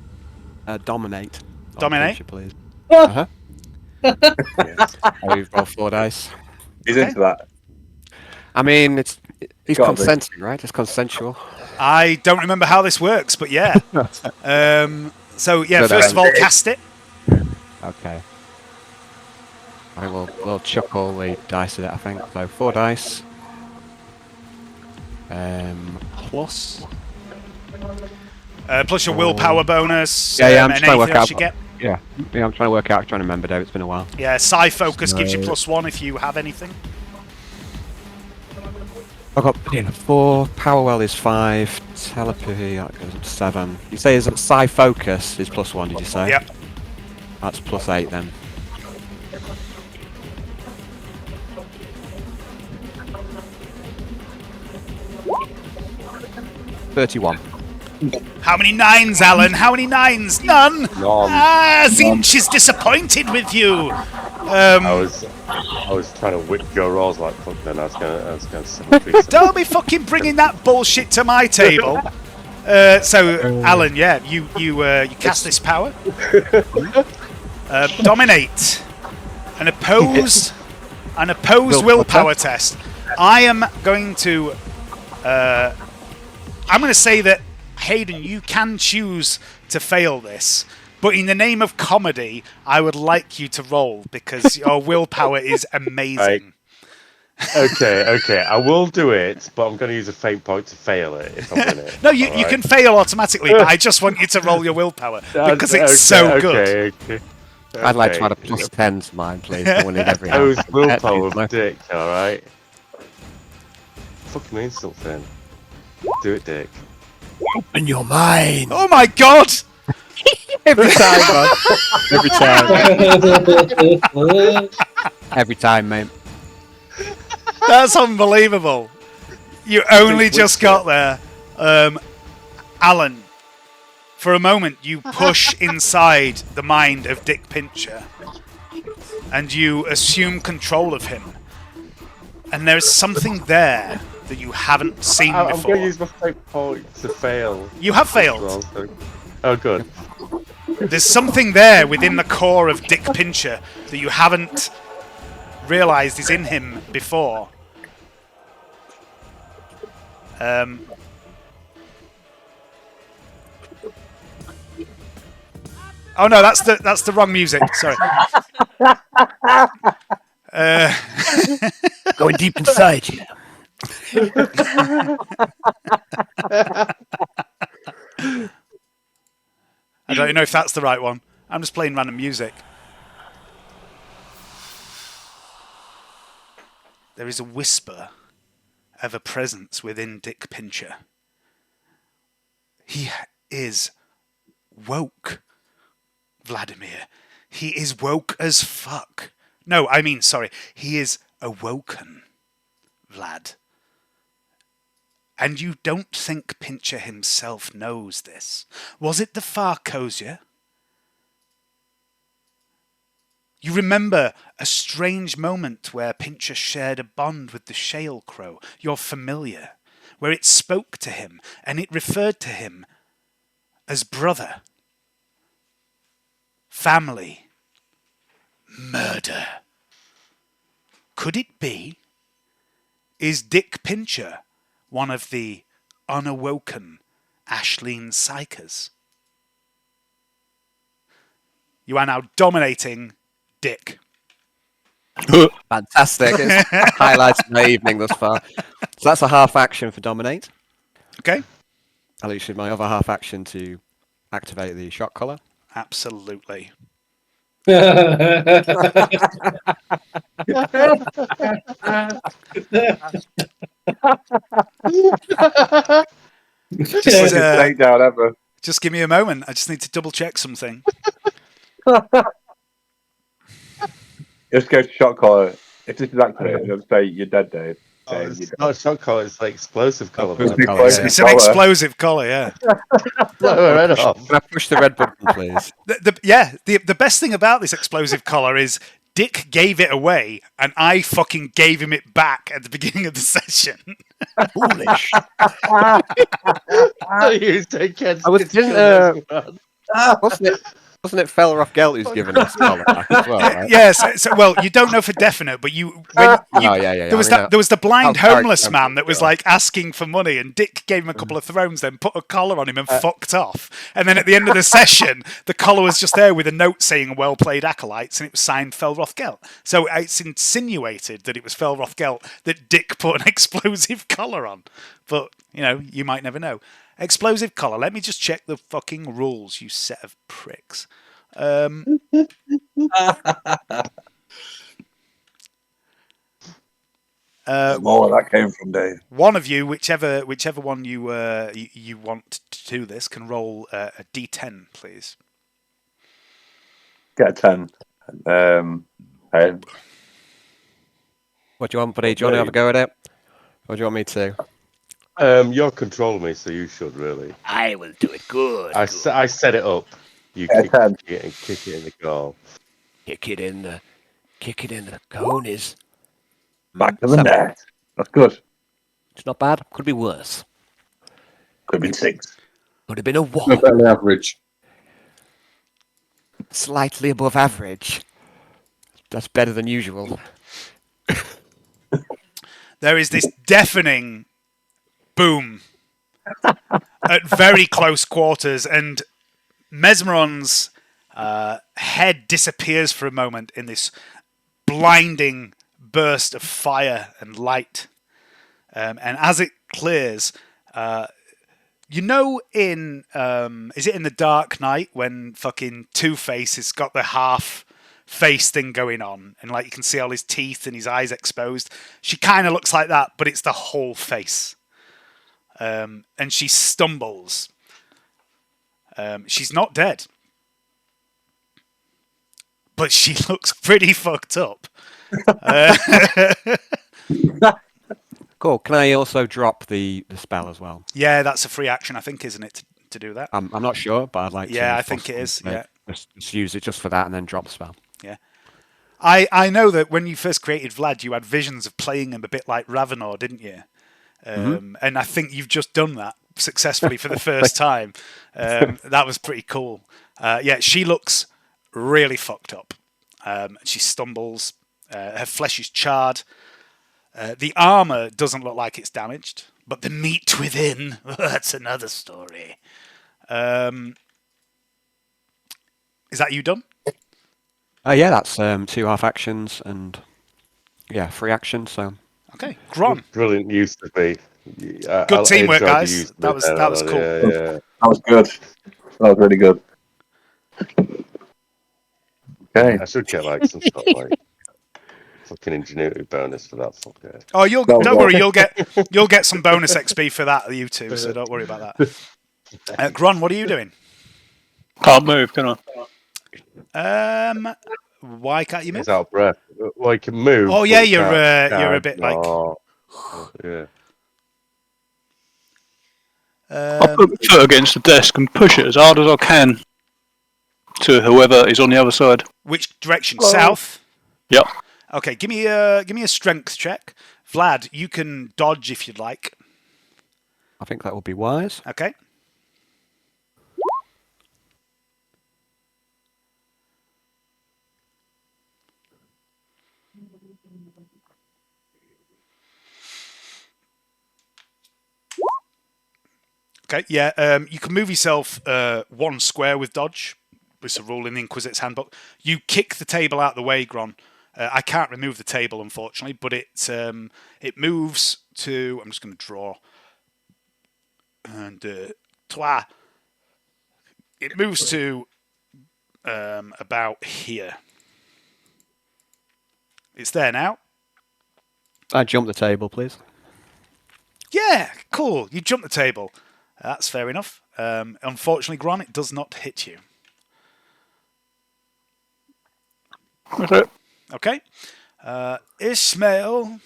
Dominate. Dominate? Pincher, please. Uh-huh. I'll roll 4 dice. He's into that. I mean, he's Gotta be. consenting, right? It's consensual. I don't remember how this works, but yeah. So yeah, first of all, cast it. Okay. I will chuck all the dice at it, I think. So 4 dice. Plus. Plus your willpower bonus. Yeah, I'm trying to work out. You get. Yeah, I'm trying to work out. Trying to remember, Dave. It's been a while. Yeah, Psi Focus gives you +1 if you have anything. I've got 4. Power Well is 5. Telepathy, that goes up to 7. You say is Psi Focus is +1, did you say? Yep. That's +8 then. $31. How many 9s, Alan? How many 9s? None. Zinch is disappointed with you. I was trying to whip your rolls like fuck. Then I was gonna. Don't be fucking bringing that bullshit to my table. So, Alan, yeah, you cast this power. Dominate. An opposed willpower test. I am going to. I'm going to say that Hayden, you can choose to fail this, but in the name of comedy, I would like you to roll because your willpower is amazing. Okay, I will do it, but I'm going to use a fate point to fail it if I'm in it. No, you can fail automatically, but I just want you to roll your willpower because it's so good. Okay. I'd like to add a +10 to mine, please. I wanted every I was willpower Dick, alright? Fuck means something. Do it, Dick. Open your mind. Oh my god! Every time, man. Every time. Every time, mate. That's unbelievable. You only just got there. Alan, for a moment, you push inside the mind of Dick Pincher and you assume control of him. And there's something there that you haven't seen before. I'm going to use my fate point to fail. You have failed. Oh, good. There's something there within the core of Dick Pincher that you haven't realised is in him before. Oh no, that's the wrong music. Sorry. Going deep inside you. I don't know if that's the right one. I'm just playing random music. There is a whisper of a presence within Dick Pincher. He is woke, Vladimir. He is woke as fuck. No, I mean, sorry. He is awoken, Vlad. And you don't think Pincher himself knows this. Was it the Farcosia? You remember a strange moment where Pincher shared a bond with the Shale Crow, your familiar, where it spoke to him and it referred to him as brother, family, murder. Could it be? Is Dick Pincher one of the unawoken Ashleen Psychers? You are now dominating Dick. Fantastic. It's highlighted my evening thus far. So that's a half action for dominate. Okay. I'll use my other half action to activate the shock collar. Absolutely. Just give me a moment. I just need to double check something. Just go to shock collar. If this is activated, it'll say you're dead, Dave. It's not a shock collar, it's like explosive collar. It's an explosive collar, yeah. Can I push the red button, please? The best thing about this explosive collar is Dick gave it away, and I fucking gave him it back at the beginning of the session. Foolish. You take I was didn't. Wasn't it? Wasn't it Felroth Gelt who's given the spell attack as well, right? Yes. Well, you don't know for definite, but there was there was the blind homeless man that was like asking for money, and Dick gave him a couple of thrones, then put a collar on him and fucked off. And then at the end of the session, the collar was just there with a note saying "Well played, acolytes," and it was signed Felroth Gelt. So it's insinuated that it was Felroth Gelt that Dick put an explosive collar on. But you might never know. Explosive collar. Let me just check the fucking rules, you set of pricks. More where that came from, Dave. One of you, whichever one you want to do this, can roll a d10, please. Get a 10. What do you want, buddy? Do you want to have a go at it? Or do you want me to? You're controlling me, so you should really. I will do it good. I set it up. You kick it and kick it in the goal. Kick it in the cojones. Back to the net. That's good. It's not bad. Could be worse. Could have been 6. Could have been a 1. Not barely average. Slightly above average. That's better than usual. There is this deafening boom at very close quarters, and Mesmeron's head disappears for a moment in this blinding burst of fire and light. And as it clears, in is it in The Dark Knight when fucking Two-Face has got the half face thing going on, and like you can see all his teeth and his eyes exposed? She kind of looks like that, but it's the whole face. And she stumbles. She's not dead, but she looks pretty fucked up. Cool. Can I also drop the spell as well? Yeah, that's a free action, I think, isn't it, to do that? I'm not sure, but I'd like to. Yeah, I think it is. Yeah, just use it just for that, and then drop the spell. Yeah, I know that when you first created Vlad, you had visions of playing him a bit like Ravenor, didn't you? And I think you've just done that successfully for the first time. That was pretty cool. Yeah, she looks really fucked up. She stumbles. Her flesh is charred. The armor doesn't look like it's damaged, but the meat within, that's another story. Is that you done? Yeah, that's 2 half actions and free action. So okay, Gron. Brilliant use of me. Good teamwork, guys. That was cool. Yeah. That was good. That was really good. Okay. I should get like some sort of like fucking ingenuity bonus for that fucker. Oh, don't worry, you'll get some bonus XP for that, you two. So don't worry about that. Gron, what are you doing? Can't move, can I? Why can't you move? He's out of breath. Well, he can move. Oh yeah, you're a bit like. Yeah. I'll put my foot against the desk and push it as hard as I can to whoever is on the other side. Which direction? South? Yep. Okay, give me a strength check. Vlad, you can dodge if you'd like. I think that would be wise. Okay. Okay, yeah, you can move yourself 1 square with dodge. It's a rule in the Inquisit's handbook. You kick the table out of the way, Gron. I can't remove the table, unfortunately, but it moves to... I'm just going to draw. And... It moves to about here. It's there now. I jump the table, please. Yeah, cool. You jump the table. That's fair enough. Unfortunately, Gron, it does not hit you. Okay. Okay. Ishmael.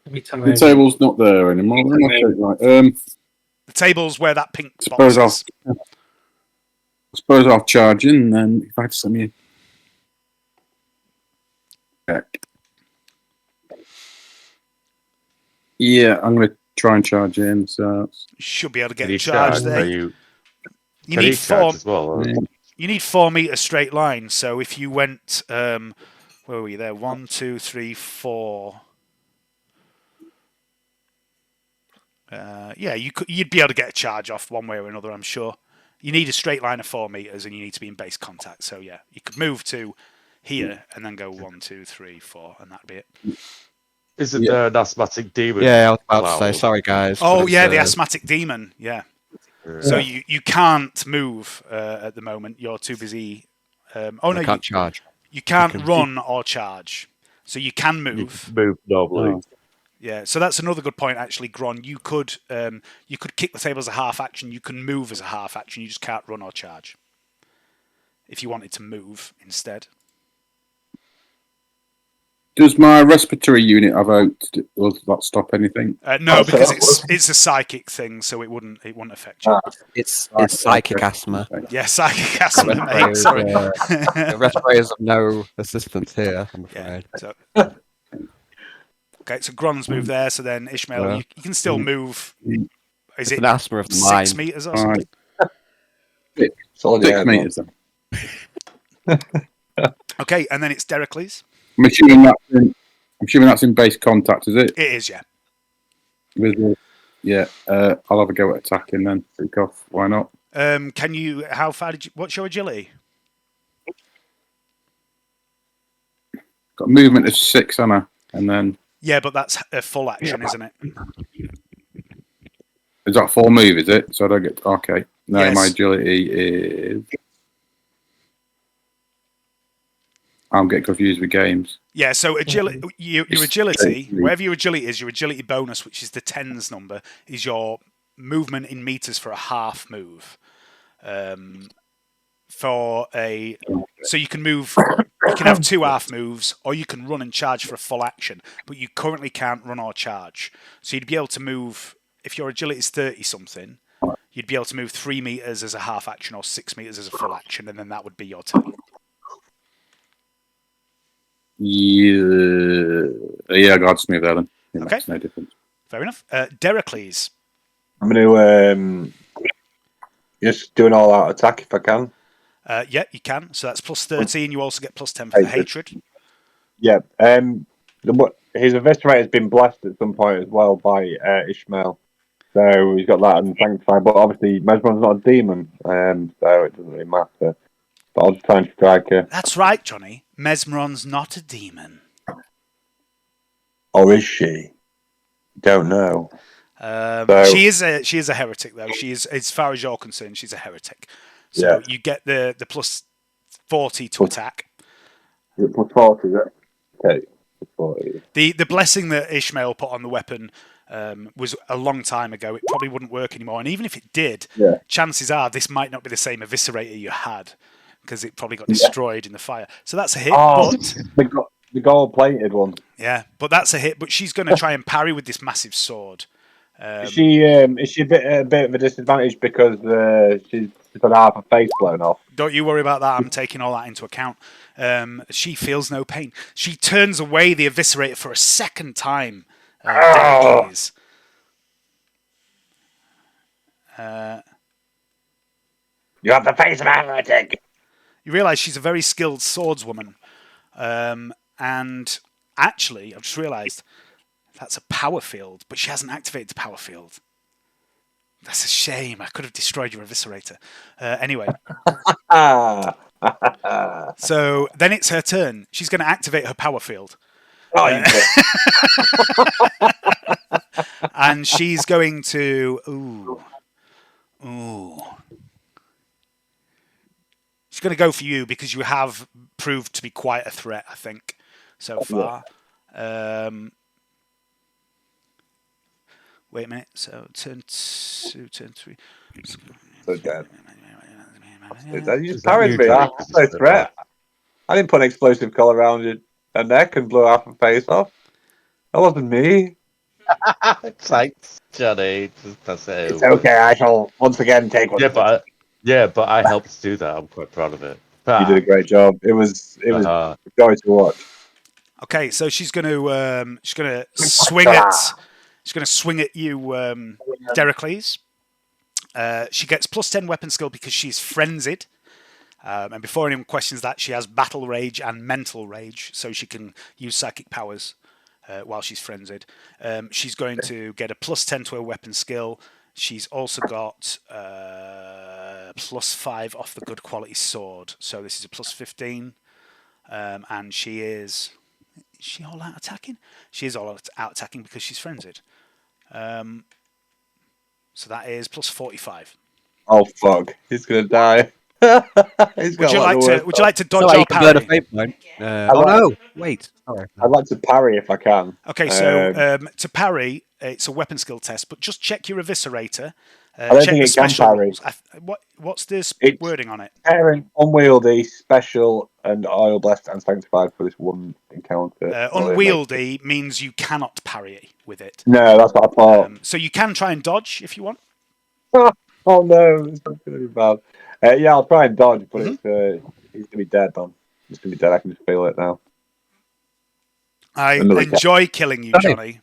The table's not there anymore. Right. The table's where that pink box is. I suppose I'll charge in, then if I just let me check. Yeah, I'm going to try and charge in. So you should be able to get a charge there. You Can need he charge as well? You need 4 meter straight line. So if you went, where were you there? 1, 2, 3, 4. Yeah, you'd be able to get a charge off one way or another, I'm sure. You need a straight line of 4 meters, and you need to be in base contact. So yeah, you could move to here and then go 1, 2, 3, 4, and that'd be it. Is it the asthmatic demon? Yeah, I was about to say, cloud? sorry guys. Oh but yeah, it's, the asthmatic demon. Yeah. So you can't move at the moment. You're too busy. you can't charge. You can't run or charge. So you can move. You move normally. Oh. Yeah, so that's another good point, actually, Gron. You could kick the table as a half action. You can move as a half action. You just can't run or charge. If you wanted to move instead. Does my respiratory unit have out? Will that stop anything? No, because it's a psychic thing, so it wouldn't affect you. It's psychic asthma. Yeah, psychic asthma, mate. Sorry. The respirators of no assistance here, I'm afraid. Yeah, okay, so Gron's moved there, so then Ishmael, you can still move. Is it an asthma of 6 meters or something? 6 meters then. Okay, and then it's Dericles. I'm assuming that's in base contact, is it? It is, yeah. I'll have a go at attacking then. Freak off. Why not? Can you? How far did you? What's your agility? Got a movement of 6, Anna, and then. Yeah, but that's a full action, isn't it? Is that full move? Is it? So I don't get. Okay. No, Yes. my agility is. I'm getting confused with games. Yeah, so agility, your agility, wherever your agility is, your agility bonus, which is the tens number, is your movement in meters for a half move. So you can move, you can have 2 half moves, or you can run and charge for a full action, but you currently can't run or charge. So you'd be able to move, if your agility is 30 something, you'd be able to move 3 meters as a half action or 6 meters as a full action, and then that would be your turn. Yeah, God's move there then. Yeah, Okay. Makes no difference. Fair enough. Dericles. I'm going to just do an all-out attack if I can. Yeah, you can. So that's plus 13. You also get plus 10 for the hatred. Yeah. His eviscerator has been blessed at some point as well by Ishmael. So he's got that and sanctified. But obviously, Mesmeron's not a demon, so it doesn't really matter. But I'll just try and strike her. That's right, Johnny. Mesmeron's not a demon. Or is she? Don't know. She is a heretic, though. She is, as far as you're concerned, she's a heretic. So you get the plus 40 to attack. Plus 40, is it? Okay. Plus 40. The blessing that Ishmael put on the weapon was a long time ago. It probably wouldn't work anymore. And even if it did, chances are this might not be the same eviscerator you had, because it probably got destroyed in the fire. So that's a hit. Oh, but the gold-plated one. Yeah, but that's a hit. But she's going to try and parry with this massive sword. Is she a bit of a disadvantage because she's got half her face blown off? Don't you worry about that. I'm taking all that into account. She feels no pain. She turns away the eviscerator for a second time. Dericles. You have the face of a heretic. You realise she's a very skilled swordswoman. And actually, I've just realised that's a power field, but she hasn't activated the power field. That's a shame. I could have destroyed your eviscerator. Anyway. So then it's her turn. She's going to activate her power field. And she's going to... Ooh. She's going to go for you because you have proved to be quite a threat, I think, so far. Wait a minute. So turn 2, turn 3. So dead. You just parried me. That's no threat. I didn't put an explosive collar around your neck and blow half her face off. That wasn't me. Thanks, Johnny. That's it. It's okay. I shall once again take one. But I helped do that. I'm quite proud of it. You did a great job. It was a joy to watch. Okay, so she's going to swing at you, Dericles. She gets plus 10 weapon skill because she's frenzied. And before anyone questions that, she has battle rage and mental rage, so she can use psychic powers while she's frenzied. She's going to get a plus 10 to her weapon skill. She's also got plus 5 off the good quality sword, so this is a plus 15. And she is she all out attacking? She is all out attacking because she's frenzied. So that is plus 45. Oh fuck! He's gonna die. Would you like to dodge or parry? Oh no! Wait. Sorry. I'd like to parry if I can. Okay, so to parry, it's a weapon skill test, but just check your eviscerator. I don't check think the it can special parry. rules. What's this wording on it? Pairing unwieldy, special, and oil blessed and sanctified for this one encounter. Unwieldy means you cannot parry with it. No, that's what I thought. So you can try and dodge if you want. Oh no, it's not going to be bad. Yeah, I'll try and dodge, but he's going to be dead, man. He's going to be dead. I can just feel it now. I enjoy killing you, Johnny.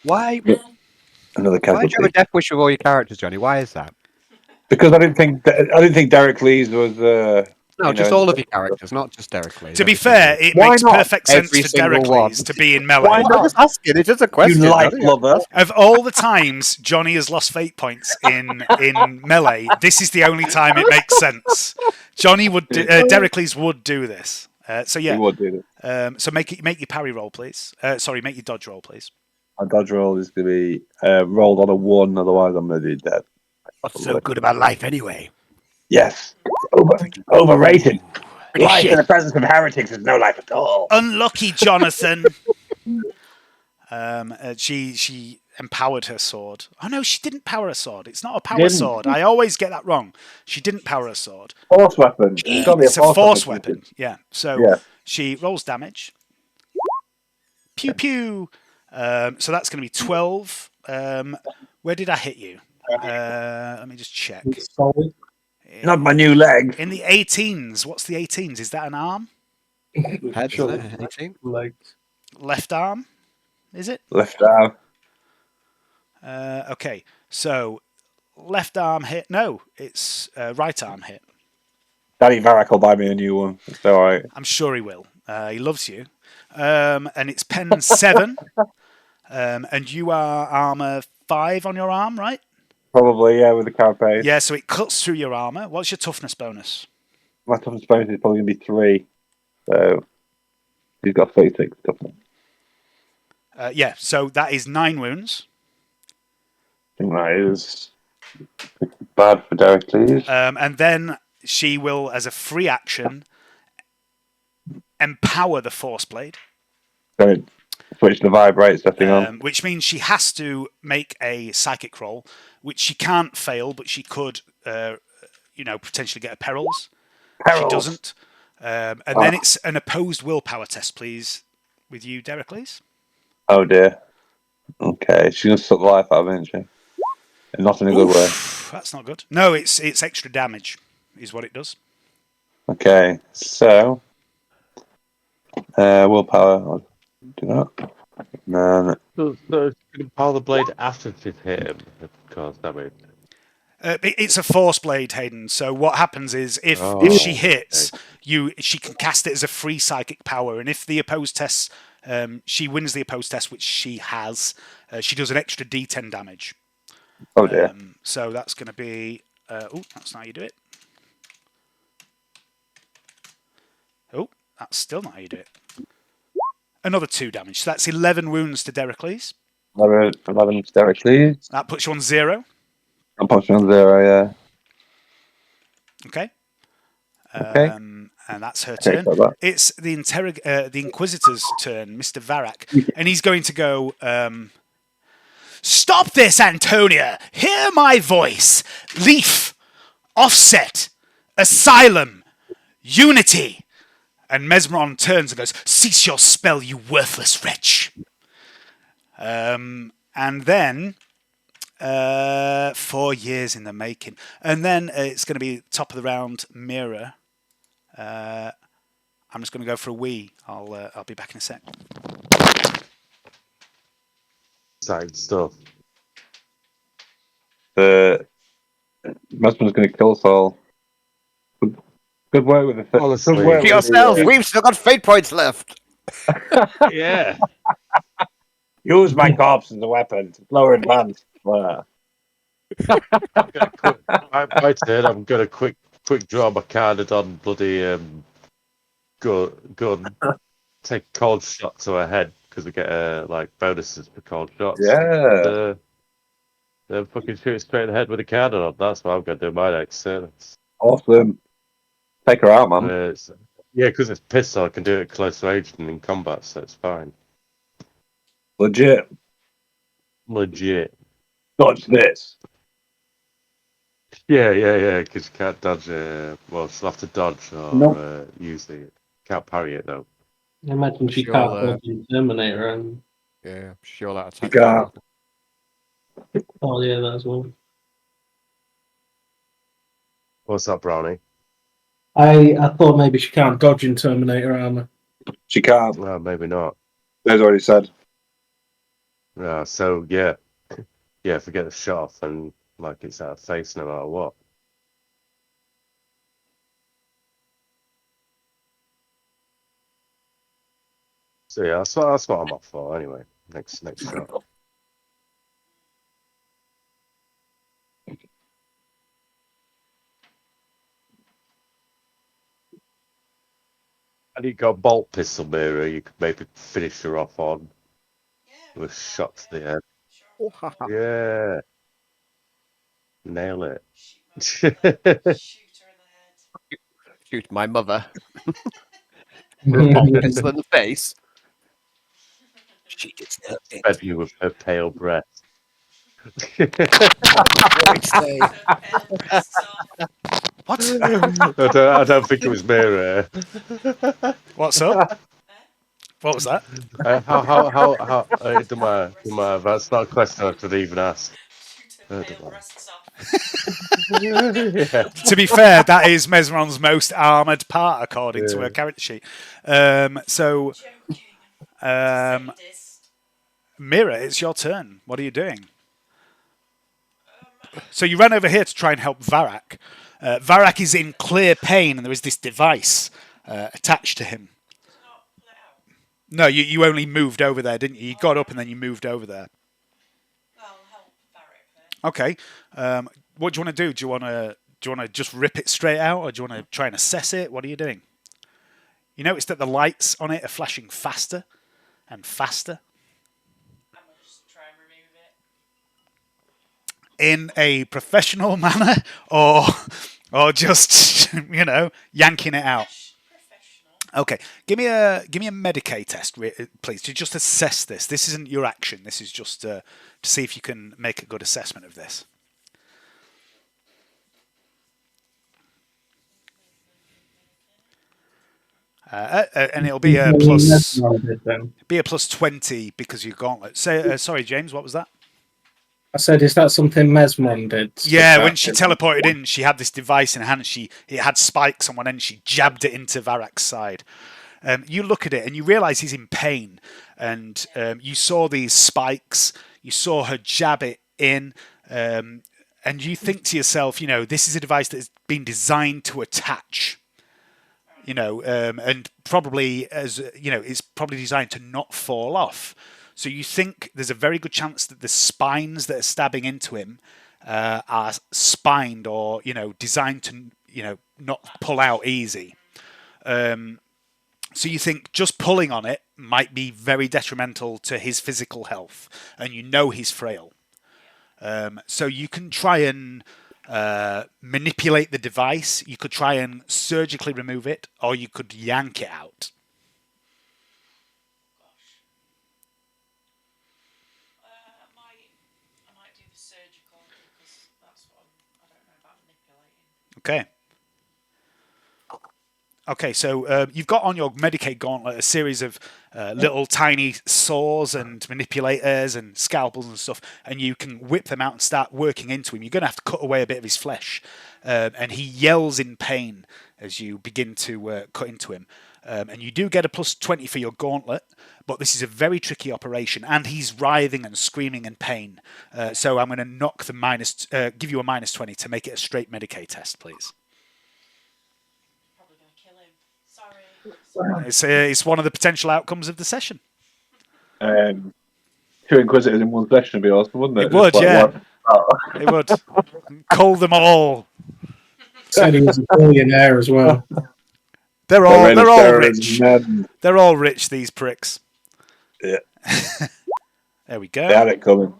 Why? Another Why do you have a death wish with all your characters, Johnny? Why is that? Because I didn't think Derek Lee's was. No, just all of your characters, not just Derek Lee. To be fair, it makes perfect sense for Derek Lee's to be in melee. Why not? I'm just asking. It's just a question. You life lover. Of all the times Johnny has lost fate points in melee, this is the only time it makes sense. Derek Lee's would do this. So yeah, he would do this. So make your parry roll, please. Make your dodge roll, please. My dodge roll is going to be rolled on a 1, otherwise I'm going to be dead. What's so good about life, anyway? Yes, overrated. Life in the presence of heretics is no life at all. Unlucky, Jonathan. She empowered her sword. Oh no, she didn't power her sword. It's not a power sword. I always get that wrong. She didn't power her sword. Force weapon. It's a force weapon. Yeah. So she rolls damage. Pew pew. So that's going to be 12. Where did I hit you? Let me just check. Solid. Not my new leg. In the 18s. What's the 18s? Is that an arm? Head, isn't it? 18? Legs. Left arm? Is it? Left arm. Okay. So left arm hit. No, it's right arm hit. Daddy Varric will buy me a new one. It's all right. I'm sure he will. He loves you. And it's pen 7. And you are armor 5 on your arm, right? Probably, yeah, with the carapace. Yeah, so it cuts through your armor. What's your toughness bonus? My toughness bonus is probably going to be 3. So he's got 36 toughness. Yeah, so that is 9 wounds. I think that is bad for Derek, please. And then she will, as a free action, empower the Force Blade. So switch the vibrate setting on. Which means she has to make a psychic roll, which she can't fail, but she could, potentially get a perils. She doesn't. And then it's an opposed willpower test, please, with you, Derek Lees. Oh dear. Okay, she's going to suck the life out of it, isn't she? And not in a good way. That's not good. No, it's extra damage, is what it does. Okay, so willpower. I'll do that. No. So you can power the blade after she's hit him, because that way. It's a force blade, Hayden. So what happens is if she hits she can cast it as a free psychic power, and if the opposed test, she wins the opposed test, which she has, she does an extra D10 damage. Oh dear. So that's going to be. That's not how you do it. Oh, that's still not how you do it. Another 2 damage. So that's 11 wounds to Derek Lees. 11 to Derek Lees. That puts you on 0. I'm pushing on 0, yeah. Okay. Okay. And that's her turn. It's the Inquisitor's turn, Mr. Varric. And he's going to go, stop this, Antonia! Hear my voice! Leaf! Offset! Asylum! Unity! And Mesmeron turns and goes, cease your spell, you worthless wretch! And then... 4 years in the making. And then it's going to be top of the round, Mira. I'm just going to go for a wee. I'll be back in a sec. Side stuff. The Mesmer's going to kill us all. Good work with the Honestly. good work For yourselves, we've still got fate points left. Yeah. Use my corpse as a weapon. It's lower advanced. By turn, I'm gonna quick draw my card on bloody gun. Take cold shot to her head because we get like bonuses for cold shots. Yeah. Then fucking shoot it straight in the head with a cannon on. That's what I'm gonna do my next turn. Awesome. Take her out, man. Yeah, because it's pistol, I can do it at close range and in combat, so it's fine. Legit. Dodge this. Yeah, because you can't dodge. Well, she'll have to dodge or use the. Can't parry it though. I imagine she can't dodge in Terminator. And... Yeah, sure that attack. Can't. Oh yeah, that as well. What's that, Brownie? I thought maybe she can't dodge in Terminator armor. She can't. Well, maybe not. There's already said. So yeah, if we get the shot off, and like it's out of face no matter what. So yeah, that's what I'm up for anyway. Next shot. And you got a bolt pistol mirror, you could maybe finish her off on with a shot to the head. Yeah. Nail it. Shoot her in the head. Shoot my mother. Bolt pistol in the face. She gets Fed you with her pale breath. What? I don't think it was mirror. What's up? What was that? How that's not a question I should even ask. To be fair, that is Mesmeron's most armoured part according to her character sheet. Mira, it's your turn. What are you doing? So you ran over here to try and help Varak. Varak is in clear pain, and there is this device attached to him. No, you only moved over there, didn't you? You got up and then you moved over there. I'll help Varric then. Okay. What do you want to do? Do you want to just rip it straight out, or do you want to try and assess it? What are you doing? You notice that the lights on it are flashing faster and faster. I'm gonna just try and remove it. In a professional manner, or just yanking it out. Okay, give me a Medicaid test, please, to just assess this. This isn't your action. This is just to see if you can make a good assessment of this. And it'll be a plus 20 because you gauntlet. Sorry, James, what was that? I said, is that something Mesmeron did? Yeah, when she teleported in, she had this device in her hand. It had spikes on one end. She jabbed it into Varak's side. You look at it and you realise he's in pain. And you saw these spikes. You saw her jab it in. And you think to yourself, this is a device that has been designed to attach. And probably it's probably designed to not fall off. So you think there's a very good chance that the spines that are stabbing into him are spined or designed to not pull out easy. So you think just pulling on it might be very detrimental to his physical health, and he's frail. So you can try and manipulate the device. You could try and surgically remove it, or you could yank it out. I might do the surgical because that's what I don't know about manipulating. Okay, so you've got on your Medicaid gauntlet a series of little tiny saws and manipulators and scalpels and stuff, and you can whip them out and start working into him. You're going to have to cut away a bit of his flesh, and he yells in pain as you begin to cut into him. And you do get a plus 20 for your gauntlet, but this is a very tricky operation, and he's writhing and screaming in pain. So I'm going to knock the give you a minus 20 to make it a straight Medicaid test, please. Probably going to kill him. Sorry. It's one of the potential outcomes of the session. 2 Inquisitors in one session would be awesome, wouldn't it? It would, Just yeah. one. Oh. It would. Call them all. Said he was a billionaire as well. They're all terrorism, rich. man. They're all rich, these pricks. Yeah. There we go. They had it coming.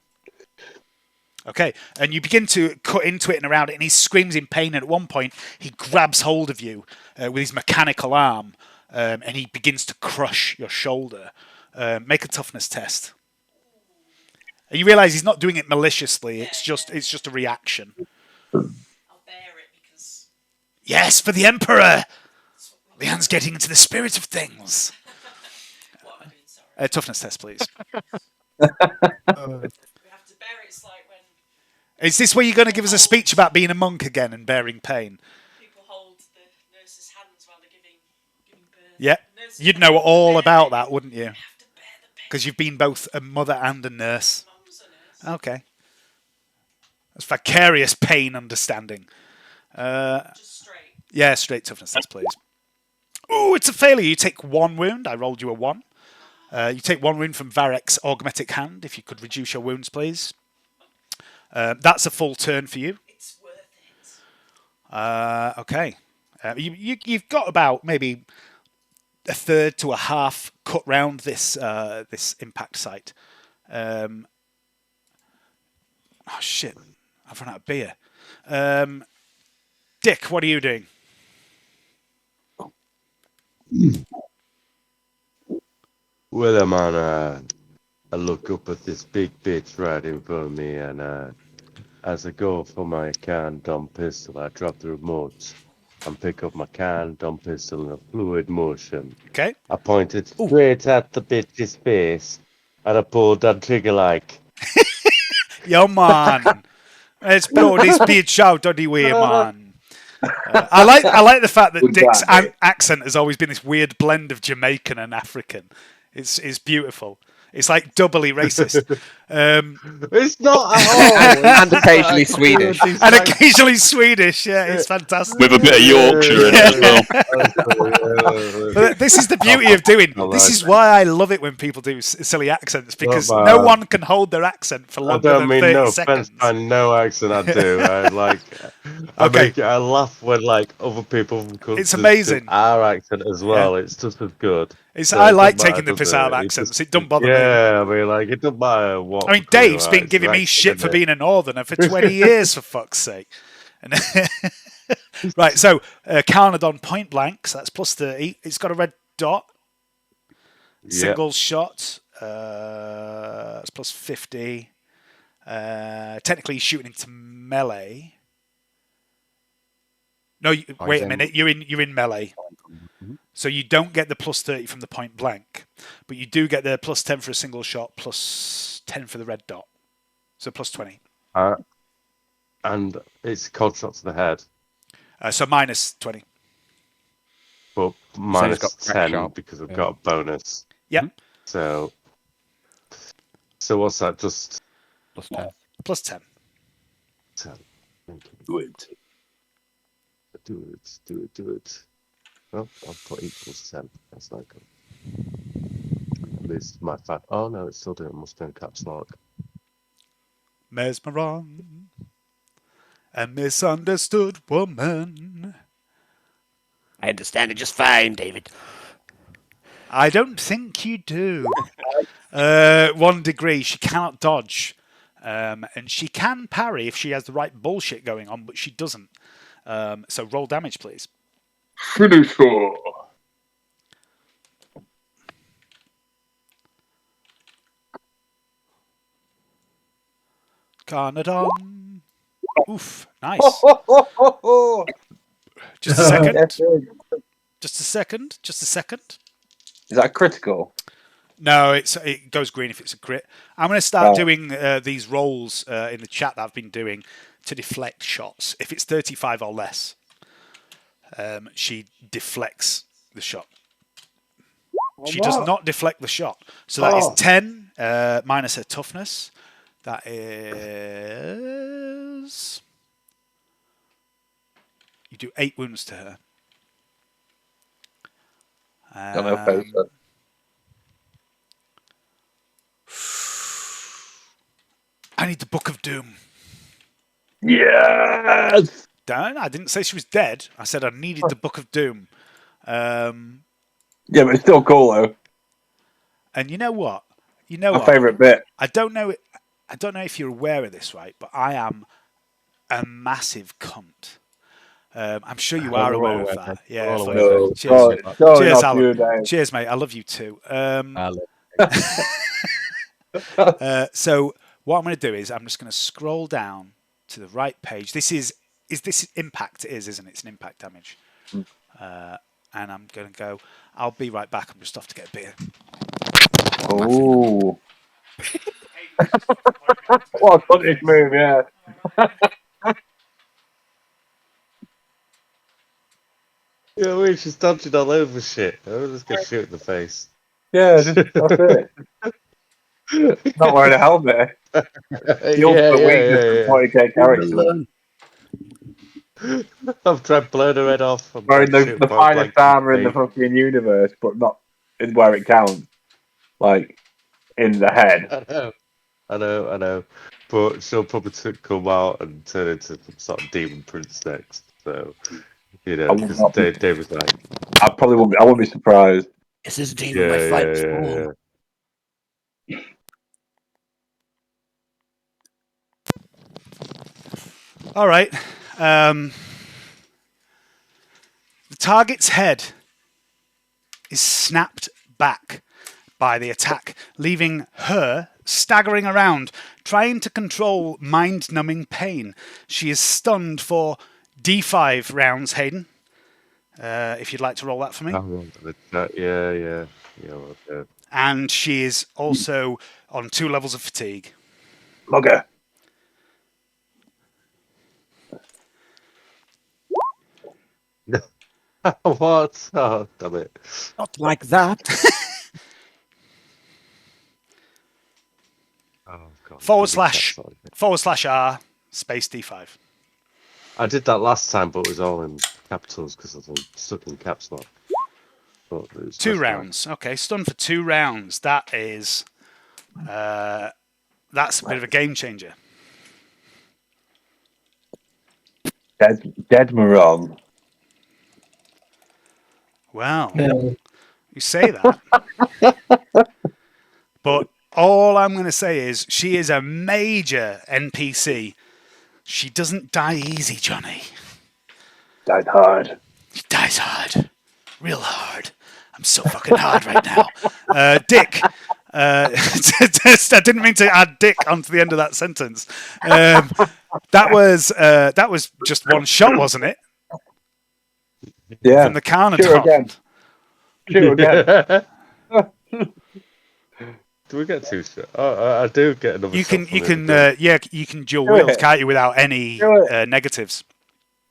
Okay, and you begin to cut into it and around it, and he screams in pain. And at one point, he grabs hold of you with his mechanical arm, and he begins to crush your shoulder. Make a toughness test. And you realise he's not doing it maliciously. It's just a reaction. I'll bear it because. Yes, for the Emperor. Leanne's getting into the spirit of things. What am I doing? Sorry. Toughness test, please. We have to bear it. It's like when Is this where you're going to give us a speech about being a monk again and bearing pain? people hold the nurse's hands while they're giving birth. Yeah, Nurses you'd know all bear about it. that, wouldn't you? You have to bear the pain. Because you've been both a mother and a nurse. Mum's a nurse. Okay. That's vicarious pain understanding. Just straight. Yeah, straight toughness test, please. Ooh, it's a failure. You take 1 wound. I rolled you a 1. You take 1 wound from Varek's augmetic hand. If you could reduce your wounds, please. That's a full turn for you. It's worth it. Okay. You've got about maybe a third to a half cut round this this impact site. Oh shit! I've run out of beer. Dick, what are you doing? Well, man, I look up at this big bitch right in front of me, and as I go for my can-dump pistol, I drop the remote and pick up my can-dump pistol in a fluid motion. Okay. I point it straight at the bitch's face, and I pulled that trigger like. Yo, man. Let's blow this bitch out of the way, man. I like the fact that Dick's accent has always been this weird blend of Jamaican and African. It's beautiful. It's like doubly racist. It's not at all. And occasionally Swedish. And occasionally Swedish. Yeah, it's fantastic. With a bit of Yorkshire in it as well. But this is the beauty of doing. This is why I love it when people do silly accents, because no one can hold their accent for longer than 30 seconds. I no accent I do. I laugh when like other people come It's amazing. Our accent as well. Yeah. It's just as good. I like taking the piss out of accents. It doesn't bother me. Yeah, I mean, like it doesn't matter what. I mean, Dave's been giving me shit for being a northerner for 20 years, for fuck's sake. Right, so Carnadon point blank, so that's plus 30. It's got a red dot. Single shot. It's plus 50. Technically, he's shooting into melee. No, wait a minute. You're in melee. So you don't get the plus 30 from the point blank, but you do get the plus 10 for a single shot, plus 10 for the red dot. So plus 20. And it's cold shot to the head. So minus 20. But minus 10 because I've got a bonus. Yep. So what's that? Just plus 10. Plus 10. 10. Do it. Do it. Well, I'll put equals 10. That's not good. At least my fat. Oh no, it's still doing. It must be in caps lock. Mesmeron, a misunderstood woman. I understand it just fine, David. I don't think you do. 1 degree. She cannot dodge. And she can parry if she has the right bullshit going on, but she doesn't. So roll damage, please. Finish her. Carnadon. Oof, nice. Just a second. Just a second. Just a second. Is that critical? No, it goes green if it's a crit. I'm going to start doing these rolls in the chat that I've been doing to deflect shots. If it's 35 or less, she deflects the shot. She does not deflect the shot. So that is 10 minus her toughness. That is... You do 8 wounds to her. I need the Book of Doom. Yes! I didn't say she was dead. I said I needed the Book of Doom. Yeah, but it's still cool though. And you know what? My favourite bit. I don't know if you're aware of this, right? But I am a massive cunt. I'm sure you are aware of that. Yeah. Cheers, Alan. Cheers, mate. I love you too. So what I'm going to do is I'm just going to scroll down to the right page. Is this impact? It is, isn't it? It's an impact damage. And I'm going to go. I'll be right back. I'm just off to get a beer. Oh. What a funny move, yeah. Yeah, we're just dodging all over shit. I'm just gonna shoot in the face. Yeah, that's it. Not wearing a helmet. The ultimate weakness of 40k character. I've tried to blow the head off. I'm wearing the finest armor in the fucking universe, but not in where it counts. Like, in the head. I know. But she'll probably come out and turn into some sort of demon prince next. So, you know, because Dave was like... I wouldn't be surprised. Is this demon my fight before? All right. The target's head is snapped back by the attack, leaving her staggering around, trying to control mind-numbing pain. She is stunned for D5 rounds, Hayden. If you'd like to roll that for me. Yeah. And she is also on 2 levels of fatigue. Okay. What? Oh, damn it. Not like that. Oh, God. /R space D5. I did that last time, but it was all in capitals because I was stuck in caps lock. 2 rounds. Okay, stun for 2 rounds. That is... that's a bit of a game changer. Dead Moron. Well, you say that. But all I'm going to say is she is a major NPC. She doesn't die easy, Johnny. Died hard. She dies hard. Real hard. I'm so fucking hard right now. Dick. I didn't mean to add dick onto the end of that sentence. That was just one shot, wasn't it? Yeah. From the Carnadon. Shoot again. Do we get 2 shots? Oh, I do get another you shot. You can dual wield, can't you, without any negatives?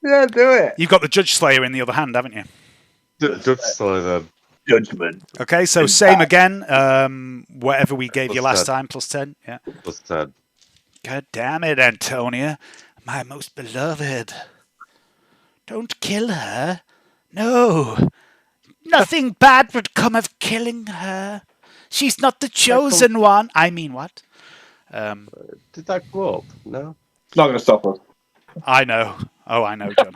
Yeah, do it. You've got the Judge Slayer in the other hand, haven't you? Judge Slayer, then. Judgment. Okay, so same again. Whatever we gave you last time, plus 10. Yeah. Plus 10. God damn it, Antonia. My most beloved. Don't kill her. No. Nothing bad would come of killing her. She's not the chosen one. I mean, what? Did that go up? No? It's not going to stop us. I know. Oh, I know, John.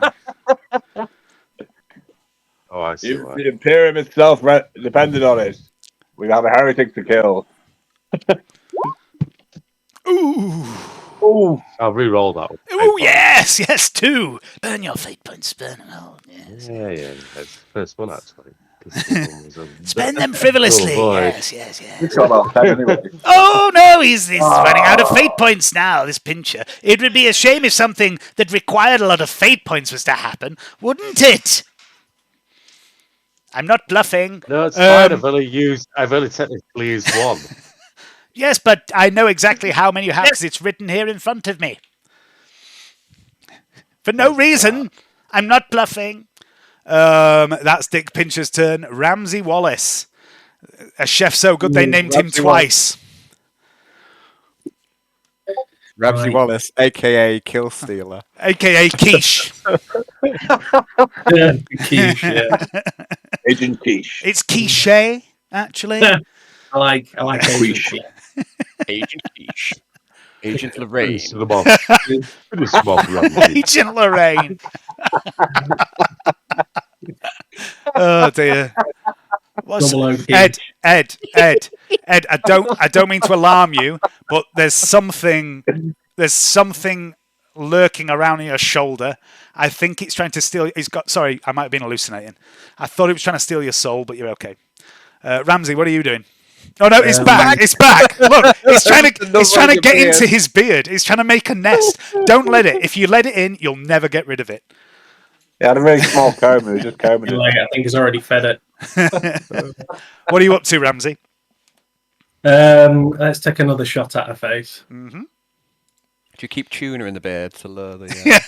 Oh, I see. The Imperium itself depended on it. We have a heretic to kill. Ooh. I'll re-roll that one. Ooh, yes, 2. Burn your fate points, burn them all. Yes. Yeah. That's the first one, actually. Spend them frivolously. Yes. It's got about 10 anyway. Oh, no, he's running out of fate points now, this pincher. It would be a shame if something that required a lot of fate points was to happen, wouldn't it? I'm not bluffing. No, it's fine. I've only technically used 1. Yes, but I know exactly how many you have because it's written here in front of me. For no reason. I'm not bluffing. That's Dick Pincher's turn. Ramsey Wallace. A chef so good they named him twice. Ramsey Wallace, aka Kill Stealer, aka Quiche. Quiche, yeah. Agent Quiche. It's quiche, actually. I like Quiche. Agent Quiche, Agent Lorraine. Agent Lorraine. Oh dear. What's Ed? I don't mean to alarm you, but there's something lurking around your shoulder. I think it's trying to steal. Sorry, I might have been hallucinating. I thought it was trying to steal your soul, but you're okay. Ramsey, what are you doing? Oh no, it's back! It's back! Look, it's trying to get into his beard. It's trying to make a nest. Don't let it. If you let it in, you'll never get rid of it. Yeah, had a really small comb. It was just combing it. I think he's already fed it. What are you up to, Ramsey? Let's take another shot at her face. Mm-hmm. Do you keep tuna in the beard to lure the?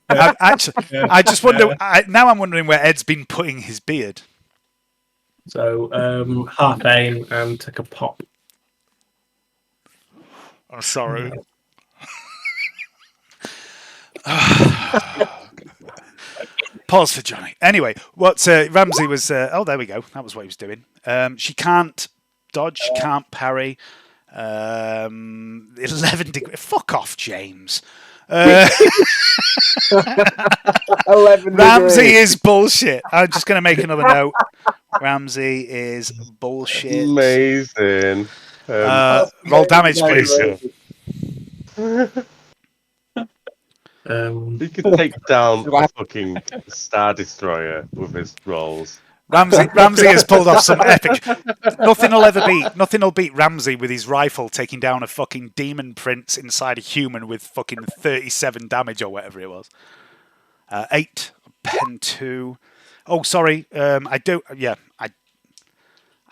I just wonder. Now I'm wondering where Ed's been putting his beard. So half aim and take a pop. I'm sorry. Pause for Johnny. Anyway, what Ramsey was... oh, there we go. That was what he was doing. She can't dodge. She can't parry. 11 degrees. Fuck off, James. 11 Ramsey is bullshit. I'm just going to make another note. Ramsey is bullshit. Amazing. Roll damage, please. He could take down a fucking Star Destroyer with his rolls. Ramsey has pulled off some epic. Nothing will beat Ramsey with his rifle taking down a fucking demon prince inside a human with fucking 37 damage or whatever it was. 8 pen 2. Oh, sorry. I do. Yeah, I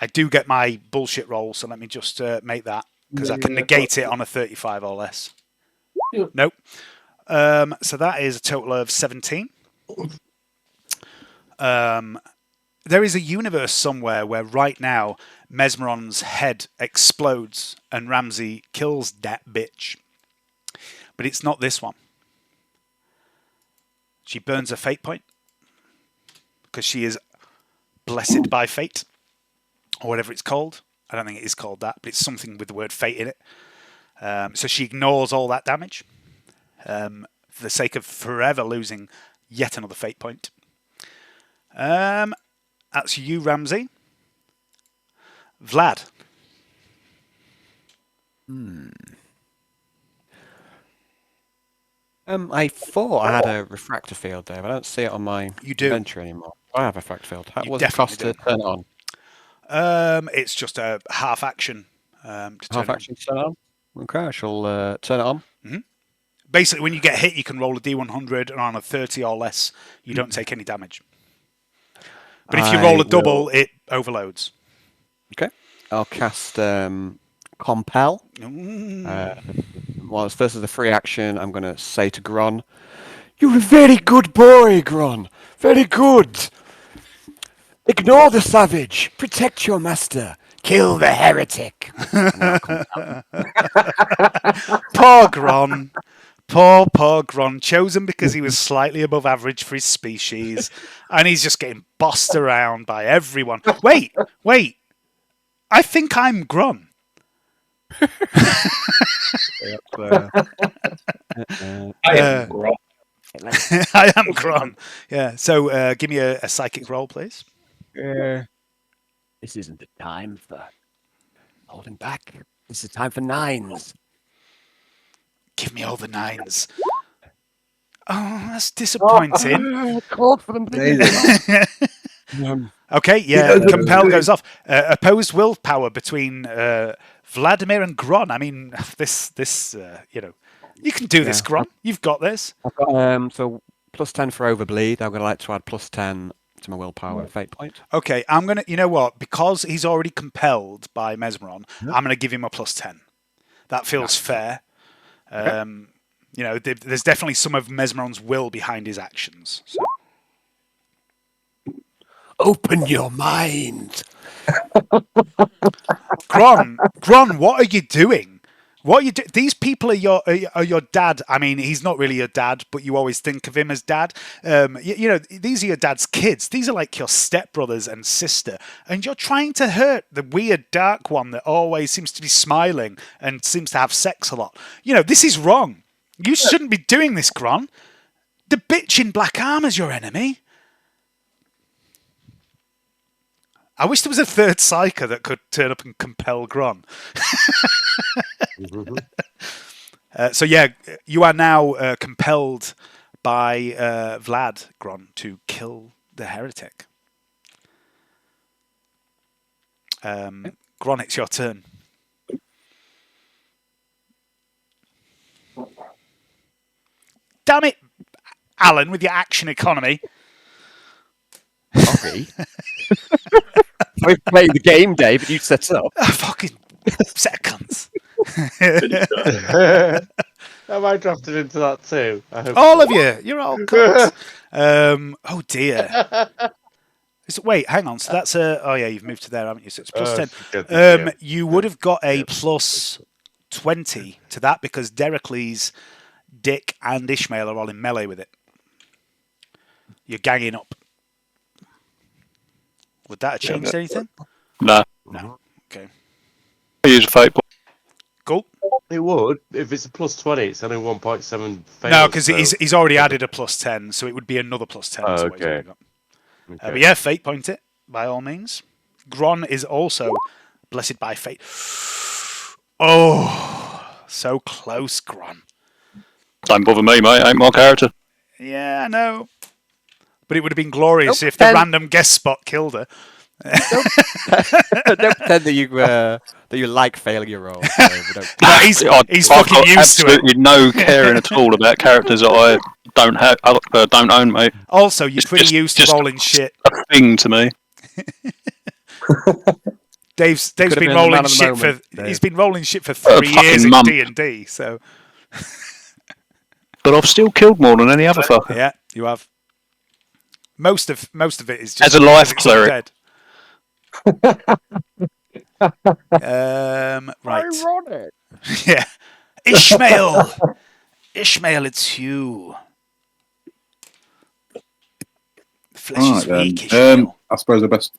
do get my bullshit roll. So let me just make that because I can negate it on a 35 or less. Nope. So that is a total of 17. There is a universe somewhere where right now Mesmeron's head explodes and Ramsey kills that bitch. But it's not this one. She burns a fate point because she is blessed by fate or whatever it's called. I don't think it is called that, but it's something with the word fate in it. So she ignores all that damage. For the sake of forever losing yet another fate point. That's you, Ramsey. Vlad. I thought I had a refractor field there, but I don't see it on my inventory anymore. I have a refractor field. What was it cost to turn it on? It's just a half action. Half action to turn it on? Okay, I shall turn it on. Mm-hmm. Basically, when you get hit, you can roll a D100, and on a 30 or less, you don't take any damage. But if you roll a double, it overloads. Okay. I'll cast Compel. Well, first as a free action, I'm going to say to Gron, "You're a very good boy, Gron. Very good. Ignore the savage. Protect your master. Kill the heretic." Poor Gron. Poor Gron. Chosen because he was slightly above average for his species. And he's just getting bossed around by everyone. Wait. I think I'm Gron. I am Gron. I am Gron. Yeah. So give me a psychic roll, please. This isn't the time for holding back. This is time for 9s. Give me all the 9s. Oh, that's disappointing. Called for them. Okay, yeah, Compel goes off. Opposed willpower between Vladimir and Gron. I mean, this, you can do this, Gron. You've got this. I've got so plus 10 for overbleed. I'm going to like to add plus 10 to my willpower fate point. Okay, I'm going to, you know what? Because he's already compelled by Mesmeron, I'm going to give him a plus 10. That feels fair. Okay. There's definitely some of Mesmeron's will behind his actions. So. Open your mind. Gron, what are you doing? What are you do? These people are your dad. I mean, he's not really your dad, but you always think of him as dad. You know, these are your dad's kids. These are like your stepbrothers and sister, and you're trying to hurt the weird dark one that always seems to be smiling and seems to have sex a lot. You know, this is wrong. You shouldn't be doing this, Gron. The bitch in black armor's your enemy. I wish there was a third psyker that could turn up and compel Gron. So yeah, you are now compelled by Vlad, Gron, to kill the heretic. Gron, it's your turn. Damn it, Alan, with your action economy. Sorry. We're playing the game, Dave, and you set up. Fucking set of cunts. Am I drafted into that too? All of you. You're all cunts. Oh, dear. Wait, hang on. So that's a... Oh, yeah, you've moved to there, haven't you? So it's plus 10. You would have got a plus 20 to that because Dericles, Dick, and Ishmael are all in melee with it. You're ganging up. Would that have changed anything? No. No. Okay. I use a fate point. Cool. It would. If it's a plus 20, it's only 1.7 fails. No, because he's already added a plus 10, so it would be another plus 10. Oh, so okay. But yeah, fate point it, by all means. Gron is also blessed by fate. Oh, so close, Gron. Don't bother me, mate. Ain't my character. Yeah, I know. But it would have been glorious if the random guest spot killed her. Don't pretend that you like failing your role. He's fucking used to it. Absolutely no caring at all about characters that I don't own, mate. Also, you're pretty used to rolling shit. A thing to me. Dave's been rolling shit for. He's been rolling shit for 3 years in D&D. So. But I've still killed more than any other fucker. Yeah, you have. Most of it is just as a life cleric. Right. Ironic. Yeah. Ishmael, it's you. The flesh is weak, Ishmael. I suppose the best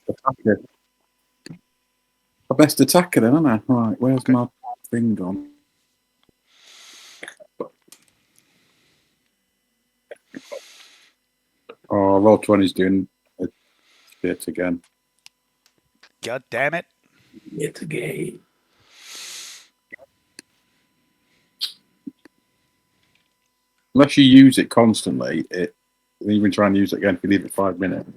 attacker then, isn't I? Right, where's my thing gone? Oh, roll 20's doing a bit again. God damn it. It's a game. Unless you use it constantly, even try and use it again if you leave it 5 minutes.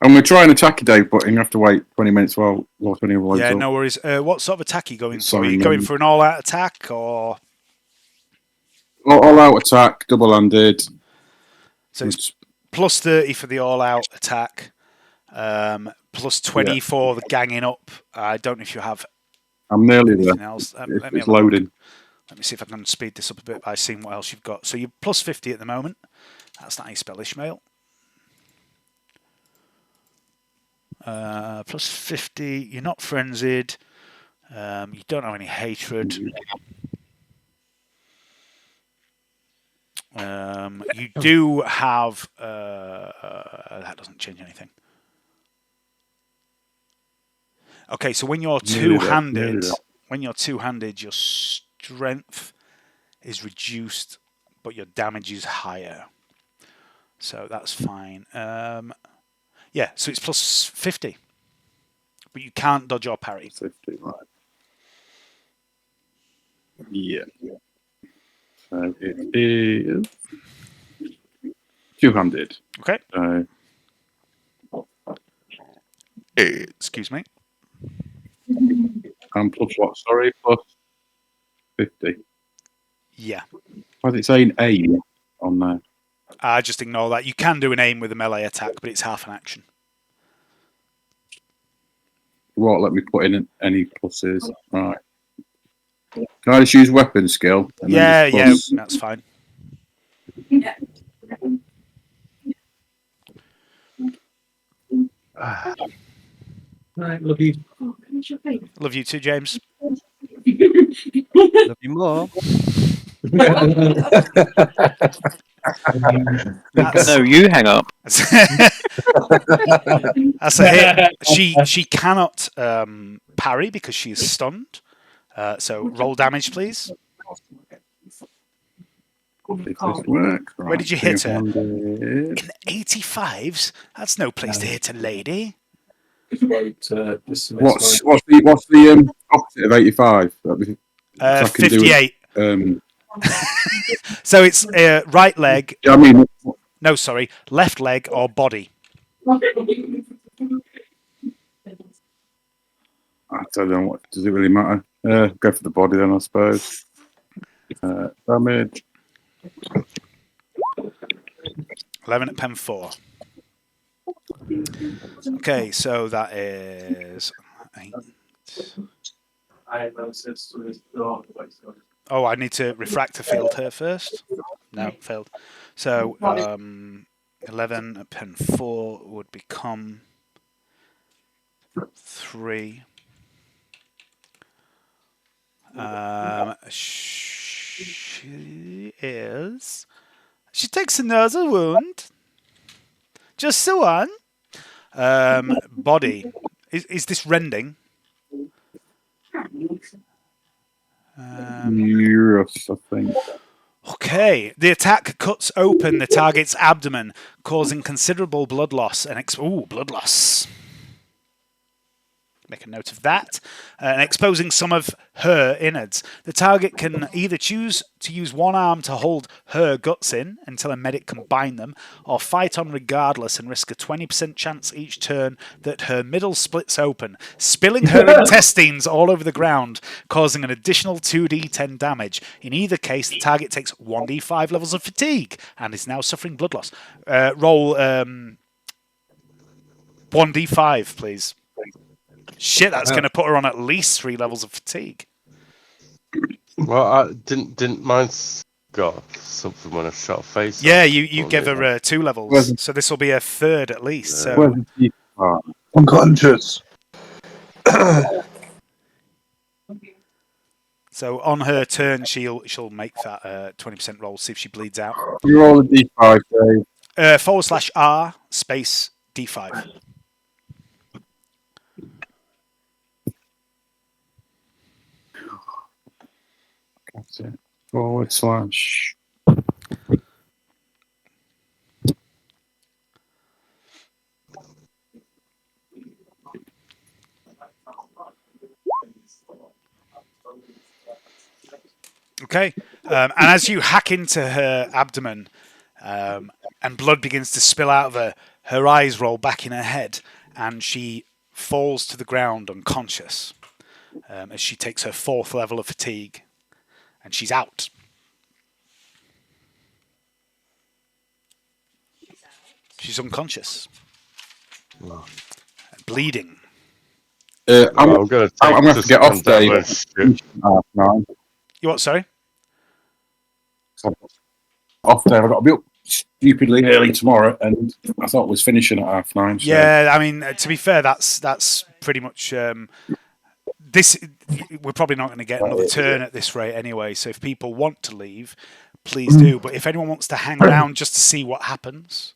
And we're trying to attack you, Dave, but you have to wait 20 minutes while 20 rolls Yeah, up. no worries. What sort of attack are you going for? Are you going for an all-out attack or... All-out attack, double-handed. So it's plus 30 for the all-out attack, plus 20 for the ganging up. I don't know if you have... I'm nearly there. Else. It's loading. Let me see if I can speed this up a bit by seeing what else you've got. So you're plus 50 at the moment. That's not how you spell Ishmael. Plus 50. You're not frenzied. You don't have any hatred. You do have... that doesn't change anything. Okay, so when you're two-handed, your strength is reduced, but your damage is higher. So that's fine. Yeah, so it's plus 50. But you can't dodge or parry. 50, right. Yeah. So it is two-handed. Okay. Excuse me. And plus what? Sorry, plus 50. Yeah. Why is it saying aim on there? Just ignore that. You can do an aim with a melee attack, but it's half an action. What? Let me put in any pluses. Right. Can I just use weapon skill? Yeah, that's fine. Right, love you. Love you too, James. Love you more. That's, No, you hang up. that's a hit. She cannot parry because she is stunned. So roll damage, please. If this works, right, Where did you hit her? 200. In 85s? That's no place to hit a lady. What's the opposite of 85? So I can do 58. it. So it's right leg. I mean, No, sorry, left leg or body. I don't know what does it really matter. Go for the body then, I suppose. Damage. 11 at pen 4. Okay, so that is 8. Oh, I need to refractor field her first. No, failed. So 11 at pen 4 would become 3. She takes another wound. Just the one. Body. Is this rending? Yes, I think. Okay. The attack cuts open the target's abdomen, causing considerable blood loss and blood loss. Make a note of that. And exposing some of her innards. The target can either choose to use one arm to hold her guts in until a medic can bind them, or fight on regardless and risk a 20% chance each turn that her middle splits open, spilling her intestines all over the ground, causing an additional 2d10 damage. In either case, the target takes 1d5 levels of fatigue and is now suffering blood loss. Roll 1d5, please. Shit, that's going to put her on at least 3 levels of fatigue. Well, I didn't mine got something when I shot face. Yeah, you gave her 2 levels, so this will be a third at least. So Unconscious. So on her turn, she'll make that 20% roll, see if she bleeds out. You roll a d5, Dave. /R space d5. That's it. /. Okay, and as you hack into her abdomen, and blood begins to spill out of her, her eyes roll back in her head, and she falls to the ground unconscious as she takes her 4th level of fatigue, and she's out. She's unconscious, bleeding. I'm going to get off, Dave. /9. You what? Sorry. Off, Dave. I've got to be up stupidly early tomorrow, and I thought it was finishing at 9:30. So. Yeah, I mean, to be fair, that's pretty much this. We're probably not going to get another turn at this rate anyway. So if people want to leave, please do. But if anyone wants to hang around just to see what happens,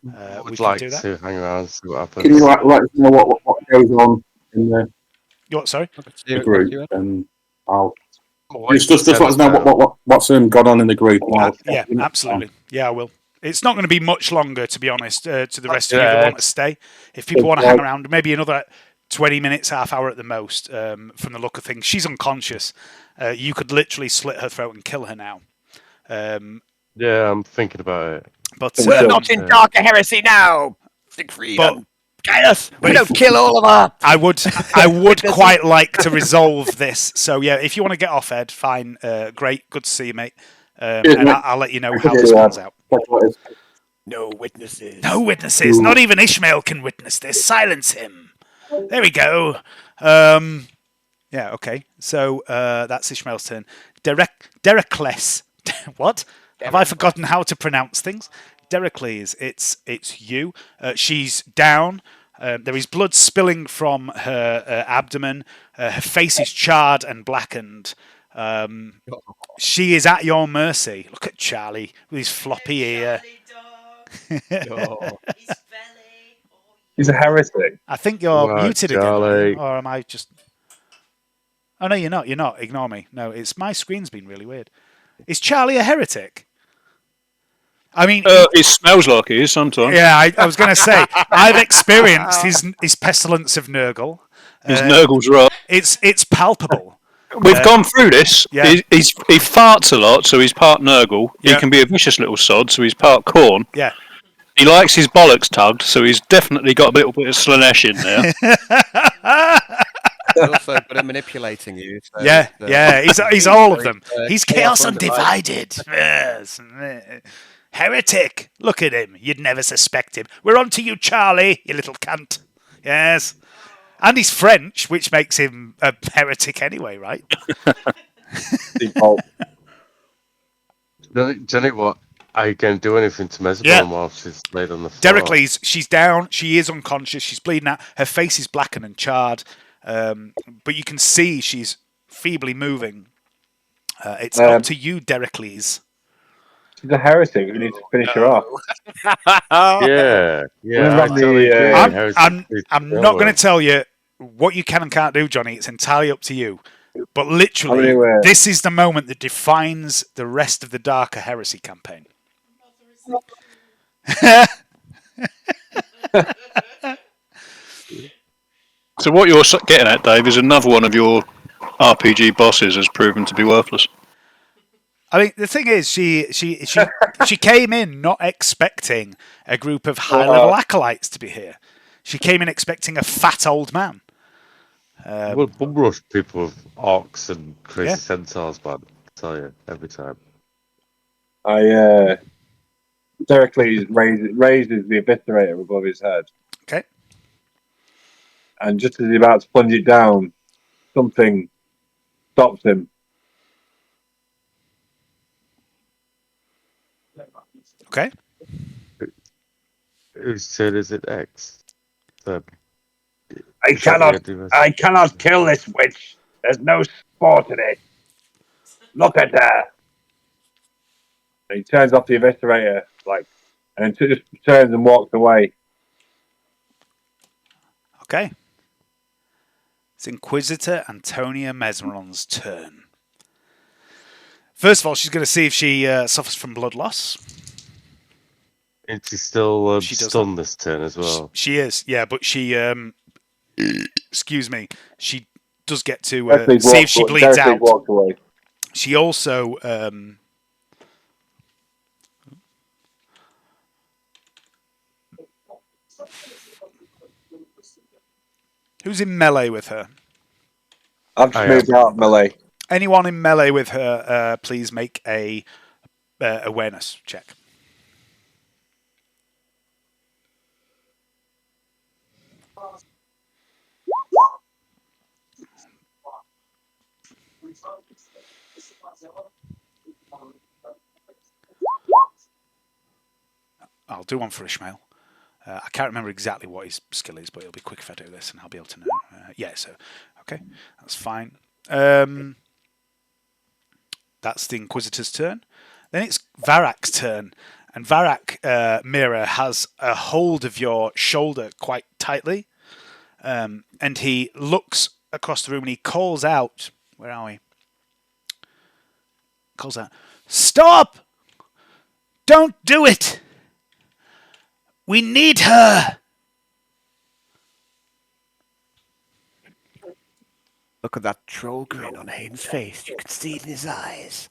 we would can like do that. to hang around and see what happens. Can you let us know what goes on in the You what? Sorry. group, and I'll just let us know what's gone on in the group. Yeah, absolutely. Yeah, I will. It's not going to be much longer, to be honest, to the rest of you that want to stay. If people want to hang around, maybe another 20 minutes, half hour at the most, from the look of things. She's unconscious. You could literally slit her throat and kill her now. Yeah, I'm thinking about it. But we're not in darker heresy now. Freedom. Gaius, we don't kill all of her. I would quite like to resolve this. So yeah, if you want to get off, Ed, fine. Great, good to see you, mate. And I'll let you know how this comes out. No witnesses. No witnesses. Not even Ishmael can witness this. Silence him. There we go. Yeah, okay. So that's Ishmael's turn. Dericles. What? Have I forgotten how to pronounce things? Dericles, it's you. She's down. There is blood spilling from her abdomen. Her face is charred and blackened. She is at your mercy. Look at Charlie with his floppy ear. Oh. His belly. Oh, He's a heretic. I think you're Wow, muted again, are you? Charlie. Or am I just... Oh, no, you're not. You're not. Ignore me. No, it's my screen's been really weird. Is Charlie a heretic? I mean... It smells like he is sometimes. Yeah, I was going to say, I've experienced his pestilence of Nurgle. His Nurgle's right. It's palpable. We've gone through this. Yeah. He farts a lot, so he's part Nurgle. Yeah. He can be a vicious little sod, so he's part Corn. Yeah. He likes his bollocks tugged, so he's definitely got a little bit of Slanesh in there. He's also good at manipulating you. So Yeah, he's all of them. He's Chaos Undivided. Undivided. Yes. Heretic. Look at him. You'd never suspect him. We're on to you, Charlie, you little cunt. Yes. And he's French, which makes him a heretic anyway, right? Default. Do you know what? I can do anything to Mesbon Yeah. while she's laid on the floor. Dericles, she's down. She is unconscious. She's bleeding out. Her face is blackened and charred. But you can see she's feebly moving. It's up to you, Dericles. She's a heretic. We need to finish her off. Yeah. What about totally the, agree. I'm not going to tell you what you can and can't do, Johnny. It's entirely up to you. But literally, Anyway. this is the moment that defines the rest of the Darker Heresy campaign. So what you're getting at, Dave, is another one of your RPG bosses has proven to be worthless. I mean, the thing is, she came in not expecting a group of high-level acolytes to be here. She came in expecting a fat old man. We'll bum rush people with orcs and crazy Yeah. centaurs, man. I tell you, every time. Dericles raises the eviscerator above his head. Okay. And just as he's about to plunge it down, something stops him. Okay. Whose turn is it next? I cannot kill this witch. There's no sport in it. Look at her. And he turns off the eviscerator, and then just turns and walks away. Okay. It's Inquisitor Antonia Mesmeron's turn. First of all, she's going to see if she suffers from blood loss. Is she still She does stunned this turn as well? She is, yeah, but she, excuse me, she does get to Dericles see if she bleeds out. walks away. She also, who's in melee with her? I've just moved out of melee. Anyone in melee with her, please make a awareness check. I'll do one for Ishmael. I can't remember exactly what his skill is, but it'll be quick if I do this, and I'll be able to know. Yeah, so okay, that's fine. That's the Inquisitor's turn. Then it's Varak's turn, and Varak Mira has a hold of your shoulder quite tightly, and he looks across the room and he calls out. Where are we? Calls out, "Stop! Don't do it! We need her!" Look at that troll grin on Hayden's face. You can see it in his eyes.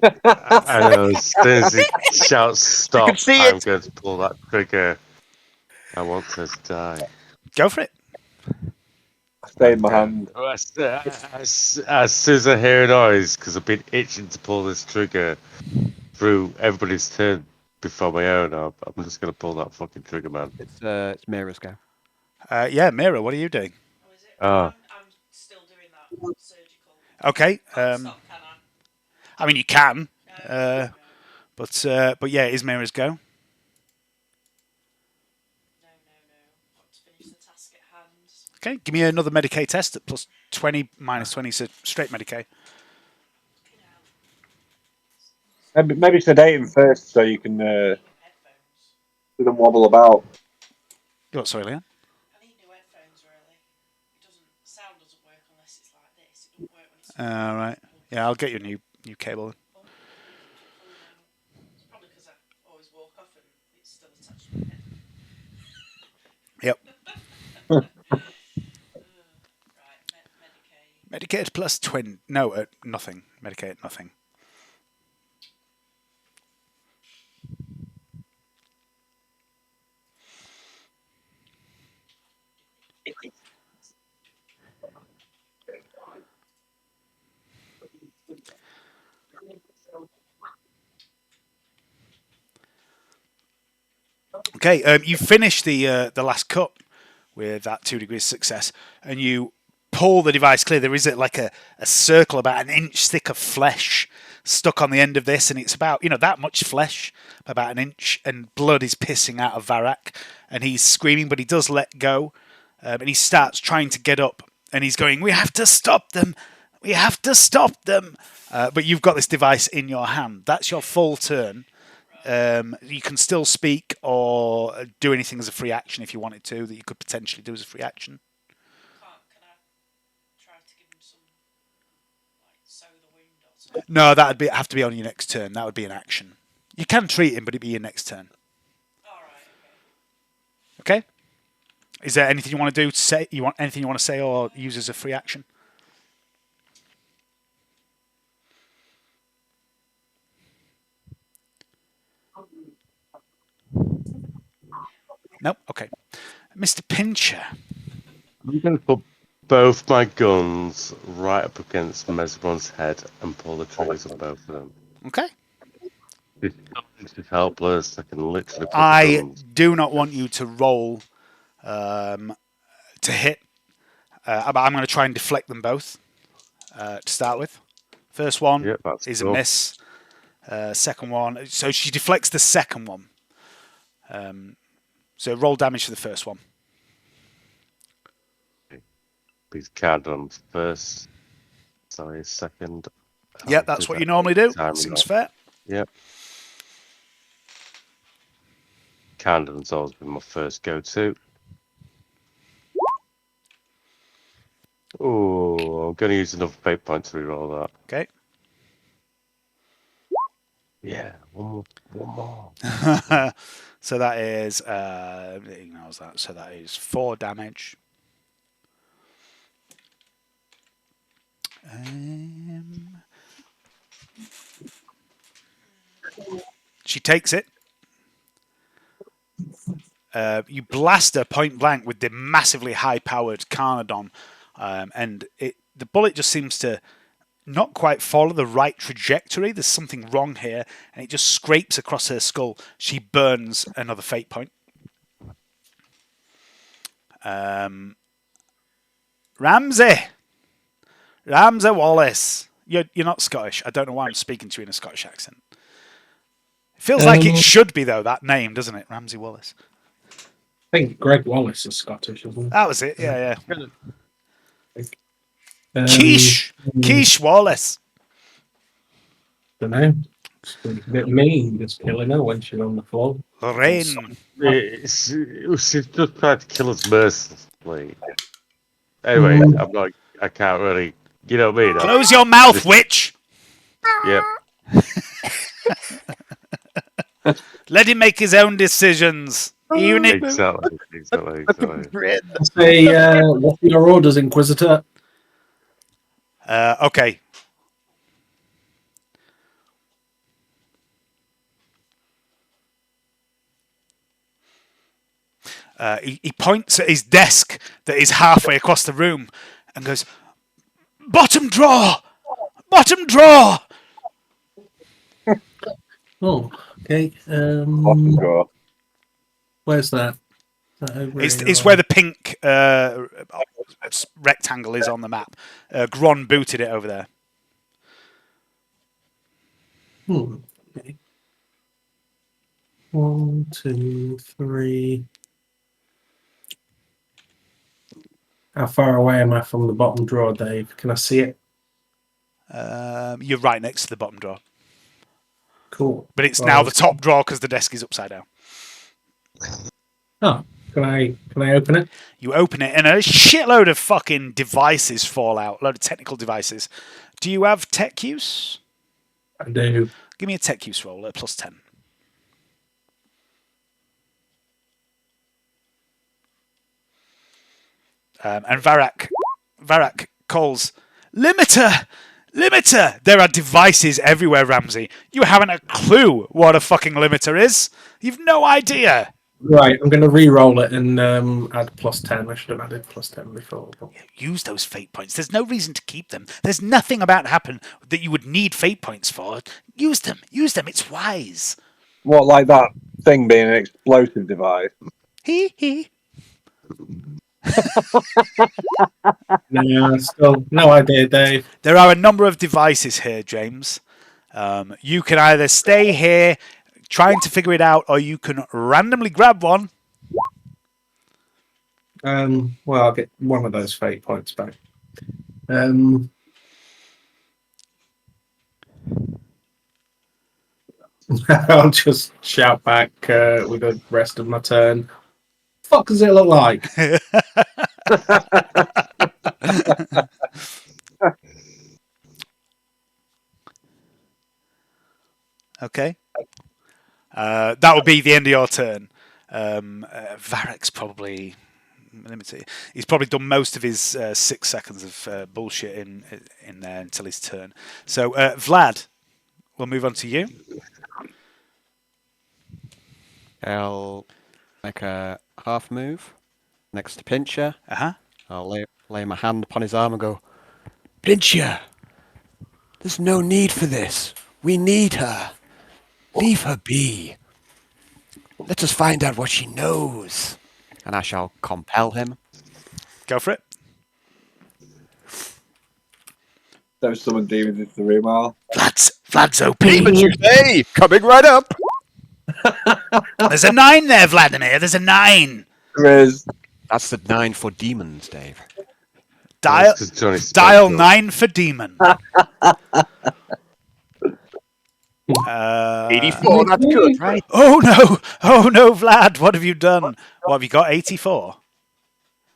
I know, as soon as he shouts stop, I'm going to pull that trigger. I want her to die. Go for it. I stay in my hand. As soon as I hear a noise, because I've been itching to pull this trigger through everybody's turn before my own, I'm just going to pull that fucking trigger, man. It's Mira's go. Yeah, Mira, what are you doing? Oh, is it? Ah. I'm still doing that surgical. Okay. Stop, can I? I mean, you can, No. but yeah, it is Mira's go. No. Got to finish Okay, give me another Medicaid test at plus 20 minus 20, so straight Medicaid. Maybe sedate him first so you can do them wobble about. Oh, sorry, Leanne. I need new headphones, really. Sound doesn't work unless it's like this. It doesn't work when it's. Right. Yeah, I'll get you a new cable. It's probably because I always walk off and it's still attached to my head. Yep. Right, Medicaid plus 20. No, nothing. Medicaid, nothing. Okay, you finish the last cut with that 2 degrees success, and you pull the device clear. There is like a circle about an inch thick of flesh stuck on the end of this, and it's about that much flesh, about an inch, and blood is pissing out of Varak, and he's screaming, but he does let go, and he starts trying to get up, and he's going, "We have to stop them! We have to stop them!" But you've got this device in your hand. That's your full turn. You can still speak or do anything as a free action if you wanted to, that you could potentially do as a free action. Can I try to give him some, like, sew the wound or something? No, that'd have to be on your next turn. That would be an action. You can treat him, but it'd be your next turn. Alright, Okay? Is there anything you want to do? Anything you want to say or use as a free action? Nope. Okay. Mr. Pincher. I'm going to put both my guns right up against Mesron's head and pull the triggers on both of them. Okay. She's helpless. I can literally put the I guns. do not want you to roll to hit. But I'm going to try and deflect them both to start with. First one is a miss. Second one. So she deflects the second one. So roll damage for the first one. Please count on first. Sorry, second. Yep, that's what you normally do. Seems fair. Yep. Camden's always been my first go-to. Oh, I'm going to use another fate point to reroll that. Okay. Yeah, one more. So that is ignores that. So that is 4 damage. She takes it. You blast her point blank with the massively high-powered Carnodon, and the bullet just seems to not quite follow the right trajectory. There's something wrong here, and it just scrapes across her skull. She burns another fate point. Ramsey Wallace. You're not Scottish. I don't know why I'm speaking to you in a Scottish accent. It feels like it should be, though, that name, doesn't it? Ramsey Wallace. I think Greg Wallace is Scottish, isn't he? That was it, yeah. Quiche Wallace. Don't know. It's a bit mean, just killing her when she's on the floor. Lorraine. She's just tried to kill us mercilessly. Anyway, I can't really. You know what I mean? Close your mouth, witch! Yep. Let him make his own decisions. Even if Exactly. Say, what are your orders, Inquisitor? Okay. He points at his desk that is halfway across the room and goes, "Bottom drawer! Bottom drawer!" Oh, okay. Bottom drawer. Where's that? It's where the pink rectangle is on the map. Gron booted it over there. Okay. 1, 2, 3. How far away am I from the bottom drawer, Dave? Can I see it? You're right next to the bottom drawer. Cool. But it's Well, now the top drawer because the desk is upside down. Oh, can I open it? You open it and a shitload of fucking devices fall out. A load of technical devices. Do you have tech use? I do. Give me a tech use roll at plus 10. And Varak calls, Limiter! Limiter! There are devices everywhere, Ramsey. You haven't a clue what a fucking limiter is. You've no idea. Right, I'm going to re-roll it and add plus 10. I should have added plus 10 before. But... Use those fate points. There's no reason to keep them. There's nothing about happen that you would need fate points for. Use them. Use them. It's wise. What, like that thing being an explosive device? Hee hee. No, still no idea, Dave. There are a number of devices here, James. You can either stay here trying to figure it out, or you can randomly grab one. Well, I'll get one of those fate points back. I'll just shout back with the rest of my turn. Fuck does it look like? Okay. That will be the end of your turn. Varek's probably... Let me see. He's probably done most of his 6 seconds of bullshit in there until his turn. So, Vlad, we'll move on to you. I'll make a half move next to Pincher. I'll lay my hand upon his arm and go, Pincher, there's no need for this. We need her. Leave her be. Let us find out what she knows. And I shall compel him. Go for it. Don't summon demons into the room, Al. Vlad's OP. Demons, you say? Coming right up. There's a 9 there, Vladimir. There's a 9. There is. That's the 9 for demons, Dave. Dial 9 for demon. 84, that's good, right? Oh no, Vlad, what have you done? What have you got? 84?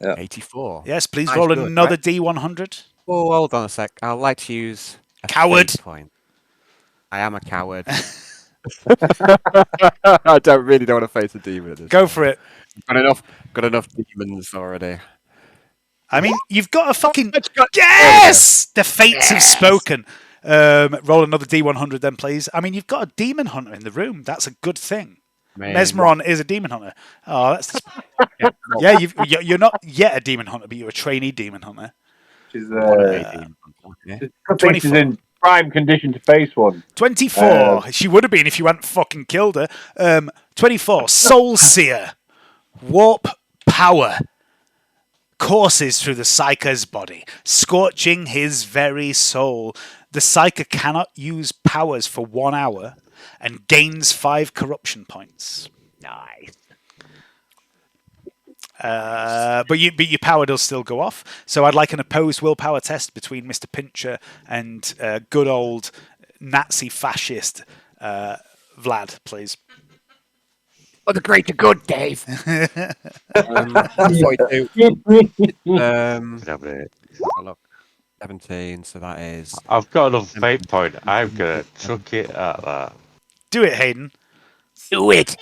Yeah. 84. Yes, please Nice, roll good, another right? D100. Oh, hold on a sec. I'd like to use a Coward. fate point. I am a coward. I really don't want to face a demon at this Go point. for it. Got enough demons already. I mean, you've got a fucking... Yes! The fates have spoken. Roll another D100 then, please. I mean, you've got a demon hunter in the room. That's a good thing. Mesmeron is a demon hunter. Oh, that's... Yeah, you're not yet a demon hunter, but you're a trainee demon hunter. She's, Yeah. she's in prime condition to face one. 24. She would have been if you hadn't fucking killed her. 24. Soul Seer. Warp power courses through the Psyker's body, scorching his very soul. The Psyker cannot use powers for 1 hour and gains 5 corruption points. Nice. But your power does still go off. So I'd like an opposed willpower test between Mr. Pincher and good old Nazi fascist Vlad, please. For the greater good, Dave. 42. Look, 17. So that is. I've got enough fate point. I'm gonna chuck it at that. Do it, Hayden. Do it.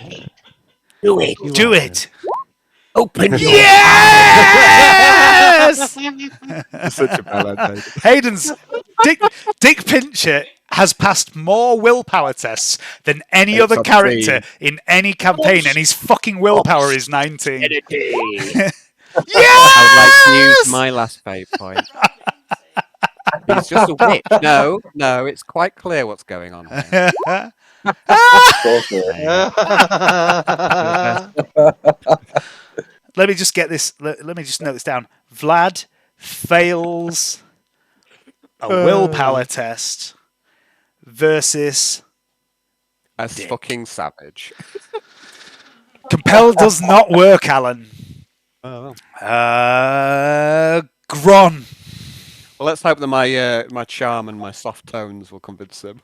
Do it. Do it. Open your Yes! Such a bad Hayden's Dick Pincher has passed more willpower tests than any other character in any campaign, and his fucking willpower is 19. Yes! Yes! I would like to use my last fate point. He's just a witch. No, it's quite clear what's going on here. Let me just get this. Let me just note this down. Vlad fails a willpower test versus A Dick. fucking savage. Compel does not work, Alan. Oh, Gron. well, let's hope that my charm and my soft tones will convince him.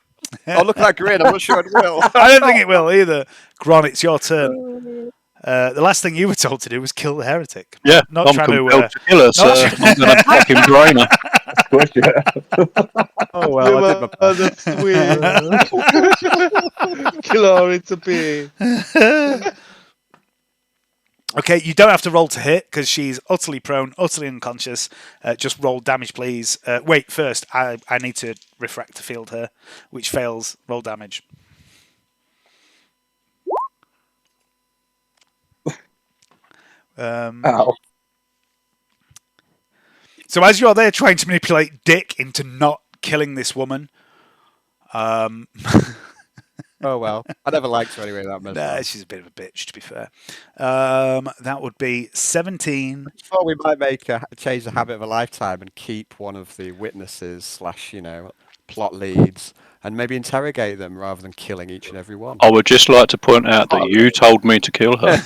Oh, look at that grin! I'm not sure it will. I don't think it will either. Gron, it's your turn. The last thing you were told to do was kill the heretic. Yeah, not I'm trying compelled to. to kill her, so I'm going to fucking drain her. Oh well, I did my best. Glory to be. Okay, you don't have to roll to hit because she's utterly prone, utterly unconscious. Just roll damage, please. Wait, first, I need to refract to field her, which fails. Roll damage. Ow. So as you're there trying to manipulate Dick into not killing this woman, Oh well, I never liked her anyway. That nah, she's a bit of a bitch, to be fair. That would be 17. Thought we might make change the habit of a lifetime and keep one of the witnesses / plot leads and maybe interrogate them rather than killing each and every one. I would just like to point out that you told me to kill her.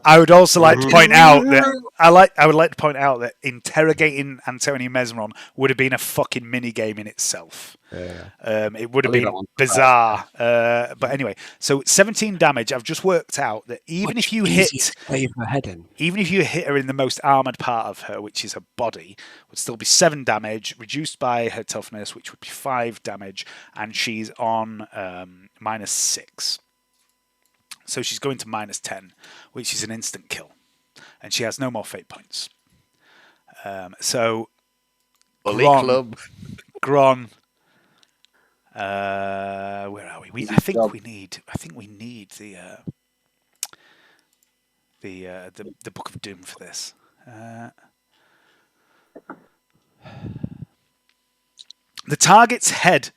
I would also like to point out that I would like to point out that interrogating Antonio Mesmeron would have been a fucking mini game in itself. Yeah. It would have been bizarre. But anyway, so 17 damage. I've just worked out that even if you hit her in the most armored part of her, which is her body, would still be 7 damage, reduced by her toughness, which would be 5 damage, and she's on -6. So she's going to -10, which is an instant kill, and she has no more fate points. So Gron. Where are we? I think we need the Book of Doom for this. The target's head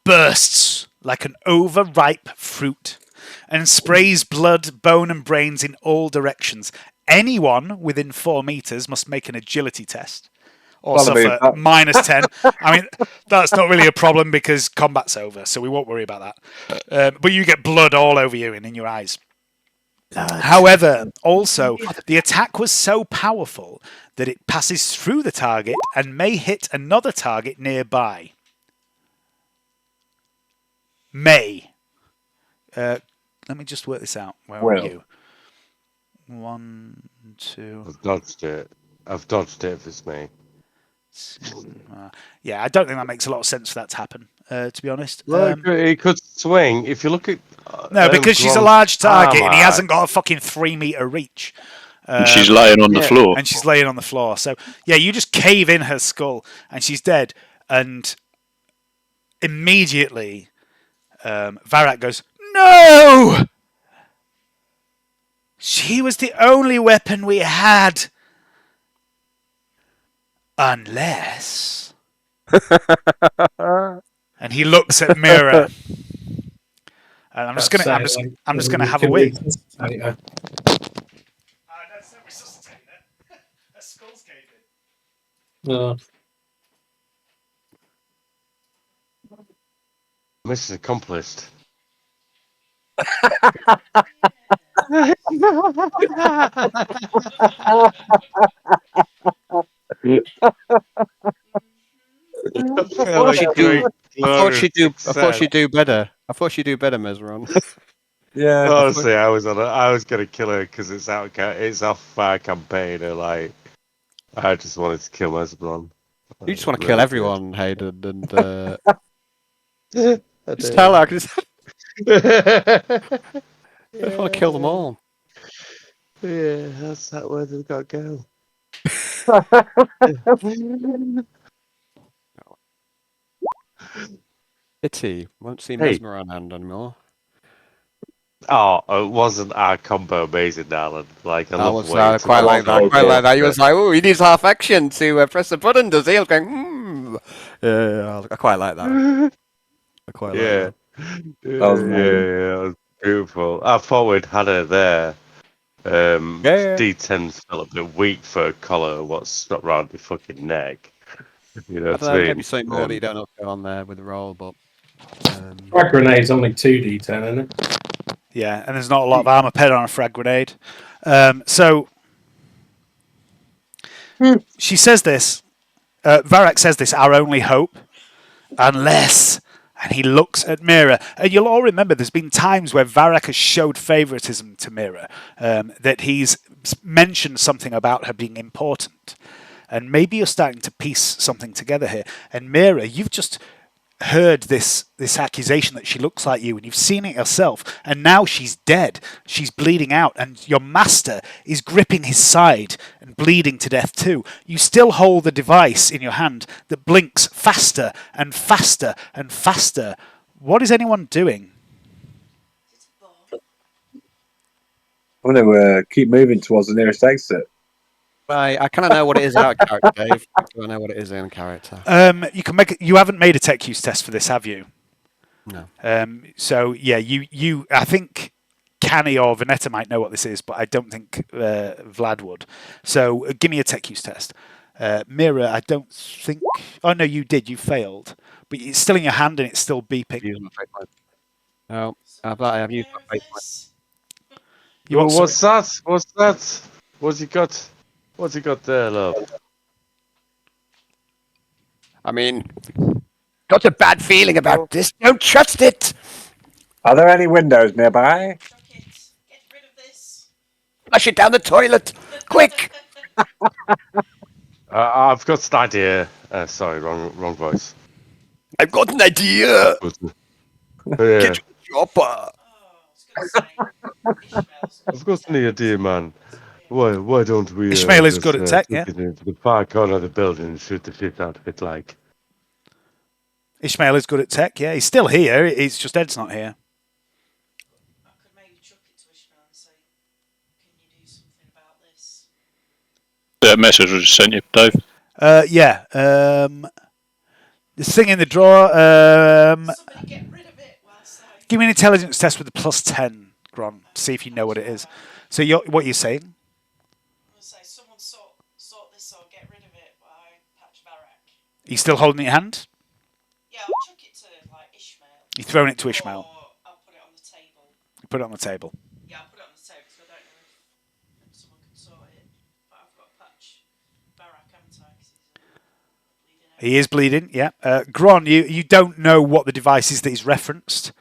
bursts like an overripe fruit and sprays blood, bone, and brains in all directions. Anyone within 4 meters must make an agility test or suffer -10. I mean, that's not really a problem because combat's over, so we won't worry about that. But you get blood all over you and in your eyes. However, also, the attack was so powerful that it passes through the target and may hit another target nearby. May. Let me just work this out. Where are you? 1, 2. I've dodged it if it's me. Yeah, I don't think that makes a lot of sense for that to happen, to be honest. Well, he could swing. If you look at... no, because she's a large target and he hasn't got a fucking 3-meter reach. And she's laying on the floor. And she's laying on the floor. So, yeah, you just cave in her skull and she's dead. And immediately, Varak goes, "No! She was the only weapon we had. Unless..." And he looks at Mira. And I'm just gonna have a wee. That's not resuscitating it. Her skull's caving. Mission accomplished. I thought she'd do better. I thought she'd do better, Mesmeron. Yeah. Honestly, I was gonna kill her because it's off our campaign. And, like, I just wanted to kill Mesmeron. You just want to kill everyone, Hayden, and just tell her. I just want to kill them all. Yeah, that's that where they've got to go. Pity. Won't see Mesmeron hand anymore. Oh, it wasn't our combo amazing, darling. Like, I quite like that. You was like, "Oh, he needs half action to press the button." Does he? I was going, Yeah, I quite like that. I quite like that. That was beautiful. I thought we'd had her there. D10's felt a bit weak for a collar. What's strapped around your fucking neck? You know what I mean? Maybe something more that you don't have to go on there with the roll, but. Frag grenade's only 2d10, isn't it? Yeah, and there's not a lot of armor pen on a frag grenade. So she says this. Varrock says this. Our only hope, unless. And he looks at Mira. And you'll all remember there's been times where Varrock has showed favoritism to Mira, that he's mentioned something about her being important. And maybe you're starting to piece something together here. And Mira, you've just heard this accusation that she looks like you, and you've seen it yourself, and now she's dead. She's bleeding out, and your master is gripping his side and bleeding to death too. You still hold the device in your hand that blinks faster and faster and faster. What is anyone doing? I'm going to keep moving towards the nearest exit. Right, I kind of know what it is out of character, Dave. Do I know what it is in character? You can make. You haven't made a tech use test for this, have you? No. So yeah, you. I think Canny or Vanetta might know what this is, but I don't think Vlad would. So give me a tech use test. Mira, I don't think. Oh no, you did. You failed, but it's still in your hand and it's still beeping. Use my fate point. No, I've used my fate point. What's that? What's that? What's he got? What's he got there, love? I mean, got a bad feeling about this. Don't trust it. Are there any windows nearby? Chuck it. Get rid of this. Flush it down the toilet, quick. I've got an idea. Sorry, wrong voice. I've got an idea. Yeah, Get your chopper. Oh, I was going to say. I've got an idea, man. Why don't we? Ishmael is good at tech, yeah. Get into the far corner of the building and shoot the shit out of it, like. Ishmael is good at tech, yeah. He's still here. It's just Ed's not here. I could maybe chuck it to Ishmael and say, can you do something about this? That message was sent you, Dave. Yeah. This thing in the drawer. Somebody get rid of it whilst I... Give me an intelligence test with a +10, Gron. See if you know what it is. So what you're saying? I'm going to say, someone sort this or get rid of it while I patch Varrock. Are you still holding it in your hand? Yeah, I'll chuck it to, like, Ishmael. You're throwing it to Ishmael. Or I'll put it on the table. You put it on the table. Yeah, I'll put it on the table because I don't know if someone can sort it. But I've got to patch Varrock, haven't I? 'Cause he's bleeding out. He is bleeding, yeah. Gron, you don't know what the device is that he's referenced.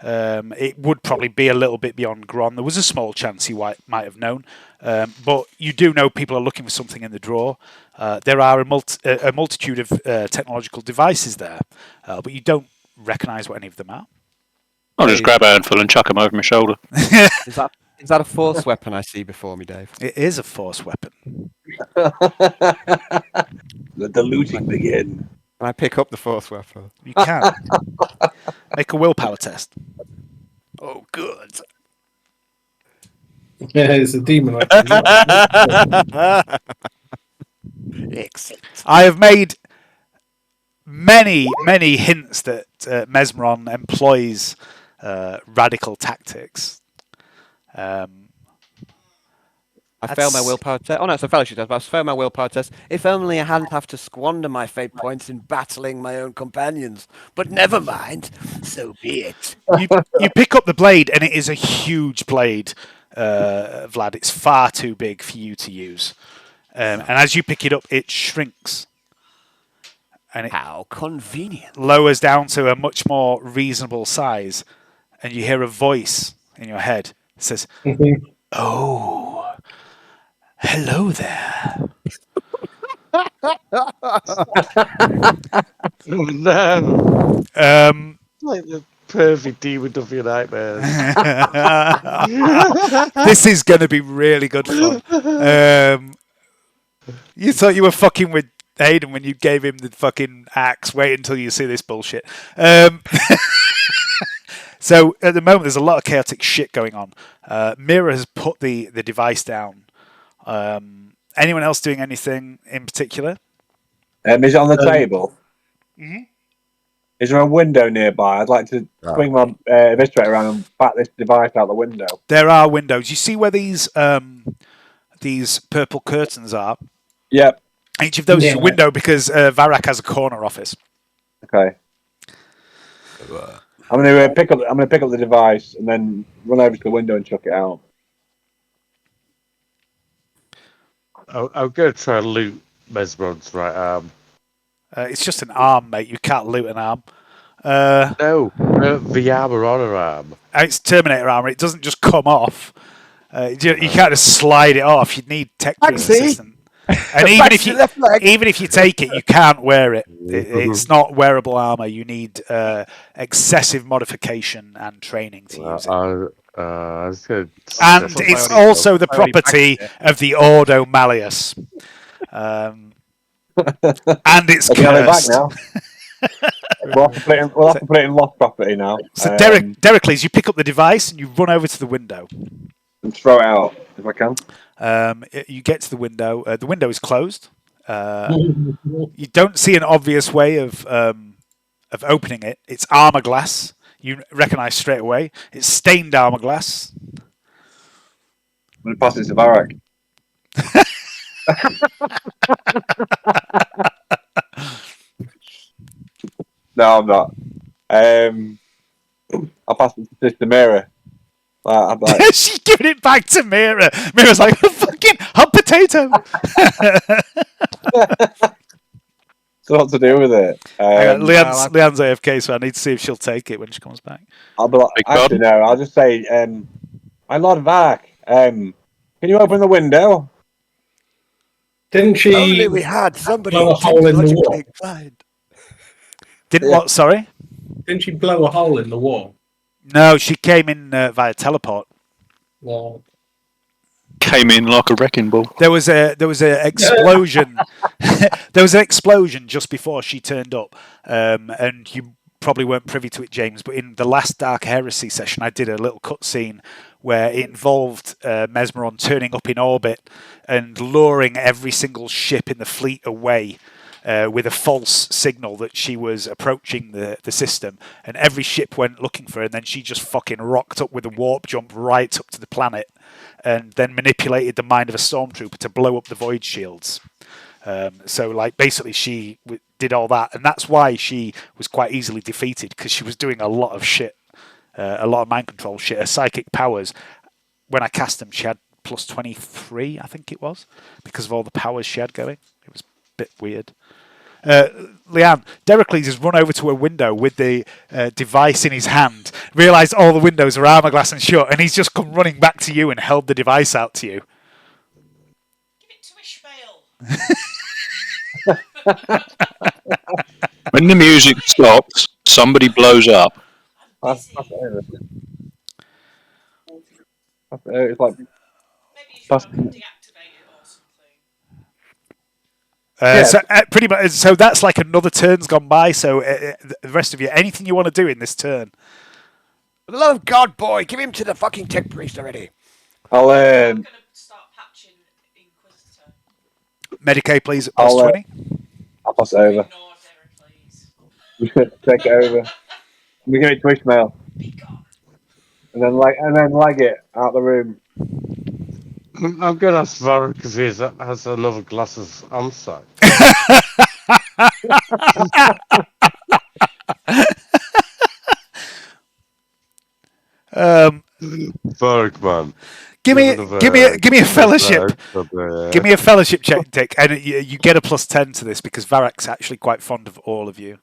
It would probably be a little bit beyond Gron. There was a small chance he might have known. But you do know people are looking for something in the drawer. There are a multitude of technological devices there, but you don't recognise what any of them are. I'll just grab a handful and chuck them over my shoulder. Is that a force weapon I see before me, Dave? It is a force weapon. Let the looting begin. Can I pick up the force weapon? You can. Make a willpower test. Oh, good. Yeah, it's a demon. Excellent. I have made many hints that Mesmeron employs radical tactics. I failed my willpower test. Oh no, it's a fellowship test, but I failed my willpower test. If only I hadn't have to squander my fate points in battling my own companions. But never mind. So be it. You pick up the blade, and it is a huge blade, Vlad. It's far too big for you to use. And as you pick it up, it shrinks. And it How convenient. lowers down to a much more reasonable size. And you hear a voice in your head that says, "Oh, hello there." No. Like the perfect demon of your nightmares. This is going to be really good fun. You thought you were fucking with Hayden when you gave him the fucking axe. Wait until you see this bullshit. So at the moment, there's a lot of chaotic shit going on. Mira has put the device down. Anyone else doing anything in particular? Is it on the table? Mm-hmm. Is there a window nearby? I'd like to swing my eviscerator around and bat this device out the window. There are windows. You see where these purple curtains are? Yep. Each of those is a window because Varrock has a corner office. Okay. I'm gonna pick up the device and then run over to the window and chuck it out. I'm going to try and loot Mesmeron's right arm. It's just an arm, mate. You can't loot an arm. No, the armor on her arm. It's Terminator armor. It doesn't just come off. You can't just slide it off. You'd need tech assistant. And even if you take it, you can't wear it. It's not wearable armor. You need excessive modification and training to use it. And it's also the property of the Ordo Malleus. And it's cursed. Back now. We'll have to put it in lost property now. So Dericles, you pick up the device and you run over to the window. And throw it out if I can. You get to the window. The window is closed. You don't see an obvious way of opening it. It's armor glass. You recognise straight away. It's stained armor glass. I'm going to pass it to Varric. No, I'm not. I'll pass it to Sister Mira. She's giving it back to Mira. Mira's like, fucking hot potato. So what to do with it? Leanne's AFK, so I need to see if she'll take it when she comes back. I'll be like, actually, no, I'll just say, my Lord Varric, can you open the window? Didn't she Only we had somebody blow a hole in the wall? Didn't what? Sorry? Didn't she blow a hole in the wall? No, she came in via teleport. Well, Came in like a wrecking ball. There was a explosion. There was an explosion just before she turned up, and you probably weren't privy to it, James. But in the last Dark Heresy session, I did a little cutscene where it involved Mesmeron turning up in orbit and luring every single ship in the fleet away. With a false signal that she was approaching the system, and every ship went looking for her, and then she just fucking rocked up with a warp jump right up to the planet, and then manipulated the mind of a stormtrooper to blow up the void shields. So, like, basically she did all that, and that's why she was quite easily defeated, because she was doing a lot of shit, a lot of mind control shit. Her psychic powers, when I cast them, she had plus 23, I think it was, because of all the powers she had going. It was a bit weird. Leanne, Dericles has run over to a window with the device in his hand, realised all the windows are armour glass and shut, and he's just come running back to you and held the device out to you. Give it to Ishmael. When the music stops, somebody blows up. It's like Maybe you should deactivate it or something. So pretty much. So that's like another turn's gone by. So the rest of you, anything you want to do in this turn? For the love of God, boy, give him to the fucking tech priest already. I'll I'm going to start patching Inquisitor. Medicaid, please, at plus 20. I'll pass it over. Ignore Derek, please. Take it over. We give it to Ishmael. Be gone. And then lag it out the room. I'm going to ask Varric if he has another glass of Amsite. Varric, man. Give me a fellowship. Give me a fellowship check, Dick, and you get a plus 10 to this because Varric's actually quite fond of all of you.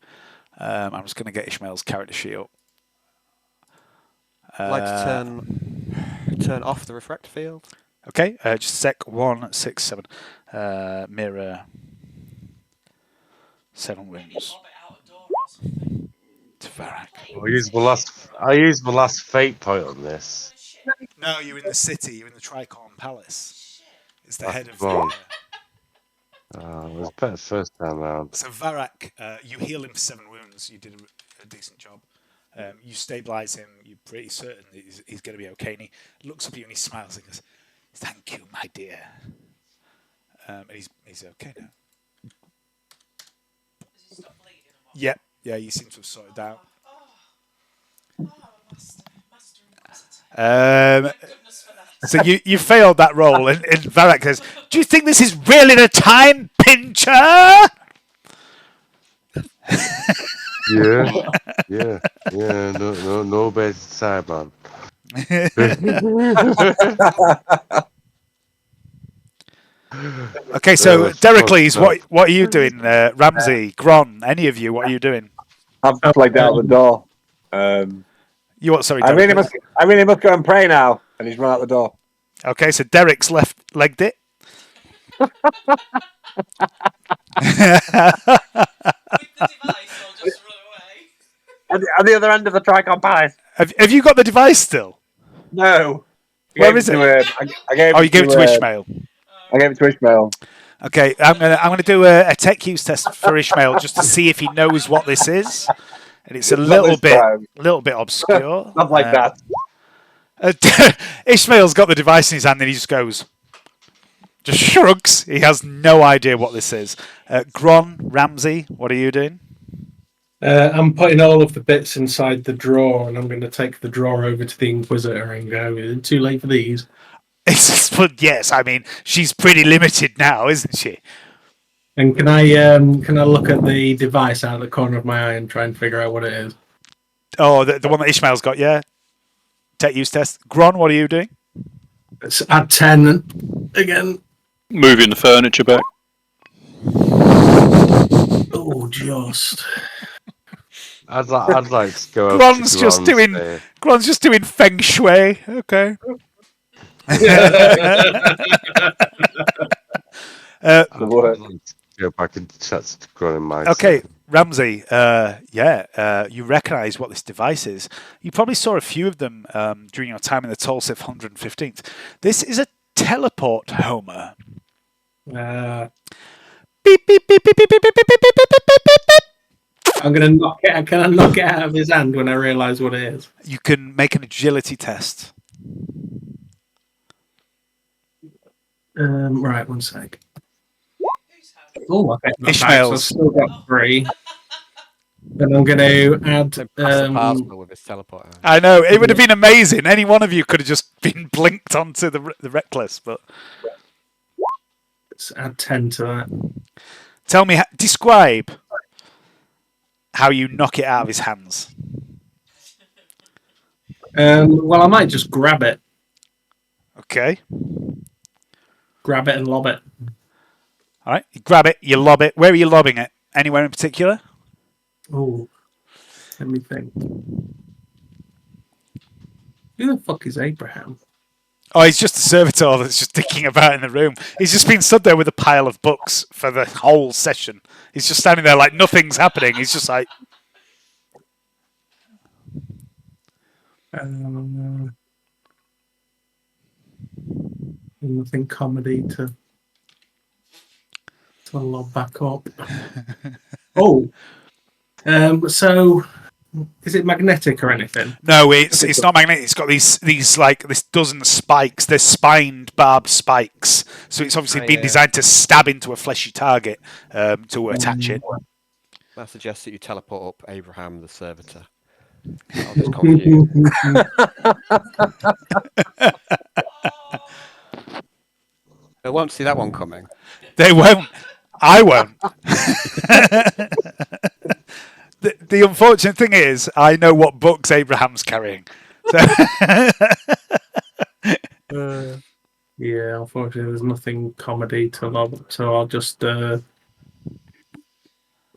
I'm just going to get Ishmael's character sheet up. I'd like to turn off the refract field. Okay, just sec. 1, 6, 7. Mirror. 7 wins. To Varric. I used my last fate point on this. No, you're in the city. You're in the Tricorn Palace. It's the head of wrong. the... It was better first time round. So Varric, you heal him for 7 wounds. You did a decent job. You stabilise him. You're pretty certain that he's going to be okay. And he looks up at you and he smiles and goes, "Thank you, my dear." And he's okay now. Does he stop bleeding or what? Yep. Yeah, you seem to have sorted out. Master Inquisitor. Um, Goodness for that. So you failed that roll, and Varric says, "Do you think this is really the time, pincher?" Yeah. No bad side, man. Okay, so That's fucked Dericles, up. what are you doing? Ramsey, Gron, any of you, what are you doing? I've flagged out the door. You what? Sorry, I really Dericles. must go and pray now. And he's run out the door. Okay, so Derek's left-legged it. With the device, or just run away? At the other end of the Tricorn Palace. Have you got the device still? No. Where is it? I gave Oh, you gave it to Ishmael. I gave it to Ishmael. Okay, I'm gonna do a tech use test for Ishmael just to see if he knows what this is, and it's a little bit obscure. Not like that. Ishmael's got the device in his hand and he just goes, just shrugs. He has no idea what this is. Gron, Ramsey, what are you doing? I'm putting all of the bits inside the drawer, and I'm going to take the drawer over to the Inquisitor and go, is it too late for these? But yes, I mean, she's pretty limited now, isn't she? And can I look at the device out of the corner of my eye and try and figure out what it is? Oh, the one that Ishmael's got, yeah. Tech use test. Gron, what are you doing? Let's add 10 again. Moving the furniture back. Oh, just. I'd like to go. Gron's just doing feng shui. Okay. I'd like to go back and chat to Gron in my Okay, Ramsey, you recognise what this device is. You probably saw a few of them during your time in the Tulsif 115th. This is a teleport homer. Beep, beep, beep, beep, beep, beep, beep, beep, beep, beep, beep, beep, beep. I'm going to knock it. Can I knock it out of his hand when I realise what it is? You can make an agility test. Right, one sec. Oh, okay. Ishmael's. I've still got 3. Then I'm going to add. With his teleporter. I know, it would have been amazing. Any one of you could have just been blinked onto the reckless, but. Let's add 10 to that. Tell me, describe how you knock it out of his hands. Well, I might just grab it. Okay. Grab it and lob it. All right, you grab it, you lob it. Where are you lobbing it? Anywhere in particular? Oh, let me think. Who the fuck is Abraham? Oh, he's just a servitor that's just dicking about in the room. He's just been stood there with a pile of books for the whole session. He's just standing there like nothing's happening. He's just like... Nothing comedy to lob back up. Oh, so is it magnetic or anything? No, it's not magnetic. It's got these like this dozen spikes. They're spined barbed spikes. So it's obviously been designed to stab into a fleshy target to attach it. I suggest that you teleport up Abraham the servitor. I'll just confuse. They won't see that one coming. They won't. I won't. The unfortunate thing is, I know what books Abraham's carrying. So yeah, unfortunately, there's nothing comedy to lob, so I'll just throw it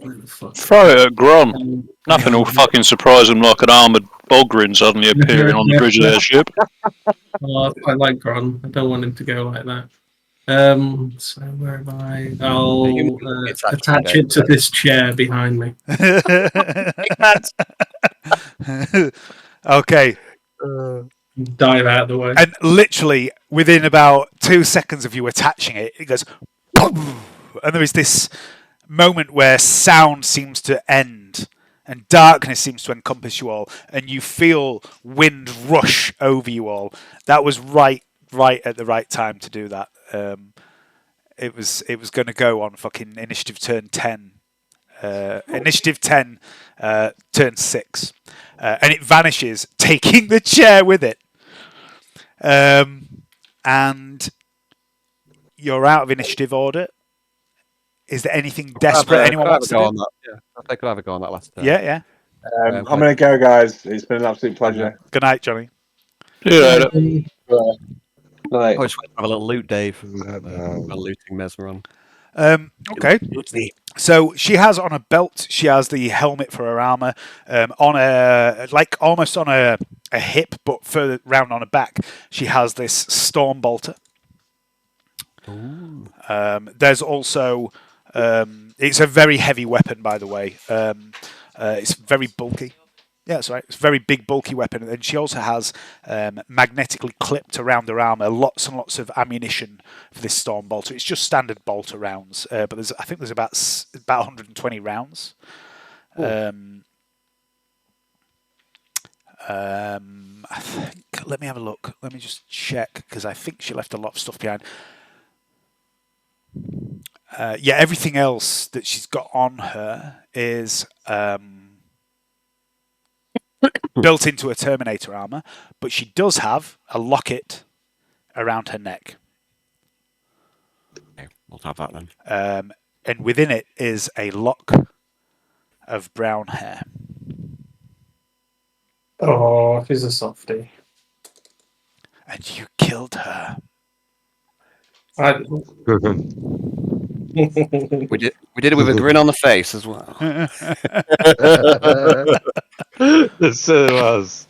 at Gron. Nothing will fucking surprise him like an armoured bogrin suddenly appearing on the bridge of their ship. I like Gron. I don't want him to go like that. So where am I? I'll attach it to this chair behind me. Okay. Dive out of the way. And literally within about 2 seconds of you attaching it, it goes boom, and there is this moment where sound seems to end and darkness seems to encompass you all, and you feel wind rush over you all. That was right at the right time to do that. It was going to go on fucking initiative turn 10. Initiative 10, turn 6. And it vanishes, taking the chair with it. And you're out of initiative order. Is there anything desperate anyone wants to do? On that. Yeah, I think I could have a go on that last turn. Yeah, yeah. I'm going to go, guys. It's been an absolute pleasure. Good night, Johnny. See you later. Right. I just want to have a little loot, Dave. Looting Mesmeron. Okay. So she has on a belt. She has the helmet for her armor. On a almost on a hip, but further round on her back, she has this storm bolter. There's also it's a very heavy weapon, by the way. It's very bulky. Yeah, that's right. It's a very big, bulky weapon. And she also has magnetically clipped around her armor lots and lots of ammunition for this storm bolter. It's just standard bolter rounds, but I think there's about 120 rounds. I think. Let me have a look. Let me just check because I think she left a lot of stuff behind. Yeah, everything else that she's got on her is built into her Terminator armor, but she does have a locket around her neck. Okay, we'll have that then. And within it is a lock of brown hair. Oh, she's a softie. And you killed her. We did it with a grin on the face as well. It certainly was.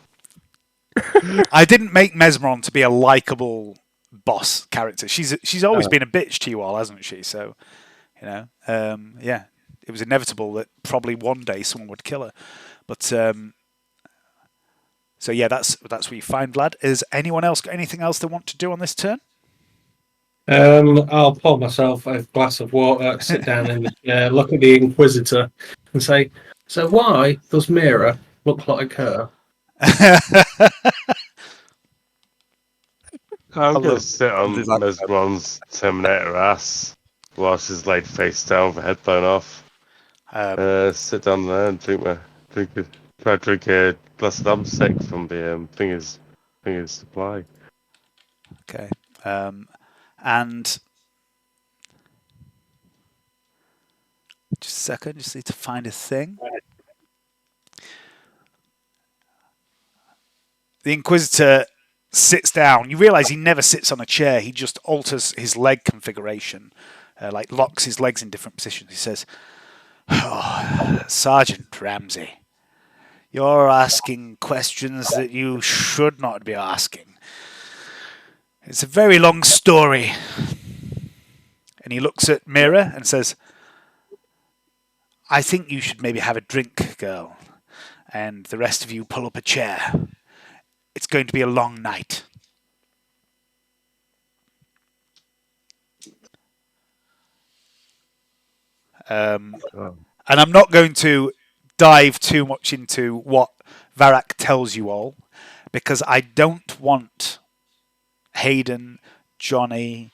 I didn't make Mesmeron to be a likable boss character. She's always been a bitch to you all, hasn't she? So, yeah, it was inevitable that probably one day someone would kill her. But so yeah, that's where you find Vlad. Is anyone else got anything else they want to do on this turn? I'll pour myself a glass of water, sit down in the chair, look at the Inquisitor, and say, "So why does Mira look like her?" I'm going to sit on Mesmeron's Terminator ass while she's laid face down with her headphone off. Sit down there and drink a glass of Amsec from the Fingers supply. Okay. And just a second, just need to find a thing. The Inquisitor sits down. You realise he never sits on a chair. He just alters his leg configuration, like locks his legs in different positions. He says, "Oh, Sergeant Ramsey, you're asking questions that you should not be asking. It's a very long story." And he looks at Mira and says, "I think you should maybe have a drink, girl. And the rest of you pull up a chair. It's going to be a long night." And I'm not going to dive too much into what Varak tells you all, because I don't want Hayden, Johnny,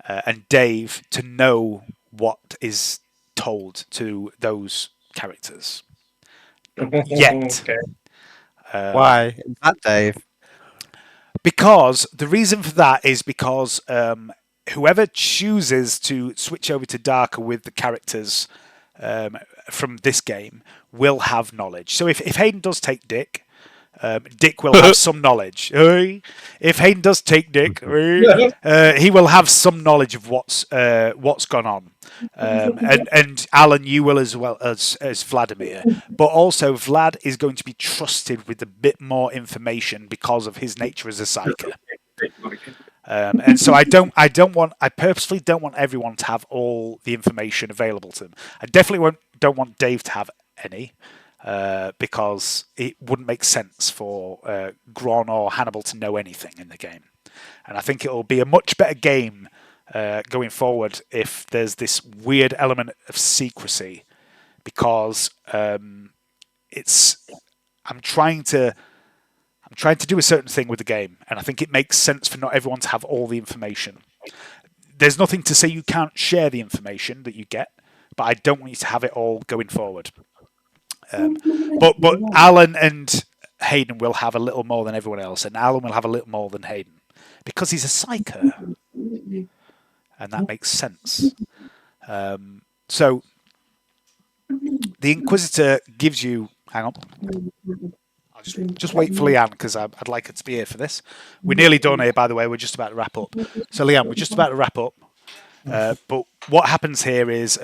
and Dave to know what is told to those characters yet. Okay. Why? That Dave? Because the reason for that is because whoever chooses to switch over to Darker with the characters from this game will have knowledge. So if Hayden does take Dick, Dick will have some knowledge. If Hayden does take Dick, he will have some knowledge of what's gone on. And Alan, you will as well as Vladimir. But also Vlad is going to be trusted with a bit more information because of his nature as a psyker. And so I purposefully don't want everyone to have all the information available to them. I definitely don't want Dave to have any. Because it wouldn't make sense for Gron or Hannibal to know anything in the game. And I think it'll be a much better game going forward if there's this weird element of secrecy, because I'm trying to do a certain thing with the game, and I think it makes sense for not everyone to have all the information. There's nothing to say you can't share the information that you get, but I don't want you to have it all going forward. But Alan and Hayden will have a little more than everyone else, and Alan will have a little more than Hayden because he's a psyker, and that makes sense. So the Inquisitor gives you. Hang on. I'll just wait for Leanne because I'd like her to be here for this. We're nearly done here, by the way. We're just about to wrap up. So Leanne, we're just about to wrap up. But what happens here is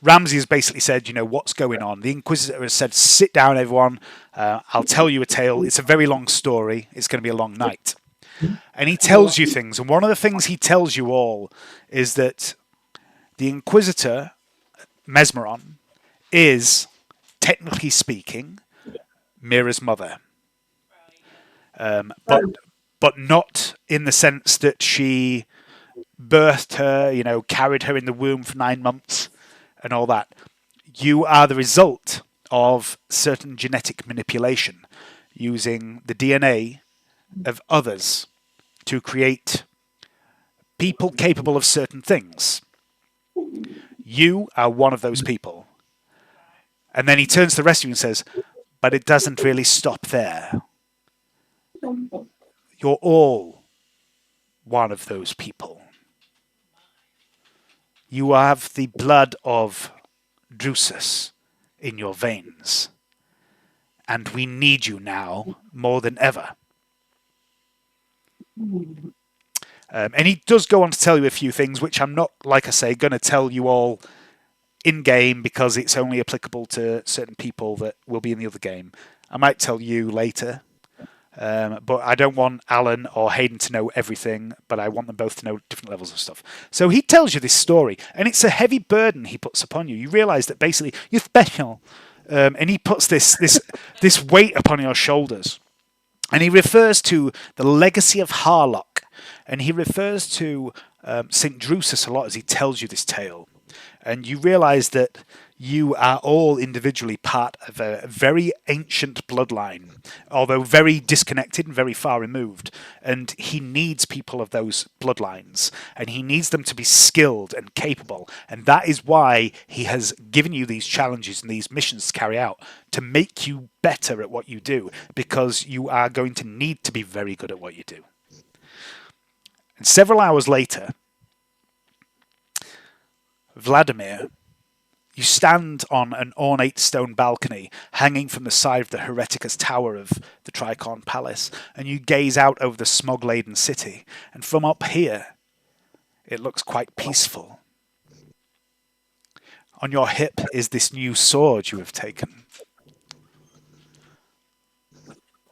Ramsey has basically said, you know, what's going on. The Inquisitor has said, sit down, everyone. I'll tell you a tale. It's a very long story. It's going to be a long night. And he tells you things. And one of the things he tells you all is that the Inquisitor, Mesmeron, is, technically speaking, Mira's mother. But not in the sense that she birthed her, you know, carried her in the womb for 9 months and all that. You are the result of certain genetic manipulation using the DNA of others to create people capable of certain things. You are one of those people. And then he turns to the rest of you and says, but it doesn't really stop there. You're all one of those people. You have the blood of Drusus in your veins. And we need you now more than ever. And he does go on to tell you a few things, which I'm not, like I say, going to tell you all in-game because it's only applicable to certain people that will be in the other game. I might tell you later. But I don't want Alan or Hayden to know everything, but I want them both to know different levels of stuff. So he tells you this story, and it's a heavy burden he puts upon you. You realise that basically you're special, and he puts this weight upon your shoulders. And he refers to the legacy of Harlock, and he refers to St. Drusus a lot as he tells you this tale. And you realise that you are all individually part of a very ancient bloodline, although very disconnected and very far removed. And he needs people of those bloodlines, and he needs them to be skilled and capable. And that is why he has given you these challenges and these missions to carry out, to make you better at what you do, because you are going to need to be very good at what you do. And several hours later, Vladimir, you stand on an ornate stone balcony hanging from the side of the Hereticus Tower of the Tricorn Palace, and you gaze out over the smog-laden city. And from up here, it looks quite peaceful. On your hip is this new sword you have taken.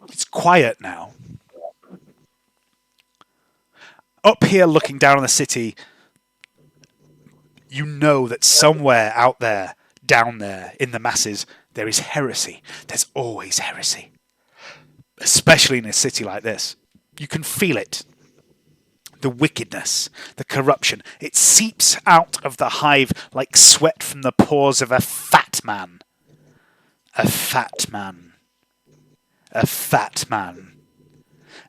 It's quiet now. Up here, looking down on the city, you know that somewhere out there, down there, in the masses, there is heresy. There's always heresy. Especially in a city like this. You can feel it. The wickedness, the corruption. It seeps out of the hive like sweat from the pores of a fat man. A fat man. A fat man.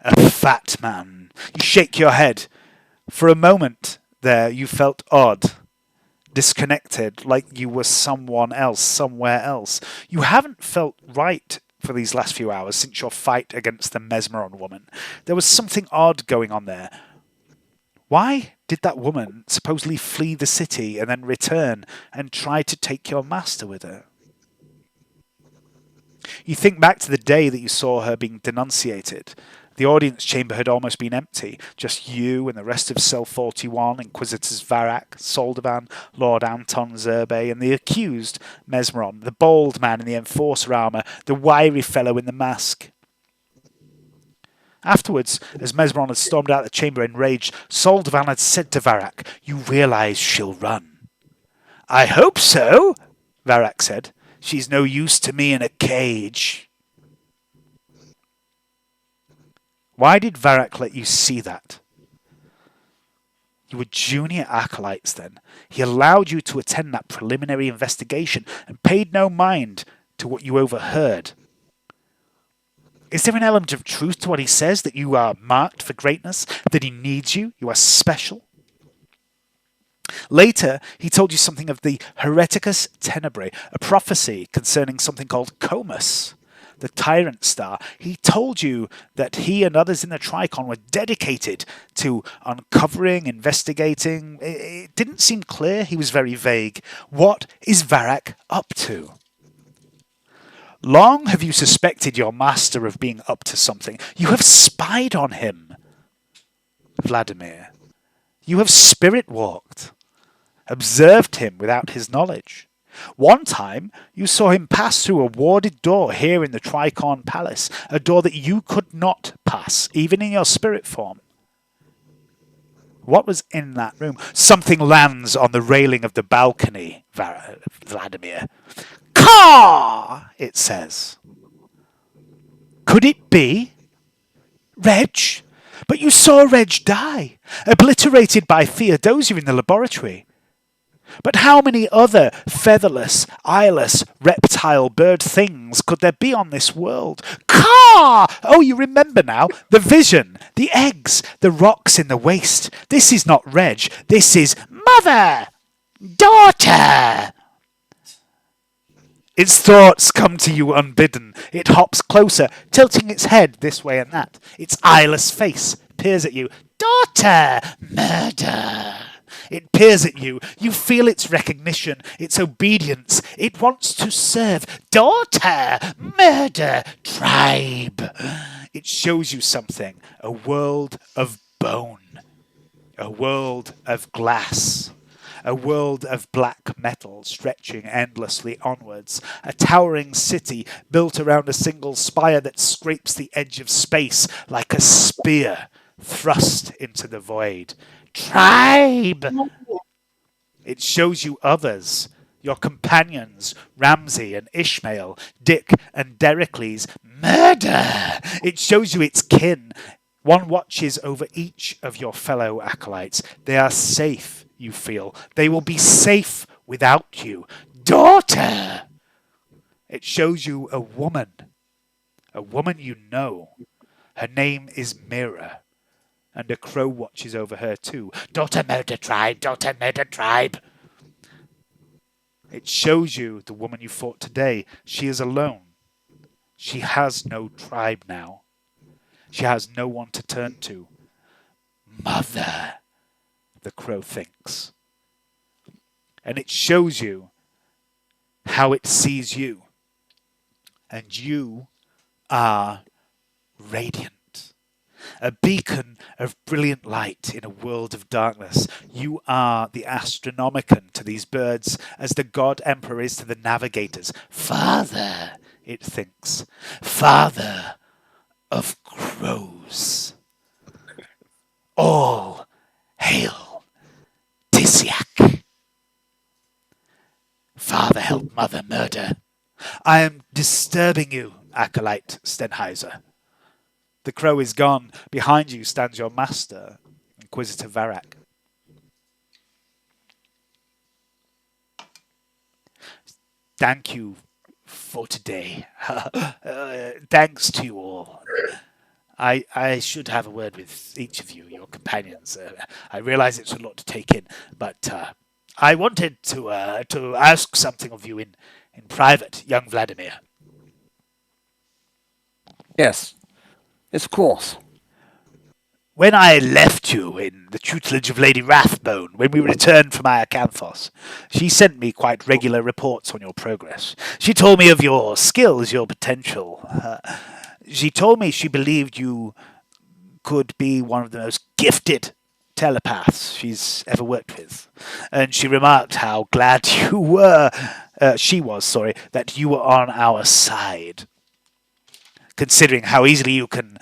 A fat man. You shake your head. For a moment there, you felt odd. Disconnected, like you were someone else, somewhere else. You haven't felt right for these last few hours since your fight against the Mesmeron woman. There was something odd going on there. Why did that woman supposedly flee the city and then return and try to take your master with her? You think back to the day that you saw her being denunciated. The audience chamber had almost been empty. Just you and the rest of Cell 41, Inquisitors Varak, Soldavan, Lord Anton Zerbe, and the accused, Mesmeron, the bold man in the Enforcer armour, the wiry fellow in the mask. Afterwards, as Mesmeron had stormed out of the chamber enraged, Soldavan had said to Varak, "You realise she'll run." "I hope so," Varak said. "She's no use to me in a cage." Why did Varak let you see that? You were junior acolytes then. He allowed you to attend that preliminary investigation and paid no mind to what you overheard. Is there an element of truth to what he says, that you are marked for greatness, that he needs you, you are special? Later, he told you something of the Hereticus Tenebrae, a prophecy concerning something called Comus. the Tyrant Star. He told you that he and others in the Tricorn were dedicated to uncovering, investigating. It didn't seem clear. He was very vague. What is Varrak up to? Long have you suspected your master of being up to something. You have spied on him, Vladimir. You have spirit walked, observed him without his knowledge. One time, you saw him pass through a warded door here in the Tricorn Palace, a door that you could not pass, even in your spirit form. What was in that room? Something lands on the railing of the balcony, Vladimir. Caw! It says. Could it be? Reg? But you saw Reg die, obliterated by Theodosia in the laboratory. But how many other featherless, eyeless, reptile bird things could there be on this world? Caw! Oh, you remember now. The vision, the eggs, the rocks in the waste. This is not Reg. This is Mother! Daughter! Its thoughts come to you unbidden. It hops closer, tilting its head this way and that. Its eyeless face peers at you. Daughter! Murder! It peers at you. You feel its recognition, its obedience. It wants to serve. Daughter! Murder! Tribe! It shows you something. A world of bone. A world of glass. A world of black metal stretching endlessly onwards. A towering city built around a single spire that scrapes the edge of space like a spear thrust into the void. Tribe! It shows you others, your companions, Ramsay and Ishmael, Dick and Dericles. Murder! It shows you its kin. One watches over each of your fellow acolytes. They are safe, you feel. They will be safe without you. Daughter! It shows you a woman you know. Her name is Mira. And a crow watches over her too. Daughter murder tribe, daughter murder tribe. It shows you the woman you fought today. She is alone. She has no tribe now. She has no one to turn to. Mother, the crow thinks. And it shows you how it sees you. And you are radiant. A beacon of brilliant light in a world of darkness. You are the Astronomicon to these birds, as the God Emperor is to the navigators. Father, it thinks. Father of crows. All hail Tissiak. Father help mother murder. I am disturbing you, acolyte Stenheiser. The crow is gone. Behind you stands your master, Inquisitor Varrak. Thank you for today. Thanks to you all. I should have a word with each of you, your companions. I realize it's a lot to take in, but I wanted to ask something of you in private, young Vladimir. Yes. Yes, of course. When I left you in the tutelage of Lady Rathbone, when we returned from Iacanthos, she sent me quite regular reports on your progress. She told me of your skills, your potential. She told me she believed you could be one of the most gifted telepaths she's ever worked with. And she remarked how glad you were, that you were on our side. Considering how easily you can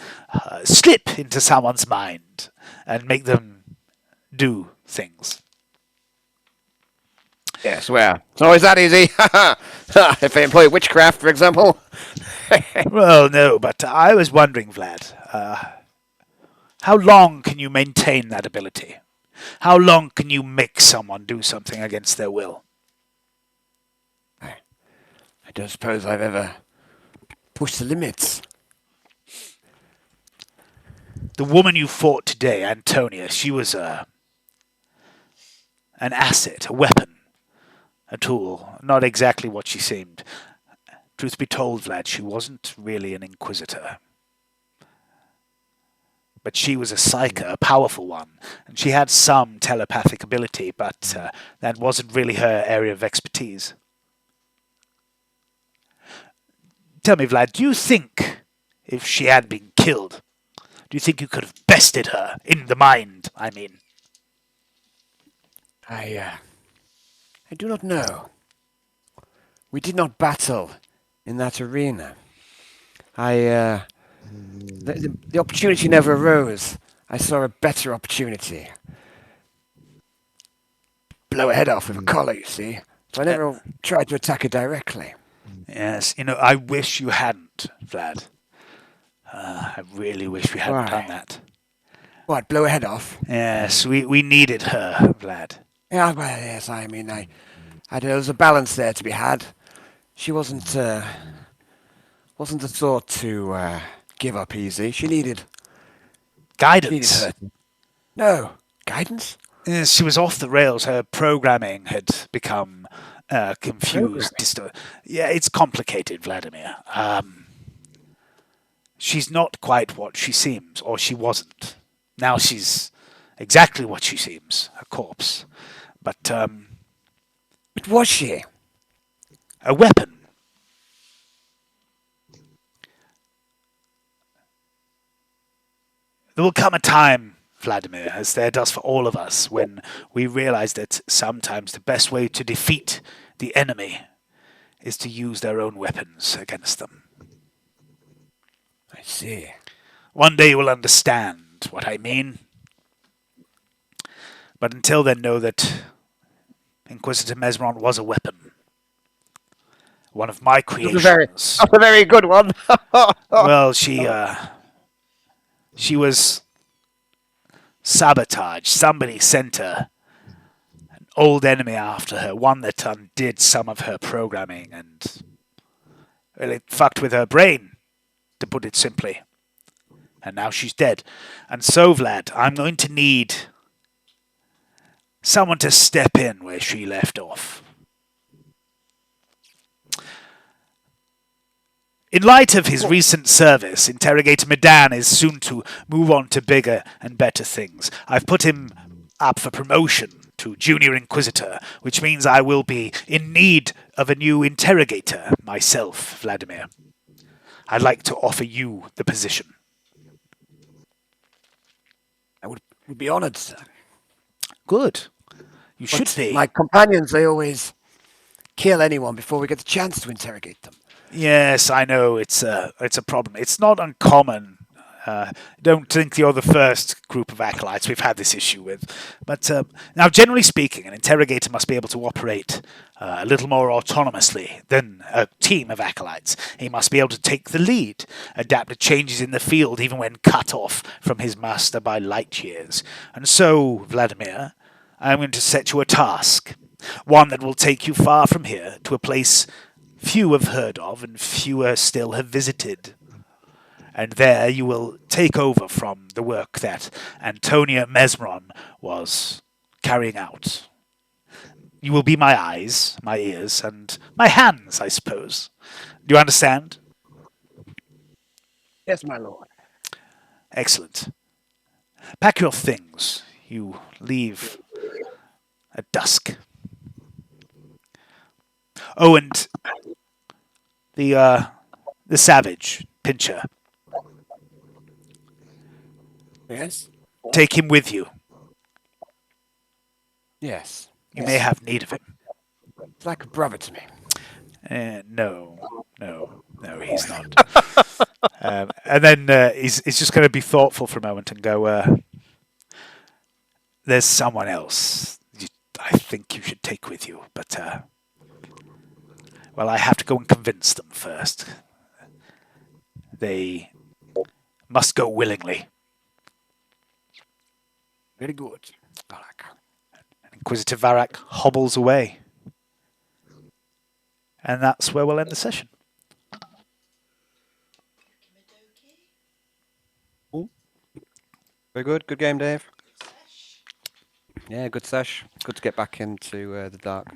slip into someone's mind and make them do things. Yes, well, it's always that easy. If they employ witchcraft, for example. Well, no, but I was wondering, Vlad, how long can you maintain that ability? How long can you make someone do something against their will? I don't suppose I've ever pushed the limits. The woman you fought today, Antonia, she was an asset, a weapon, a tool. Not exactly what she seemed. Truth be told, Vlad, she wasn't really an Inquisitor. But she was a psyker, a powerful one, and she had some telepathic ability, but that wasn't really her area of expertise. Tell me, Vlad, do you think if she had been killed, do you think you could have bested her in the mind, I mean? I do not know. We did not battle in that arena. The opportunity never arose. I saw a better opportunity. Blow her head off with a collar, you see. So I never tried to attack her directly. Yes, I wish you hadn't, Vlad. I really wish we hadn't done that. What, blow her head off? Yes, we needed her, Vlad. Yeah, well, yes, I mean, there was a balance there to be had. She wasn't a thought to give up easy. She needed guidance. Her. No, guidance? Yes, she was off the rails. Her programming had become confused. Yeah, it's complicated, Vladimir. She's not quite what she seems, or she wasn't. Now she's exactly what she seems, a corpse. But was she? A weapon. There will come a time, Vladimir, as there does for all of us, when we realize that sometimes the best way to defeat the enemy is to use their own weapons against them. I see. One day you will understand what I mean. But until then, know that Inquisitor Mesmeron was a weapon. One of my creations. That's a very good one. Well, she was sabotaged. Somebody sent her an old enemy after her, one that undid some of her programming, and well, it fucked with her brain, to put it simply. And now she's dead. And so, Vlad, I'm going to need someone to step in where she left off. In light of his recent service, Interrogator Medan is soon to move on to bigger and better things. I've put him up for promotion to Junior Inquisitor, which means I will be in need of a new interrogator myself, Vladimir. I'd like to offer you the position. I would be honored, sir. Good. You should be. My companions, they always kill anyone before we get the chance to interrogate them. Yes, I know it's a problem. It's not uncommon. Don't think you're the first group of acolytes we've had this issue with. But now, generally speaking, an interrogator must be able to operate a little more autonomously than a team of acolytes. He must be able to take the lead, adapt to changes in the field, even when cut off from his master by light years. And so, Vladimir, I'm going to set you a task, one that will take you far from here to a place few have heard of and fewer still have visited. And there you will take over from the work that Antonia Mesmeron was carrying out. You will be my eyes, my ears, and my hands, I suppose. Do you understand? Yes, my lord. Excellent. Pack your things. You leave at dusk. Oh, and the savage, Pincher. Yes? Take him with you. Yes. You may have need of him. He's like a brother to me. No, he's not. And then he's just going to be thoughtful for a moment and go, there's someone else I think you should take with you, but, well, I have to go and convince them first. They must go willingly. Very good, Varak. Inquisitor Varak hobbles away. And that's where we'll end the session. Very good. Good game, Dave. Yeah, good sesh. Good to get back into the dark.